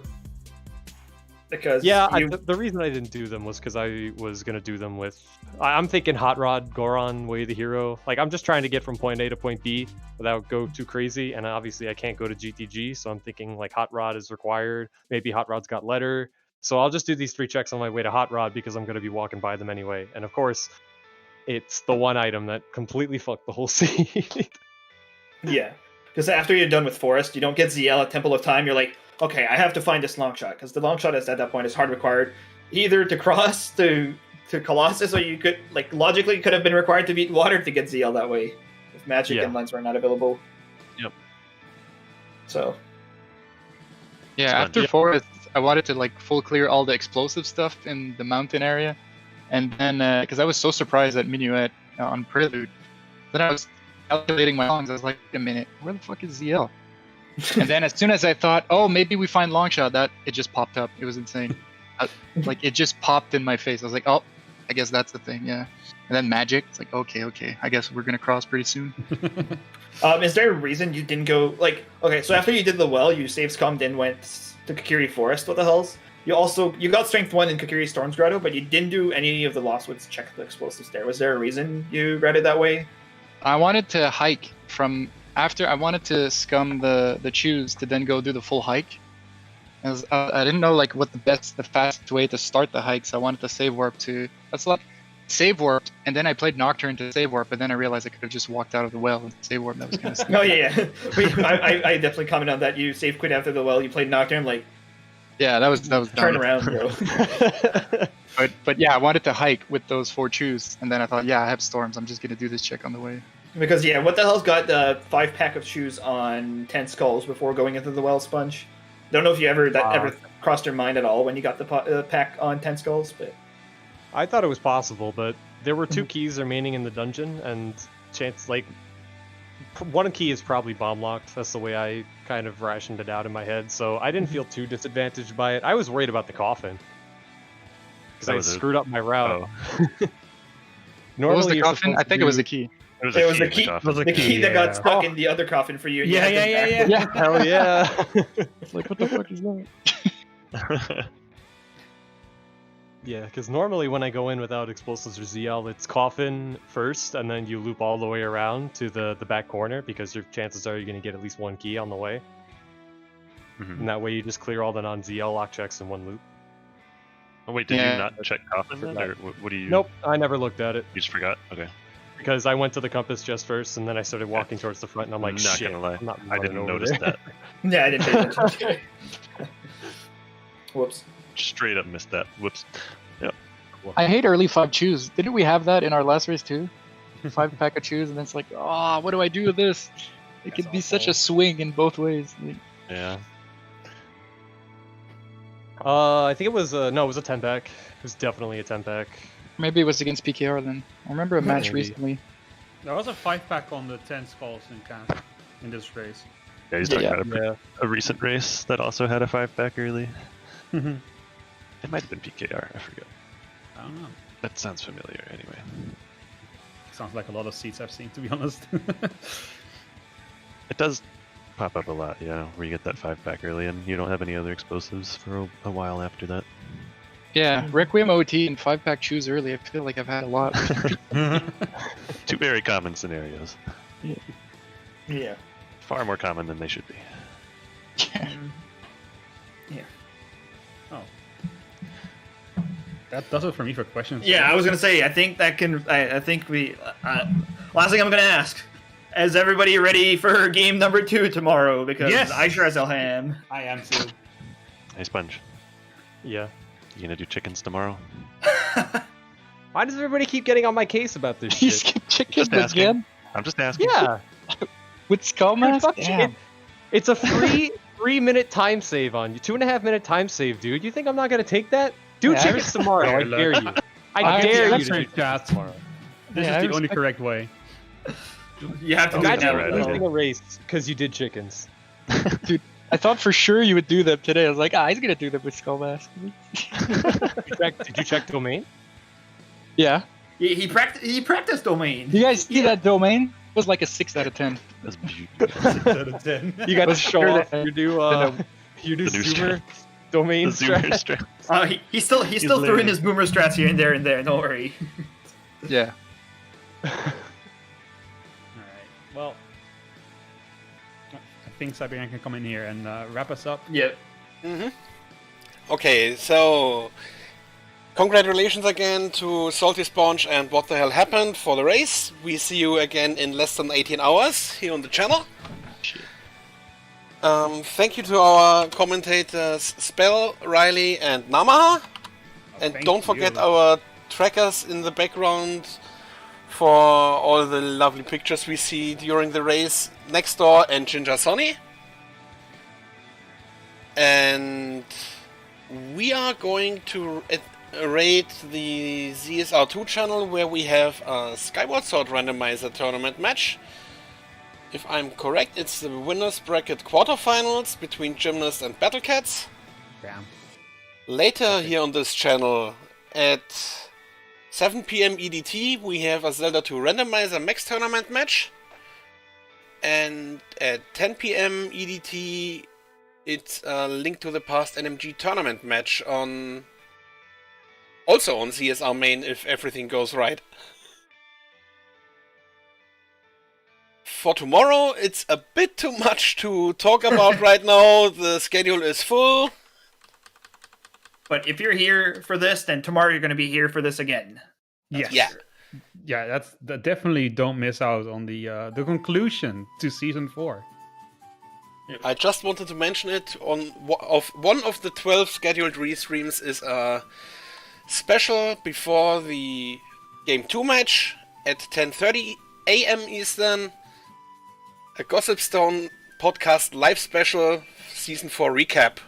because Yeah, you, the reason I didn't do them was because I was gonna do them with. I'm thinking Hot Rod, Goron, Way the Hero. Like I'm just trying to get from point A to point B without go too crazy, and obviously I can't go to GTG, so I'm thinking like Hot Rod is required. Maybe Hot Rod's got letter, so I'll just do these 3 checks on my way to Hot Rod because I'm gonna be walking by them anyway. And of course, it's the one item that completely fucked the whole seed. yeah, because after you're done with Forest, you don't get ZL at Temple of Time. You're like, okay, I have to find this long shot because the long shot is at that point is hard required, either to cross to Colossus, or you could like logically could have been required to beat Water to get ZL that way if Magic Yeah. and Lens were not available. Yep. So Yeah, fun. after Yeah. Forest, I wanted to like full clear all the explosive stuff in the mountain area, and then because I was so surprised at Minuet on Prelude, then I was calculating my longs. I was like, wait a minute, where the fuck is ZL? And then as soon as I thought, oh, maybe we find Longshot, that it just popped up. It was insane. Like it just popped in my face. I was like, oh, I guess that's the thing, yeah. And then Magic, it's like, okay, I guess we're gonna cross pretty soon. is there a reason you didn't go like okay? So after you did the well, you saved scummed and went to Kakiri Forest. What the hell's? You got Strength 1 in Kakiri Storm's Grotto, but you didn't do any of the Lost Woods check the explosives there. Was there a reason you read it that way? I wanted to hike from after. I wanted to scum the choose to then go do the full hike. I didn't know like what the fastest way to start the hike, so I wanted to save warp to. That's like save warp, and then I played Nocturne to save warp, but then I realized I could have just walked out of the well and save warp. That was kind of stupid. Oh yeah. I definitely commented on that. You save quit after the well. You played Nocturne. Like Yeah, that was turn dumb. around, bro. But yeah, I wanted to hike with those 4 choose, and then I thought, yeah, I have storms. I'm just gonna do this check on the way. Because yeah, what the hell's got the 5-pack of shoes on 10 skulls before going into the well, Sponge? Don't know if you ever crossed your mind at all when you got the pack on 10 skulls, but I thought it was possible, but there were 2 keys remaining in the dungeon, and one key is probably bomb locked. That's the way I kind of rationed it out in my head, so I didn't feel too disadvantaged by it. I was worried about the coffin because That I was it? screwed up my route. Oh. What was the you're coffin? supposed I to think it was do- the key. It was it a was key the in key. coffin. Was a The key that got yeah. stuck Oh. in the other coffin for you. and you Yeah, had to yeah, back- yeah. Hell yeah! Like what the fuck is that? Yeah, because normally when I go in without explosives or ZL, it's coffin first, and then you loop all the way around to the back corner, because your chances are you're going to get at least one key on the way. And that way you just clear all the non-ZL lock checks in one loop. Oh wait, did Yeah. you not check coffin then, or what do you? Nope, I never looked at it, You just forgot. Okay. because I went to the compass just first, and then I started walking towards the front, and I'm like, I'm not shit, gonna lie, I'm not I running didn't over notice there. that. Yeah, I didn't pay attention. Whoops. Straight up missed that. Whoops. I hate early 5 chews. Didn't we have that in our last race too? 5-pack of chews, and then it's like, oh, what do I do with this? It could be such a swing in both ways. Yeah. I think it was no, it was a 10-pack. It was definitely a 10-pack. Maybe it was against PKR then. I remember a match Maybe. recently. There was a 5-pack on the 10 skulls in this race. Yeah, he's talking Yeah. about a recent race that also had a 5-pack early. I It might have been PKR. I forget. don't know. That sounds familiar. Anyway. Sounds like a lot of seats I've seen, to be honest. It does pop up a lot, yeah, where you get that 5-pack early and you don't have any other explosives for a while after that. Yeah, Requiem OT and 5-pack chews early. I feel like I've had a lot. Two very common scenarios. Yeah. Far more common than they should be. That does it for me for questions. Yeah, I was gonna say. I think that can. I think we. Last thing I'm gonna ask: is everybody ready for game number 2 tomorrow? Because Yes! I sure as hell am. I am too. Hey, Sponge, Yeah. you gonna do chickens tomorrow? Why does everybody keep getting on my case about this You shit? skipped chickens Just asking. again? I'm just asking. Yeah. With Skull Dude, Mask? fuck Damn. chicken. It's a free 3-minute time save on you. 2.5-minute time save, dude. You think I'm not gonna take that? Do Yeah, I chickens tomorrow. I Fair dare you. I I dare you respect to do your chickens chat. tomorrow. This Yeah, I is the only respect- correct way. You have to do it Imagine now. right, losing okay. a race because you did chickens. I thought for sure you would do them today. I was like, he's gonna do them with Skull Mask. Did you check domain? Yeah. He practiced domain. You guys see that domain? It was like a 6 out of 10. That's beautiful. 6 out of 10. You got to Was show sure off that- your new The new Zoomer domain The Zoomer strat. strat. He still threw in learning. his boomer strats here and there. Don't worry. Yeah. Alright, well, I think Siberian can come in here and wrap us up. Yep. Okay, so congratulations again to TheSaltySponge and What the Hell Happened for the race. We see you again in less than 18 hours here on the channel. Thank you to our commentators Spell, Riley, and Namaha. And thank don't you. forget our trackers in the background for all the lovely pictures we see during the race. Next Door and Ginger Sonny. And we are going to raid the ZSR2 channel where we have a Skyward Sword Randomizer tournament match. If I'm correct, it's the winners bracket quarterfinals between Gymnast and Battle Cats. Damn. Later here on this channel at 7 PM EDT we have a Zelda 2 Randomizer Max tournament match. And at 10 PM EDT it's a Link to the Past NMG tournament match on also on CSR main if everything goes right. For tomorrow, it's a bit too much to talk about right now. The schedule is full. But if you're here for this, then tomorrow you're going to be here for this again. Yes. Yeah. Yeah, definitely don't miss out on the conclusion to season 4. I just wanted to mention it. One of the 12 scheduled restreams is a special before the Game 2 match at 10:30 AM Eastern. A Gossip Stone podcast live special, season 4 recap.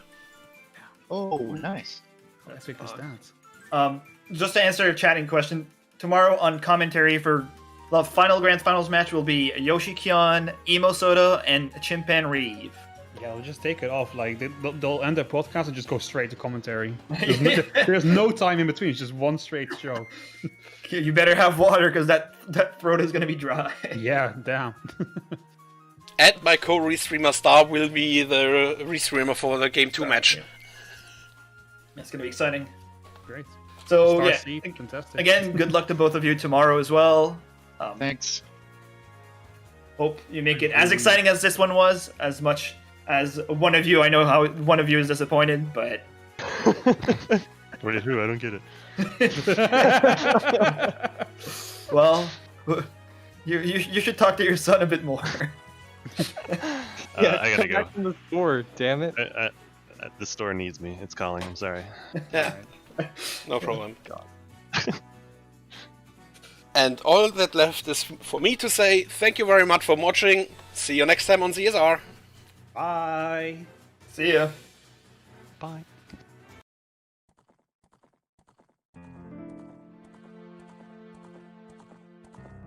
Oh, nice. Epic is that. Just to answer a chatting question, tomorrow on commentary for the final Grand Finals match will be Yoshi Kyon, Emo Soda, and Chimpan Reeve. Yeah, we'll just take it off. Like they'll end their podcast and just go straight to commentary. There's no time in between. It's just one straight show. You better have water because that throat is going to be dry. Yeah, damn. And my co-restreamer Star will be the restreamer for the Game 2 match. That's going to be exciting. Great. So Star yeah, seed, fantastic. again, good luck to both of you tomorrow as well. Thanks. Hope you make it as exciting as this one was. As much as one of you, I know how one of you is disappointed, but Wait, who? I don't get it. well, you should talk to your son a bit more. I gotta come go. back from the store, damn it. The store needs me. It's calling. I'm sorry. Yeah, no problem. And all that left is for me to say thank you very much for watching. See you next time on CSR. Bye. See ya. Bye.